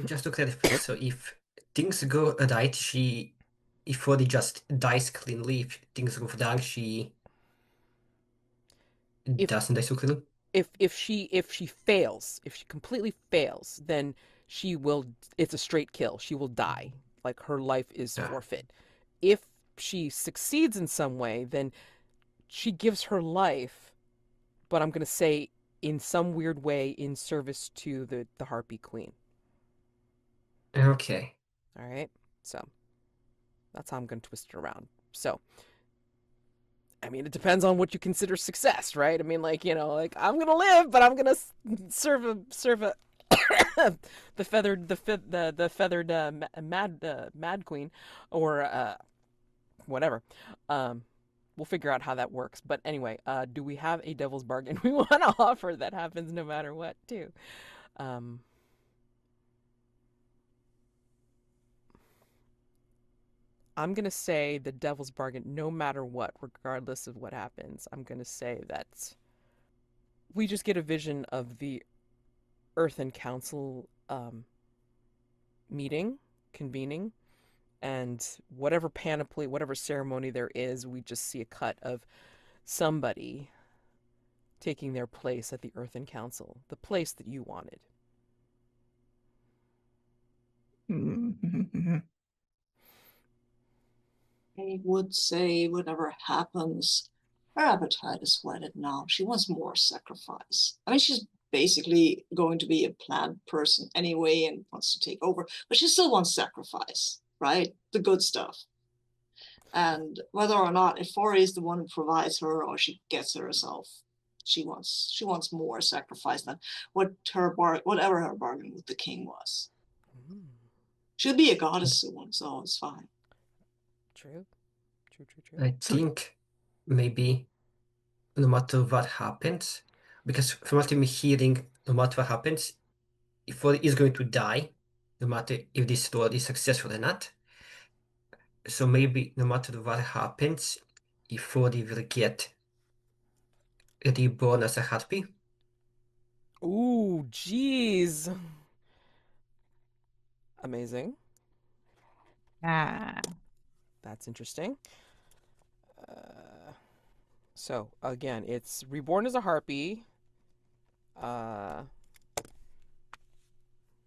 Just to clarify, so if things go right, Ifori just dies cleanly. If things go wrong, she If doesn't die so cleanly. if she fails, if she completely fails, then she will. It's a straight kill. She will die. Like her life is Yeah. forfeit. If she succeeds in some way, then she gives her life, but I'm going to say in some weird way in service to the Harpy Queen. Okay. All right? So, that's how I'm going to twist it around. So, I mean, it depends on what you consider success, right? I mean, like, you know, like I'm going to live, but I'm going to serve a the feathered mad queen or whatever. We'll figure out how that works. But anyway, do we have a devil's bargain we want to offer that happens no matter what, too? I'm going to say the devil's bargain no matter what, regardless of what happens. I'm going to say that we just get a vision of the Earthen Council meeting, convening, and whatever panoply, whatever ceremony there is, we just see a cut of somebody taking their place at the Earthen Council, the place that you wanted. Mm-hmm. I would say whatever happens, her appetite is whetted now. She wants more sacrifice. I mean, she's basically going to be a plant person anyway and wants to take over, but she still wants sacrifice, right? The good stuff. And whether or not Ifori is the one who provides her or she gets her herself, she wants more sacrifice than whatever her bargain with the king was. Mm, She'll be a goddess soon, so it's fine. true, true, true, true. I think maybe no matter what happens, because from what I'm hearing, no matter what happens, Ifori is going to die, no matter if this roll is successful or not. So maybe no matter what happens, Ifori will get reborn as a harpy. Ooh, jeez. Amazing. Yeah. That's interesting. So again, it's reborn as a harpy. Uh,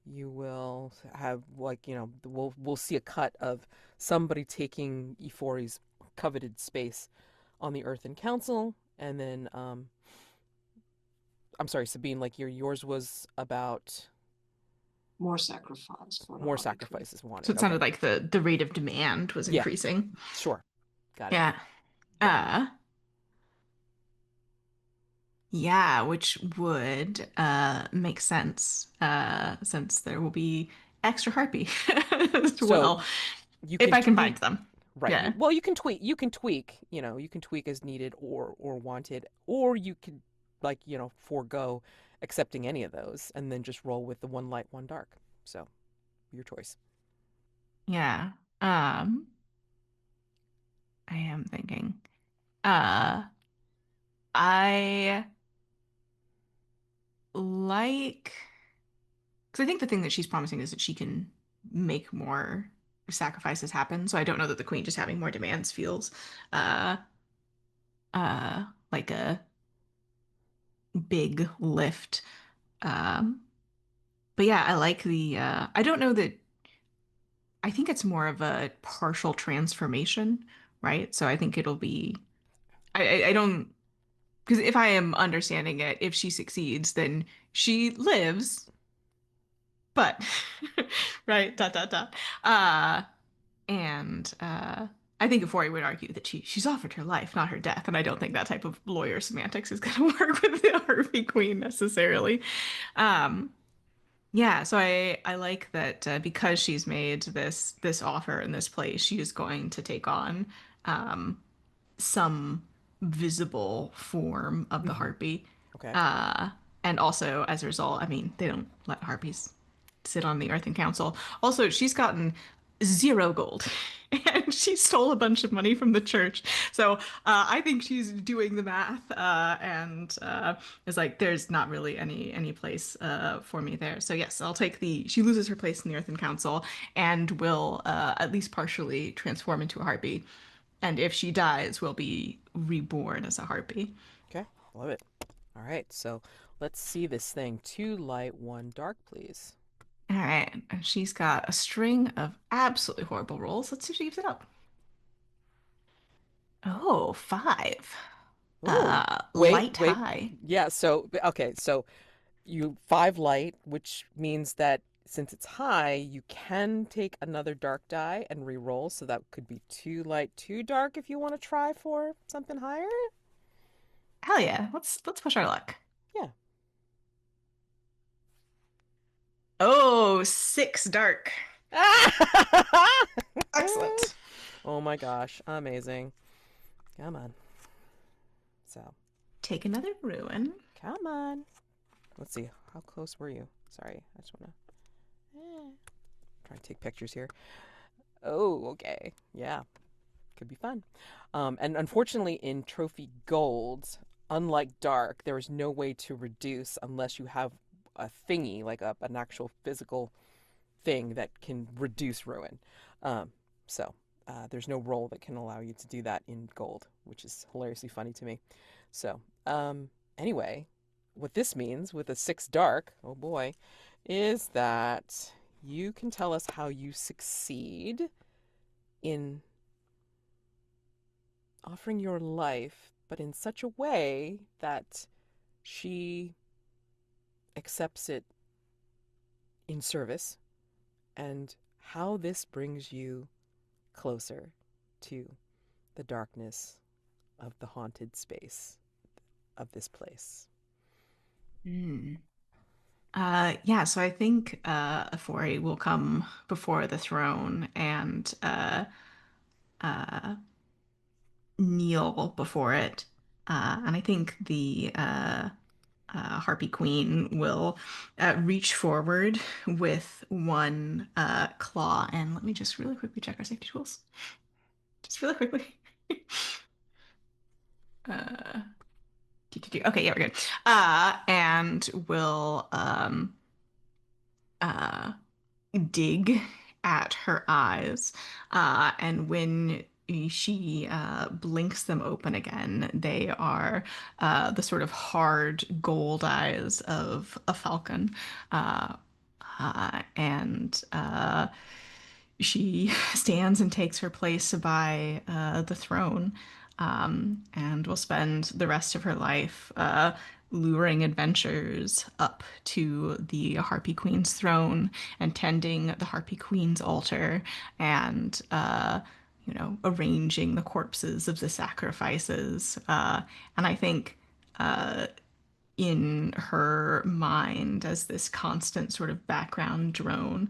you will have like we'll see a cut of somebody taking Ifori's coveted space on the Earthen Council, and then I'm sorry, Sabine, like yours was about More sacrifice for the more Harpy Queen. sacrifices wanted. So it Okay, sounded like the rate of demand was yeah, increasing. sure, got it. Yeah. Yeah. Yeah, which would make sense since there will be extra harpy as So well you if can I can tweak. find them. Right. Yeah. Well, you can tweak. You can tweak. You can tweak as needed or wanted, or you could forego accepting any of those and then just roll with the one light, one dark. So your choice. Yeah. I am thinking. Uh, I like, because I think the thing that she's promising is that she can make more sacrifices happen. So I don't know that the queen just having more demands feels uh like a big lift. Um, but yeah, I like the I don't know that I think it's more of a partial transformation, right? So I think it'll be I don't because if I am understanding it, if she succeeds, then she lives, but right, dot dot dot. And I think Ifori would argue that she's offered her life, not her death, and I don't think that type of lawyer semantics is going to work with the Harvey Queen necessarily. Um, yeah, so I like that because she's made this offer in this place, she is going to take on um, some visible form of the Hmm. harpy. Okay. Uh, and also, as a result, I mean, they don't let harpies sit on the Earth and Council. Also, she's gotten 0 gold and she stole a bunch of money from the church. So I think she's doing the math and is like, there's not really any place for me there. So yes, I'll take she loses her place in the Earth and Council and will at least partially transform into a harpy. And if she dies, will be reborn as a harpy. Okay. Love it. All right. So let's see this thing. 2 light, 1 dark, please. All right. And she's got a string of absolutely horrible rolls. Let's see if she keeps it up. Oh, 5. Ooh. Wait, Light wait. high. Yeah, so okay, so you 5 light, which means that since it's high, you can take another dark die and re-roll, so that could be 2 light, 2 dark if you want to try for something higher. Hell yeah. Let's push our luck. Yeah. Oh, 6 dark. Excellent. Oh my gosh, amazing. Come on. So, Take another ruin. come on. Let's see. How close were you? Sorry, I just want to try to take pictures here. Oh, okay. Yeah. Could be fun. And unfortunately, in Trophy Gold, unlike Dark, there is no way to reduce unless you have a thingy, like an actual physical thing that can reduce ruin. There's no roll that can allow you to do that in Gold, which is hilariously funny to me. So, anyway, what this means with a 6 Dark, oh boy, is that you can tell us how you succeed in offering your life, but in such a way that she accepts it in service, and how this brings you closer to the darkness of the haunted space of this place. Hmm. Yeah, so I think Ifori will come before the throne and uh, kneel before it. And I think the Harpy Queen will reach forward with one claw. And let me just really quickly check our safety tools. Just really quickly. uh, okay, yeah, we're good. And will uh, dig at her eyes. And when she blinks them open again, they are the sort of hard gold eyes of a falcon. Uh, and she stands and takes her place by the throne and will spend the rest of her life luring adventurers up to the Harpy Queen's throne and tending the Harpy Queen's altar and arranging the corpses of the sacrifices. And I think in her mind as this constant sort of background drone.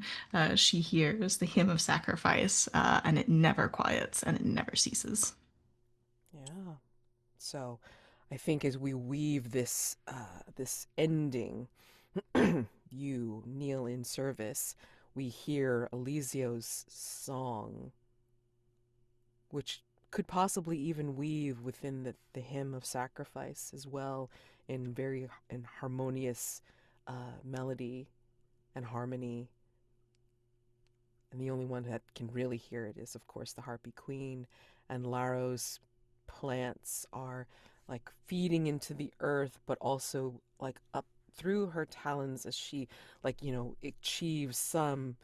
She hears the hymn of sacrifice, and it never quiets and it never ceases. Yeah. So, I think as we weave this ending, you kneel in service. we hear Elisio's song, which could possibly even weave within the hymn of sacrifice as well, in harmonious melody and harmony. And the only one that can really hear it is, of course, the Harpy Queen. And Laro's plants are like feeding into the earth, but also like up through her talons as she, like, achieves some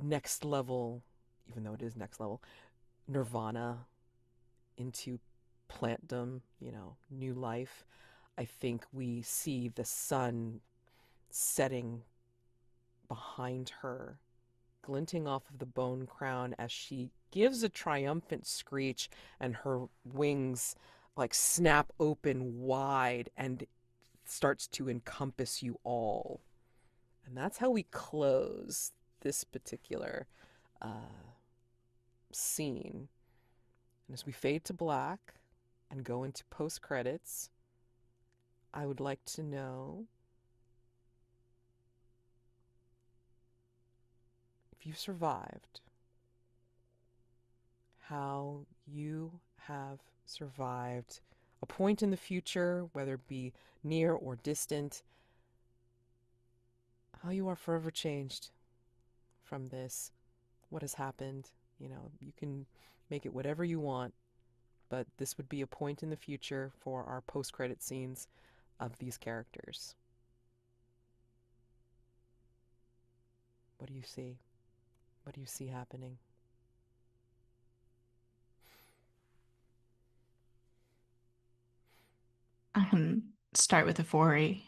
next level, even though it is next level, nirvana into plantdom, new life. I think we see the sun setting behind her, glinting off of the bone crown as she gives a triumphant screech, and her wings like snap open wide and starts to encompass you all. And that's how we close this particular scene. And as we fade to black and go into post credits, I would like to know if you've survived, how you have survived a point in the future, whether it be near or distant, how you are forever changed from this, what has happened. You can make it whatever you want, but this would be a point in the future for our post-credit scenes of these characters. What do you see? What do you see happening? I can start with Ifori.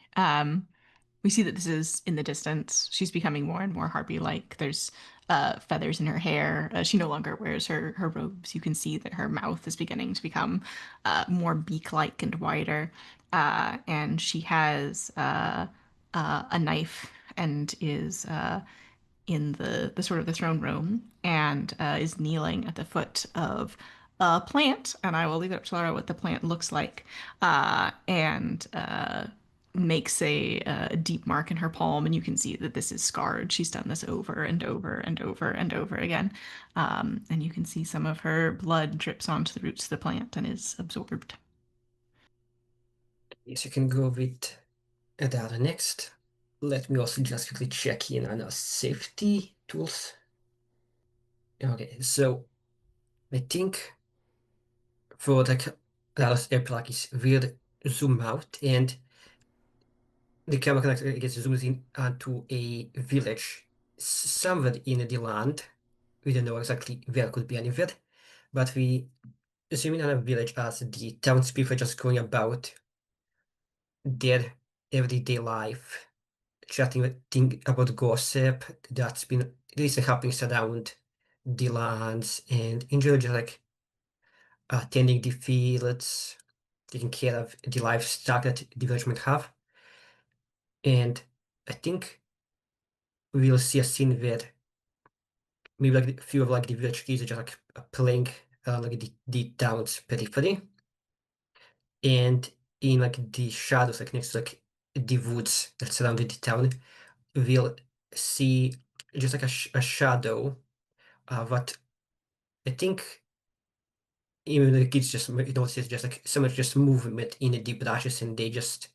We see that this is in the distance. She's becoming more and more harpy-like. There's feathers in her hair. She no longer wears her robes. You can see that her mouth is beginning to become more beak-like and wider. And she has a knife and is in the sort of the throne room and is kneeling at the foot of a plant. And I will leave it up to Lara what the plant looks like. And makes a deep mark in her palm, and you can see that this is scarred. She's done this over and over and over and over again. And you can see some of her blood drips onto the roots of the plant and is absorbed. Yes, you can go with Adara next. Let me also just quickly check in on our safety tools. Okay, so I think for the Adara's airplug is we'll zoom out, and the camera connector gets zoomed in onto a village somewhere in the land. We don't know exactly where could be anywhere, but we zoom in on a village as the townspeople are just going about their everyday life, chatting about gossip that's been recent happenings around the lands, and in general just like tending the fields, taking care of the livestock that the village might have. And I think we'll see a scene where maybe like a few of like the village kids are just like playing like the town's periphery, and in like the shadows like next to like the woods that surrounded the town, we'll see just like a shadow. But I think even the kids just notice it's just like so much just movement in the brushes, and they just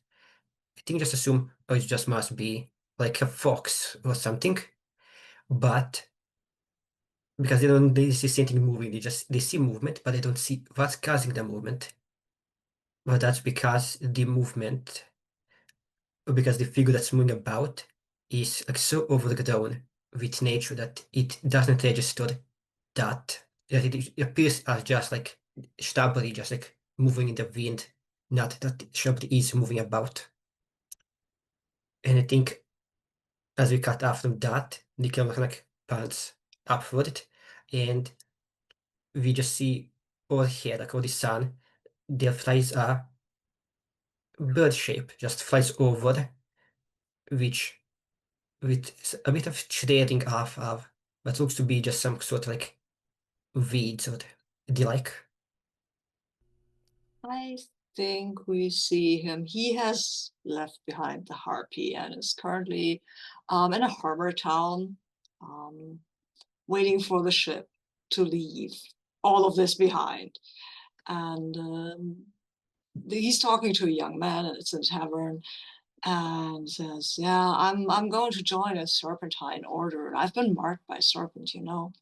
I think just assume, oh, it just must be like a fox or something. But because they see something moving, they see movement, but they don't see what's causing the movement. But that's because the figure that's moving about is like so overgrown with nature that it doesn't register that it appears as just like shrubbery, just like moving in the wind, not that the shrubbery is moving about. And I think as we cut off from that, the camera like pans upward, and we just see overhead, like over the sun, there flies a bird shape, just flies over, which with a bit of shading off of what looks to be just some sort of like weeds or the like. I think we see him. He has left behind the harpy and is currently in a harbor town, waiting for the ship to leave all of this behind. And he's talking to a young man, and it's in a tavern, and says, "Yeah, I'm going to join a serpentine order. I've been marked by serpent, you know."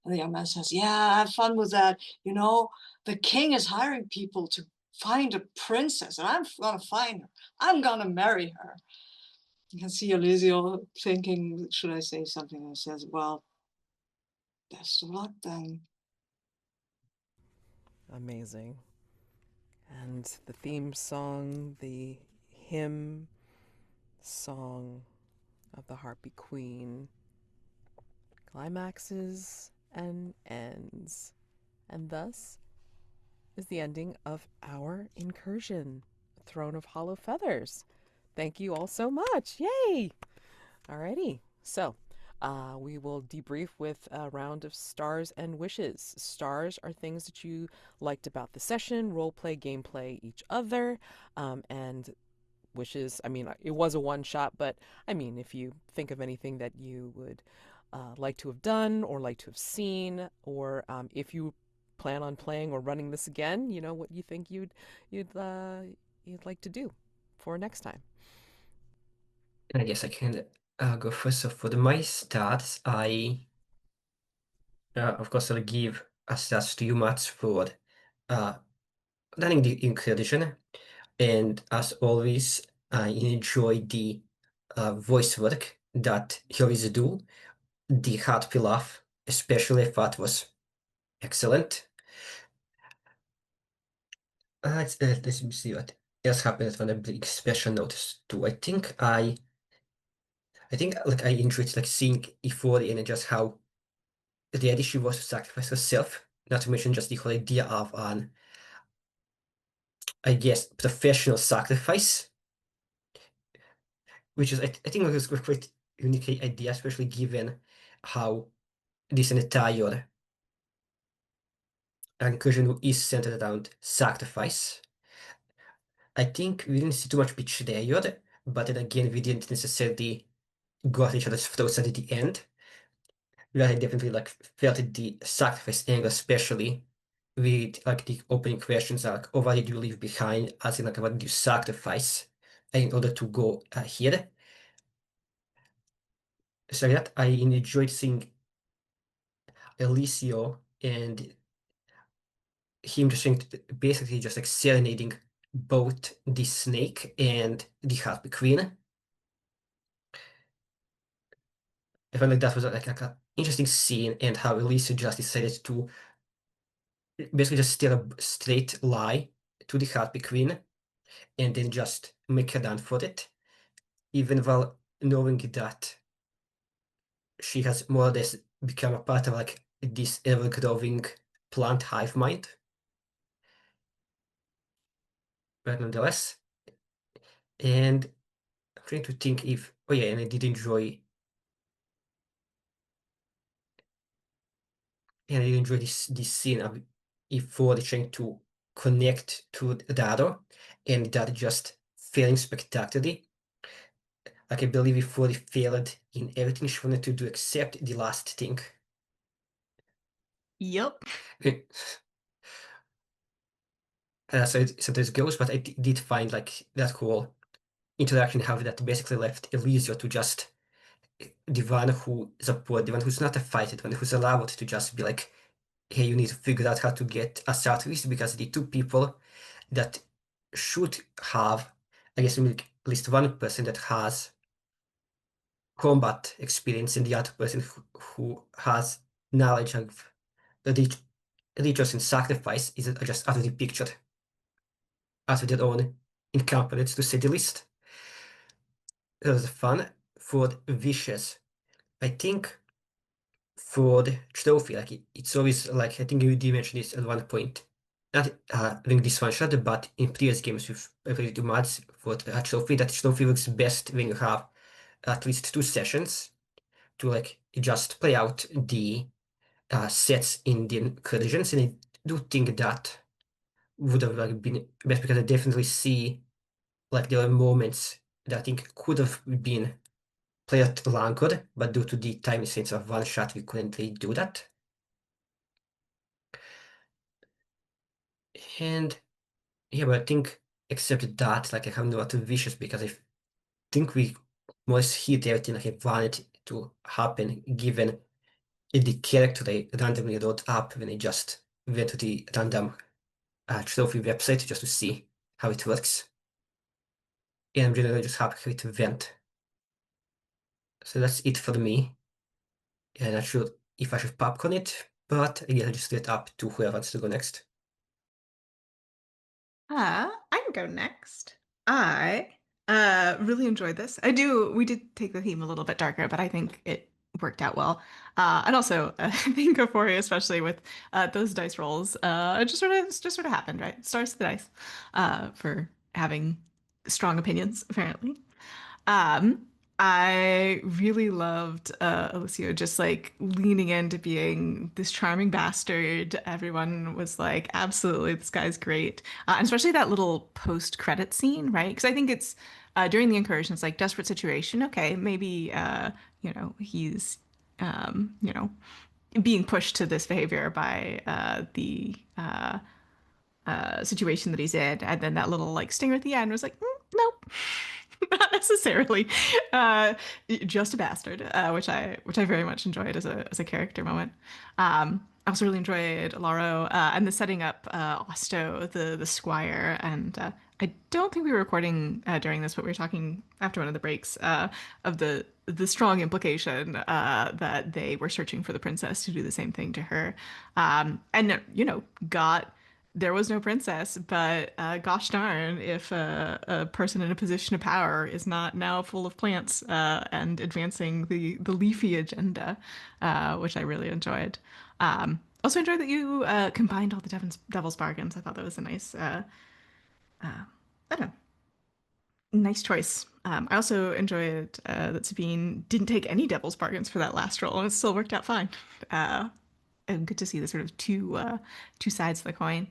And the young man says, "Yeah, have fun with that. You know, the king is hiring people to find a princess, and I'm gonna find her. I'm gonna marry her." You can see Elisio thinking, should I say something? And says, "Well, best of luck then." Amazing. And the theme song, the hymn song of the Harpy Queen climaxes and ends. And thus is the ending of our incursion, Throne of Hollow Feathers. Thank you all so much. Yay! Alrighty. So, we will debrief with a round of stars and wishes. Stars are things that you liked about the session, roleplay, gameplay, each other, and wishes. I mean, it was a one shot, but I mean, if you think of anything that you would like to have done or like to have seen, or if you plan on playing or running this again, you know what you think you'd like to do for next time. I guess I can go first. So for my stats, of course, I'll give a stats to you, Mats, for uh, running the incursion. And as always, I enjoy the voice work that he always do. The heartfelt laugh, especially if that was excellent. Let me see what else happened on a big special notice too. I think like I enjoyed like seeing Ifori and just how ready she was to sacrifice herself. Not to mention just the whole idea of an, I guess, professional sacrifice, which is I think it was a quite unique idea, especially given how this entire incursion is centered around sacrifice. I think we didn't see too much betrayal, but then again, we didn't necessarily go at each other's throats at the end. Where I definitely like felt the sacrifice angle, especially with like the opening questions like, oh, what did you leave behind? As in like, what did you sacrifice in order to go here? So that I enjoyed seeing Elisio and him just basically just like serenading both the snake and the harpy queen. I felt like that was like an interesting scene, and how Elisio just decided to basically just tell a straight lie to the harpy queen and then just make her run for it, even while knowing that she has more or less become a part of like this ever-growing plant hive mind. But nonetheless, and I'm trying to think if, oh yeah, and I did enjoy, and I did enjoy this scene of Ifori trying to connect to Laro, and that just failing spectacularly. Like I believe Ifori failed in everything she wanted to do except the last thing. Yep. So there's goes, but I did find like that whole interaction how that basically left Elisio to just the one who is a poor, the one who's not a fighter, the one who's allowed to just be like, hey, you need to figure out how to get us out of this, because the two people that should have, I guess, maybe at least one person that has combat experience and the other person who has knowledge of the rituals and sacrifice is just out of the picture, out of their own incompetence, to say the least. It was fun. For wishes, I think for the trophy, like it's always like, I think you did mention this at one point. Not during this one shot, but in previous games with played two mods for a trophy. That trophy works best when you have at least 2 sessions to like just play out the sets in the incursions, and I do think that would have like been best, because I definitely see like there are moments that I think could have been played longer, but due to the time sense of one shot, we couldn't really do that. And yeah, but I think except that, like I have no other wishes, because I think we most hit everything like I wanted to happen, given the character I randomly wrote up when I just went to the random trophy website just to see how it works. And I'm really just happy how it went. So that's it for me. I'm not sure if I should popcorn it, but again, I'll just let up to whoever wants to go next. I can go next. I really enjoyed this. We did take the theme a little bit darker, but I think it worked out well. And also, I think Ifori, especially with those dice rolls, it just sort of happened, right? Stars to the dice for having strong opinions, apparently. Um, I really loved Elisio just like leaning into being this charming bastard. Everyone was like, absolutely, this guy's great. And especially that little post-credit scene, right? Because I think it's during the incursion, it's like desperate situation. Okay, maybe he's being pushed to this behavior by the situation that he's in, and then that little like stinger at the end was like, nope, not necessarily, uh, just a bastard, which I very much enjoyed as a character moment. I also really enjoyed Laro and the setting up Osto, the squire, and I don't think we were recording during this, but we were talking after one of the breaks of the strong implication that they were searching for the princess to do the same thing to her, and got there was no princess, but gosh darn, if a person in a position of power is not now full of plants and advancing the leafy agenda, which I really enjoyed. Also enjoyed that you combined all the devil's bargains. I thought that was a nice, I don't know, nice choice. I also enjoyed that Sabine didn't take any devil's bargains for that last roll, and it still worked out fine. And good to see the sort of two sides of the coin.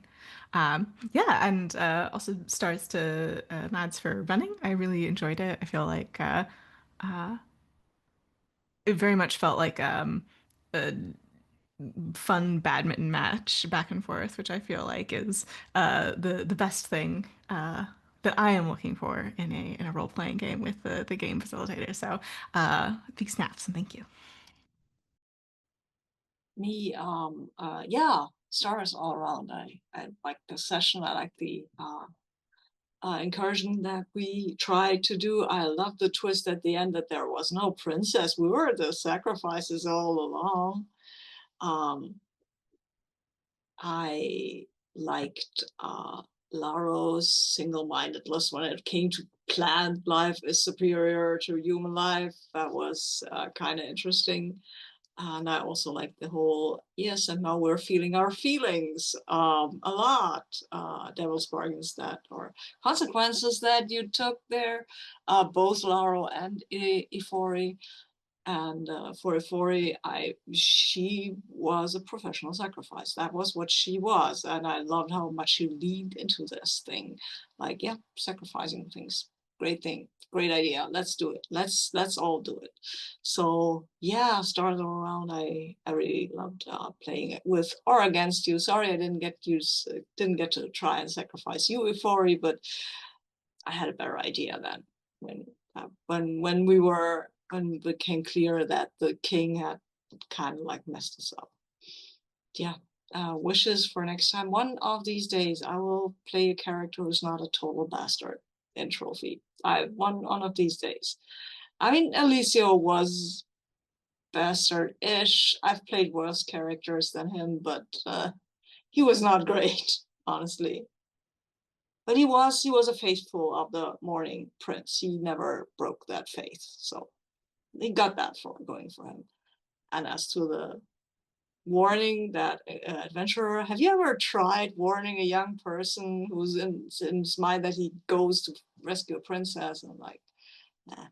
Yeah, and also stars to Mads for running. I really enjoyed it. I feel like it very much felt like a fun badminton match back and forth, which I feel like is the best thing that I am looking for in a role playing game with the game facilitator. So big snaps and thank you. Me, yeah, stars all around. I like the session. I like the incursion that we tried to do. I love the twist at the end that there was no princess. We were the sacrifices all along. I liked Laro's single-mindedness when it came to plant life is superior to human life. That was kind of interesting. And I also like the whole, yes, and now we're feeling our feelings a lot. Devil's bargains that, or consequences that you took there, both Laro and Ifori. And for Ifori, she was a professional sacrifice. That was what she was. And I loved how much she leaned into this thing. Like, yeah, sacrificing things. Great thing. Great idea. Let's do it. Let's all do it. So yeah, stars all around. I really loved playing it with or against you. Sorry, I didn't get to try and sacrifice you, Ifori, but I had a better idea then when it became clear that the king had kind of like messed us up. Yeah. Wishes for next time. One of these days, I will play a character who's not a total bastard in Trophy. One of these days. I mean, Elisio was bastard-ish. I've played worse characters than him, but he was not great, honestly. But he was a faithful of the morning prince. He never broke that faith. So he got that for going for him. And as to the warning that adventurer, have you ever tried warning a young person who's in his mind that he goes to rescue a princess? And I'm like, nah,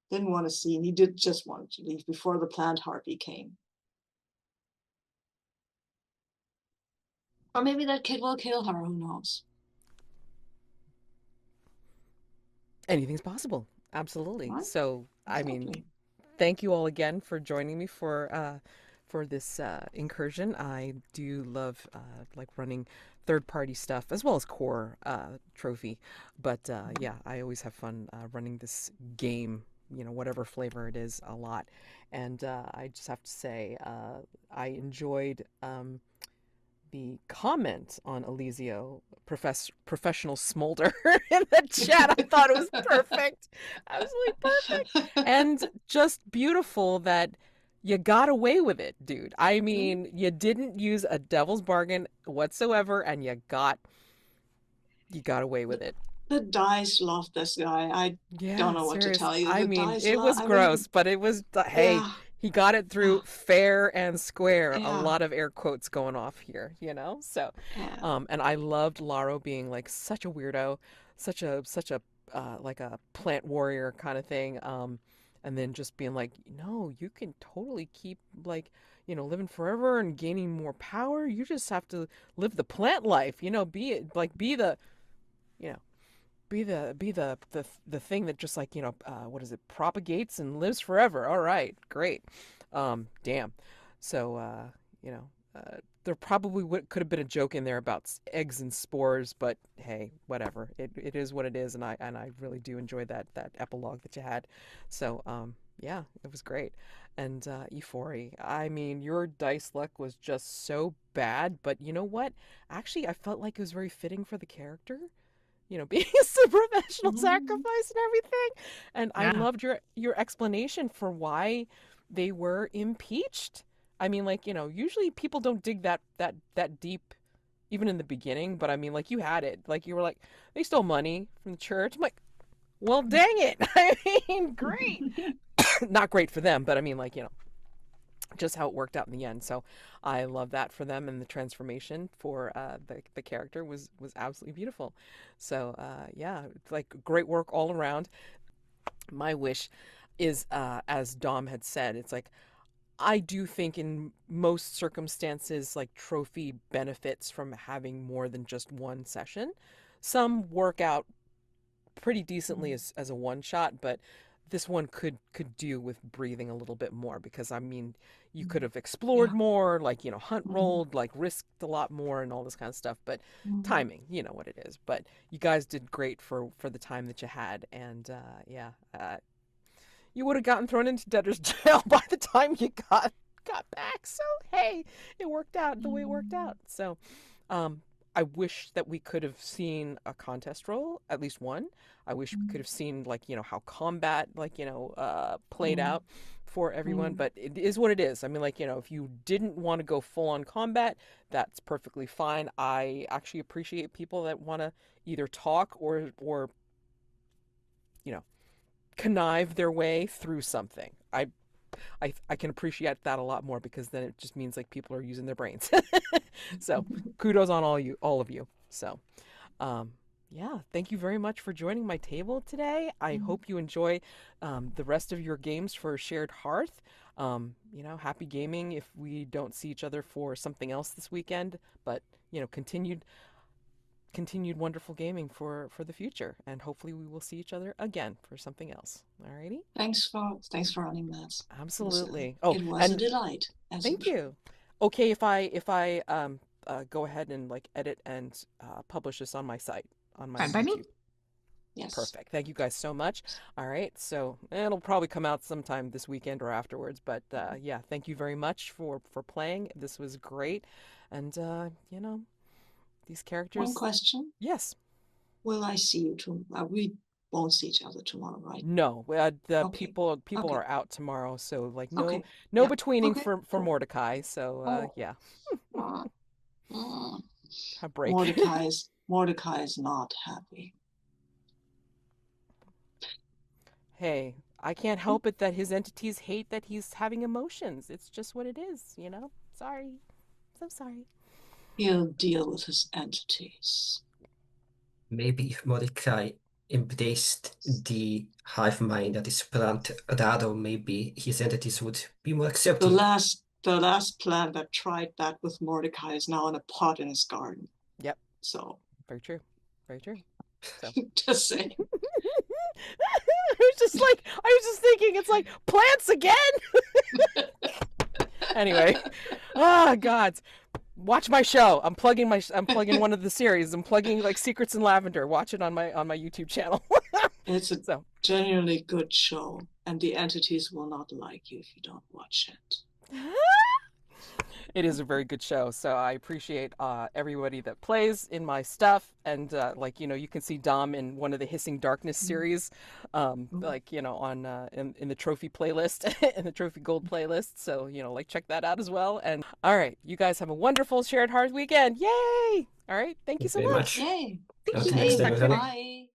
didn't want to see. And he did just want to leave before the plant harpy came. Or maybe that kid will kill her, who knows? Anything's possible. Absolutely. Right? So, I mean, Exactly. thank you all again for joining me for this incursion. I do love like running third-party stuff as well as core trophy, but yeah, I always have fun running this game. You know, whatever flavor it is, a lot. And I just have to say, I enjoyed the comment on Elisio, professional smolder in the chat. I thought it was perfect. Absolutely perfect. And just beautiful that you got away with it, dude. I mean, you didn't use a devil's bargain whatsoever, and you got away with it. The dice love this guy. I don't Yeah, know what to serious. tell you. I The mean, dice it love. was gross, but it was, hey, Yeah, he got it through fair and square. A yeah, lot of air quotes going off here, you know? So, yeah. and I loved Laro being like such a weirdo, such a like a plant warrior kind of thing. And then just being like, no, you can totally keep like, you know, living forever and gaining more power. You just have to live the plant life, you know, be the, you know, be the thing that just like, you know, what is it, propagates and lives forever. All right, great. Damn. So you know, there probably could have been a joke in there about eggs and spores, but hey, whatever. It is what it is, and I really do enjoy that epilogue that you had. So yeah, it was great. And Ifori, I mean, your dice luck was just so bad, but you know what? Actually, I felt like it was very fitting for the character, you know, being a professional Mhm. sacrifice and everything. And I Yeah. loved your explanation for why they were impeached. I mean, like, you know, usually people don't dig that deep even in the beginning, but I mean, like, you had it. Like, you were like, they stole money from the church. I'm like, well, dang it. I mean, great. Not great for them, but I mean, like, you know, just how it worked out in the end. So I love that for them, and the transformation for the character was absolutely beautiful. So yeah, like great work all around. My wish is, as Dom had said, it's like I do think in most circumstances, like trophy benefits from having more than just one session. Some work out pretty decently as a one shot, but this one could do with breathing a little bit more, because I mean, you could have explored Yeah. more, like, you know, hunt Mhm. rolled, like risked a lot more and all this kind of stuff, but Mhm. timing, you know what it is. But you guys did great for the time that you had, and yeah, you would have gotten thrown into debtor's jail by the time you got back. So hey, it worked out the way it worked out. So um, I wish that we could have seen a contest roll, at least one. I wish we could have seen, like, you know, how combat, like, you know, played Mhm. out for everyone, Mhm. but it is what it is. I mean, like, you know, if you didn't want to go full on combat, that's perfectly fine. I actually appreciate people that want to either talk or you know, connive their way through something. I can appreciate that a lot more, because then it just means like people are using their brains. So kudos on all of you. So um, yeah, thank you very much for joining my table today. I Mhm. hope you enjoy the rest of your games for Shared Hearth. You know, happy gaming if we don't see each other for something else this weekend, but you know, continued wonderful gaming for the future, and hopefully we will see each other again for something else. Alrighty. Thanks for running that. Absolutely. Oh, It was a and delight, as thank usual. you. Okay, if I go ahead and like edit and publish this on my site, on my Fine by me. YouTube. Yes. Perfect. Thank you guys so much. All right, so it'll probably come out sometime this weekend or afterwards, but yeah, thank you very much for playing. This was great, and you know, these One characters. question. Yes. Will I see you tomorrow? We won't see each other tomorrow, right? No, the Okay. people Okay. are out tomorrow, so like no Okay. no Yeah. betweening Okay. for Cool. Mordecai. So Oh. yeah, Mm. Mm. a break. Mordecai is not happy. Hey, I can't help it that his entities hate that he's having emotions. It's just what it is, you know? Sorry. So sorry. He'll deal with his entities. Maybe if Mordecai embraced the hive mind that is plant Laro, maybe his entities would be more The accepting. last the last plant that tried that with Mordecai is now in a pot in his garden. Yep. So Very true. Very true. So just saying. I was just thinking, it's like plants again. Anyway, God, watch my show. I'm plugging one of the series. I'm plugging like Secrets in Lavender. Watch it on my YouTube channel. It's a genuinely good show, and the entities will not like you if you don't watch it. It is a very good show, so I appreciate everybody that plays in my stuff, and you can see Dom in one of the Hissing Darkness series, on in the trophy playlist, in the trophy gold playlist. So check that out as well. And all right, you guys have a wonderful shared hearth weekend. Yay! All right, thank you so very much. much. Yay! Until next time, everybody. Bye.